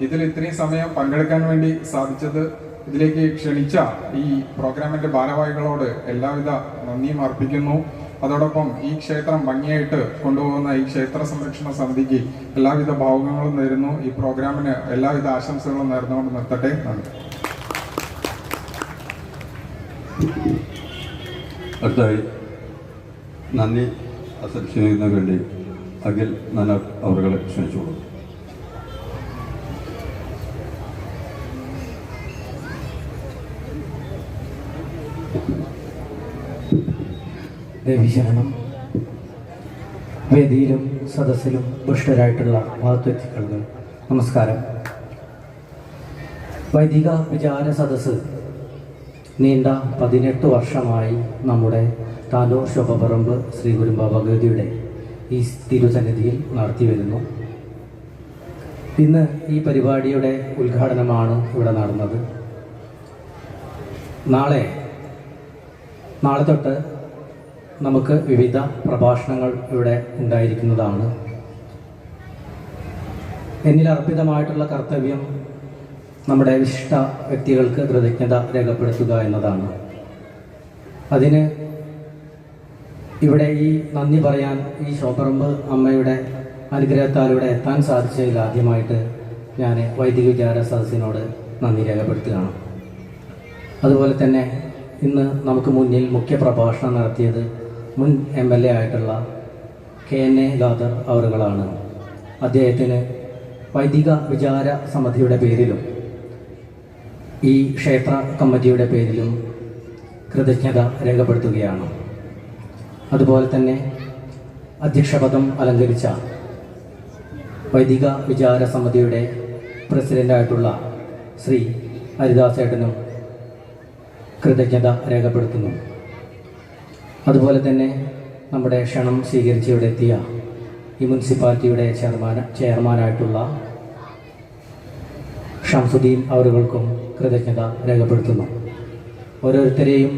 ഇതിൽ ഇത്രയും സമയം പങ്കെടുക്കാൻ വേണ്ടി സാധിച്ചത്, ഇതിലേക്ക് ക്ഷണിച്ച ഈ പ്രോഗ്രാമിന്റെ ഭാരവാഹികളോട് എല്ലാവിധ നന്ദിയും അർപ്പിക്കുന്നു. അതോടൊപ്പം ഈ ക്ഷേത്രം ഭംഗിയായിട്ട് കൊണ്ടുപോകുന്ന ഈ ക്ഷേത്ര സംരക്ഷണ സമിതിക്ക് എല്ലാവിധ ഭാവുകങ്ങളും നേരുന്നു. ഈ പ്രോഗ്രാമിന് എല്ലാവിധ ആശംസകളും നേർന്നുകൊണ്ട് നിർത്തട്ടെ. നന്ദി. അടുത്തായി നന്ദി അസംശയിക്കുന്നതിന് വേണ്ടി അഖിൽ നാനാർ അവരെ ക്ഷണിച്ചോളൂ. ദേവീശരണം. വേദിയിലും സദസ്സിലും ദുഷ്ടരായിട്ടുള്ള മഹത്വ്യക്തികൾക്ക് നമസ്കാരം. വൈദിക വിചാര സദസ്സ് നീണ്ട 18 വർഷമായി നമ്മുടെ താലൂർ ശോഭപറമ്പ് ശ്രീ കുരുമ്പ ഭഗവതിയുടെ ഈ തിരുസന്നിധിയിൽ നടത്തി വരുന്നു. ഇന്ന് ഈ പരിപാടിയുടെ ഉദ്ഘാടനമാണ് ഇവിടെ നടന്നത്. നാളെ തൊട്ട് നമുക്ക് വിവിധ പ്രഭാഷണങ്ങൾ ഇവിടെ ഉണ്ടായിരിക്കുന്നതാണ്. എന്നിൽ അർപ്പിതമായിട്ടുള്ള കർത്തവ്യം നമ്മുടെ വിശിഷ്ട വ്യക്തികൾക്ക് കൃതജ്ഞത രേഖപ്പെടുത്തുക എന്നതാണ്. അതിന് ഇവിടെ ഈ നന്ദി പറയാൻ ഈ ശോഭറമ്പ് അമ്മയുടെ അനുഗ്രഹത്താലൂടെ എത്താൻ സാധിച്ചതിൽ ആദ്യമായിട്ട് ഞാൻ വൈദിക വിചാര സദസ്സിനോട് നന്ദി രേഖപ്പെടുത്തുകയാണ്. അതുപോലെ തന്നെ ഇന്ന് നമുക്ക് മുന്നിൽ മുഖ്യ പ്രഭാഷണം നടത്തിയത് മുൻ MLA ആയിട്ടുള്ള KNA ഖാദർ അവറുകളാണ്. അദ്ദേഹത്തിന് വൈദിക വിചാര സമിതിയുടെ പേരിലും ഈ ക്ഷേത്ര കമ്മിറ്റിയുടെ പേരിലും കൃതജ്ഞത രേഖപ്പെടുത്തുകയാണ്. അതുപോലെ തന്നെ അധ്യക്ഷപദം അലങ്കരിച്ച വൈദിക വിചാര സമിതിയുടെ പ്രസിഡൻ്റായിട്ടുള്ള ശ്രീ ഹരിദാസേട്ടനും കൃതജ്ഞത രേഖപ്പെടുത്തുന്നു. അതുപോലെ തന്നെ നമ്മുടെ ക്ഷണം സ്വീകരിച്ച് ഇവിടെ എത്തിയ ഈ മുനിസിപ്പാലിറ്റിയുടെ ചെയർമാനായിട്ടുള്ള ഷംസുദ്ദീൻ അവരുകൾക്കും കൃതജ്ഞത രേഖപ്പെടുത്തുന്നു. ഓരോരുത്തരെയും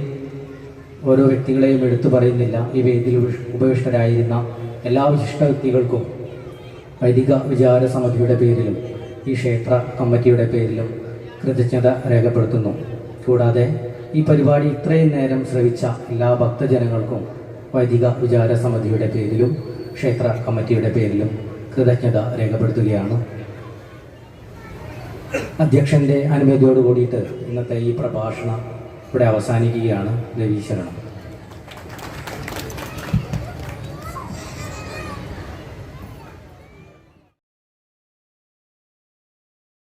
ഓരോ വ്യക്തികളെയും എടുത്തു പറയുന്നില്ല. ഈ വേദിയിൽ ഉപവിഷ്ടരായിരുന്ന എല്ലാ വിശിഷ്ട വ്യക്തികൾക്കും വൈദിക വിചാര സമിതിയുടെ പേരിലും ഈ ക്ഷേത്ര കമ്മിറ്റിയുടെ പേരിലും കൃതജ്ഞത രേഖപ്പെടുത്തുന്നു. കൂടാതെ ഈ പരിപാടി ഇത്രയും നേരം ശ്രവിച്ച എല്ലാ ഭക്തജനങ്ങൾക്കും വൈദിക വിചാര സമിതിയുടെ പേരിലും ക്ഷേത്ര കമ്മിറ്റിയുടെ പേരിലും കൃതജ്ഞത രേഖപ്പെടുത്തുകയാണ്. അധ്യക്ഷൻ്റെ അനുമതിയോട് കൂടിയിട്ട് ഇന്നത്തെ ഈ പ്രഭാഷണം ഇവിടെ അവസാനിക്കുകയാണ്. ദേവീശരണം.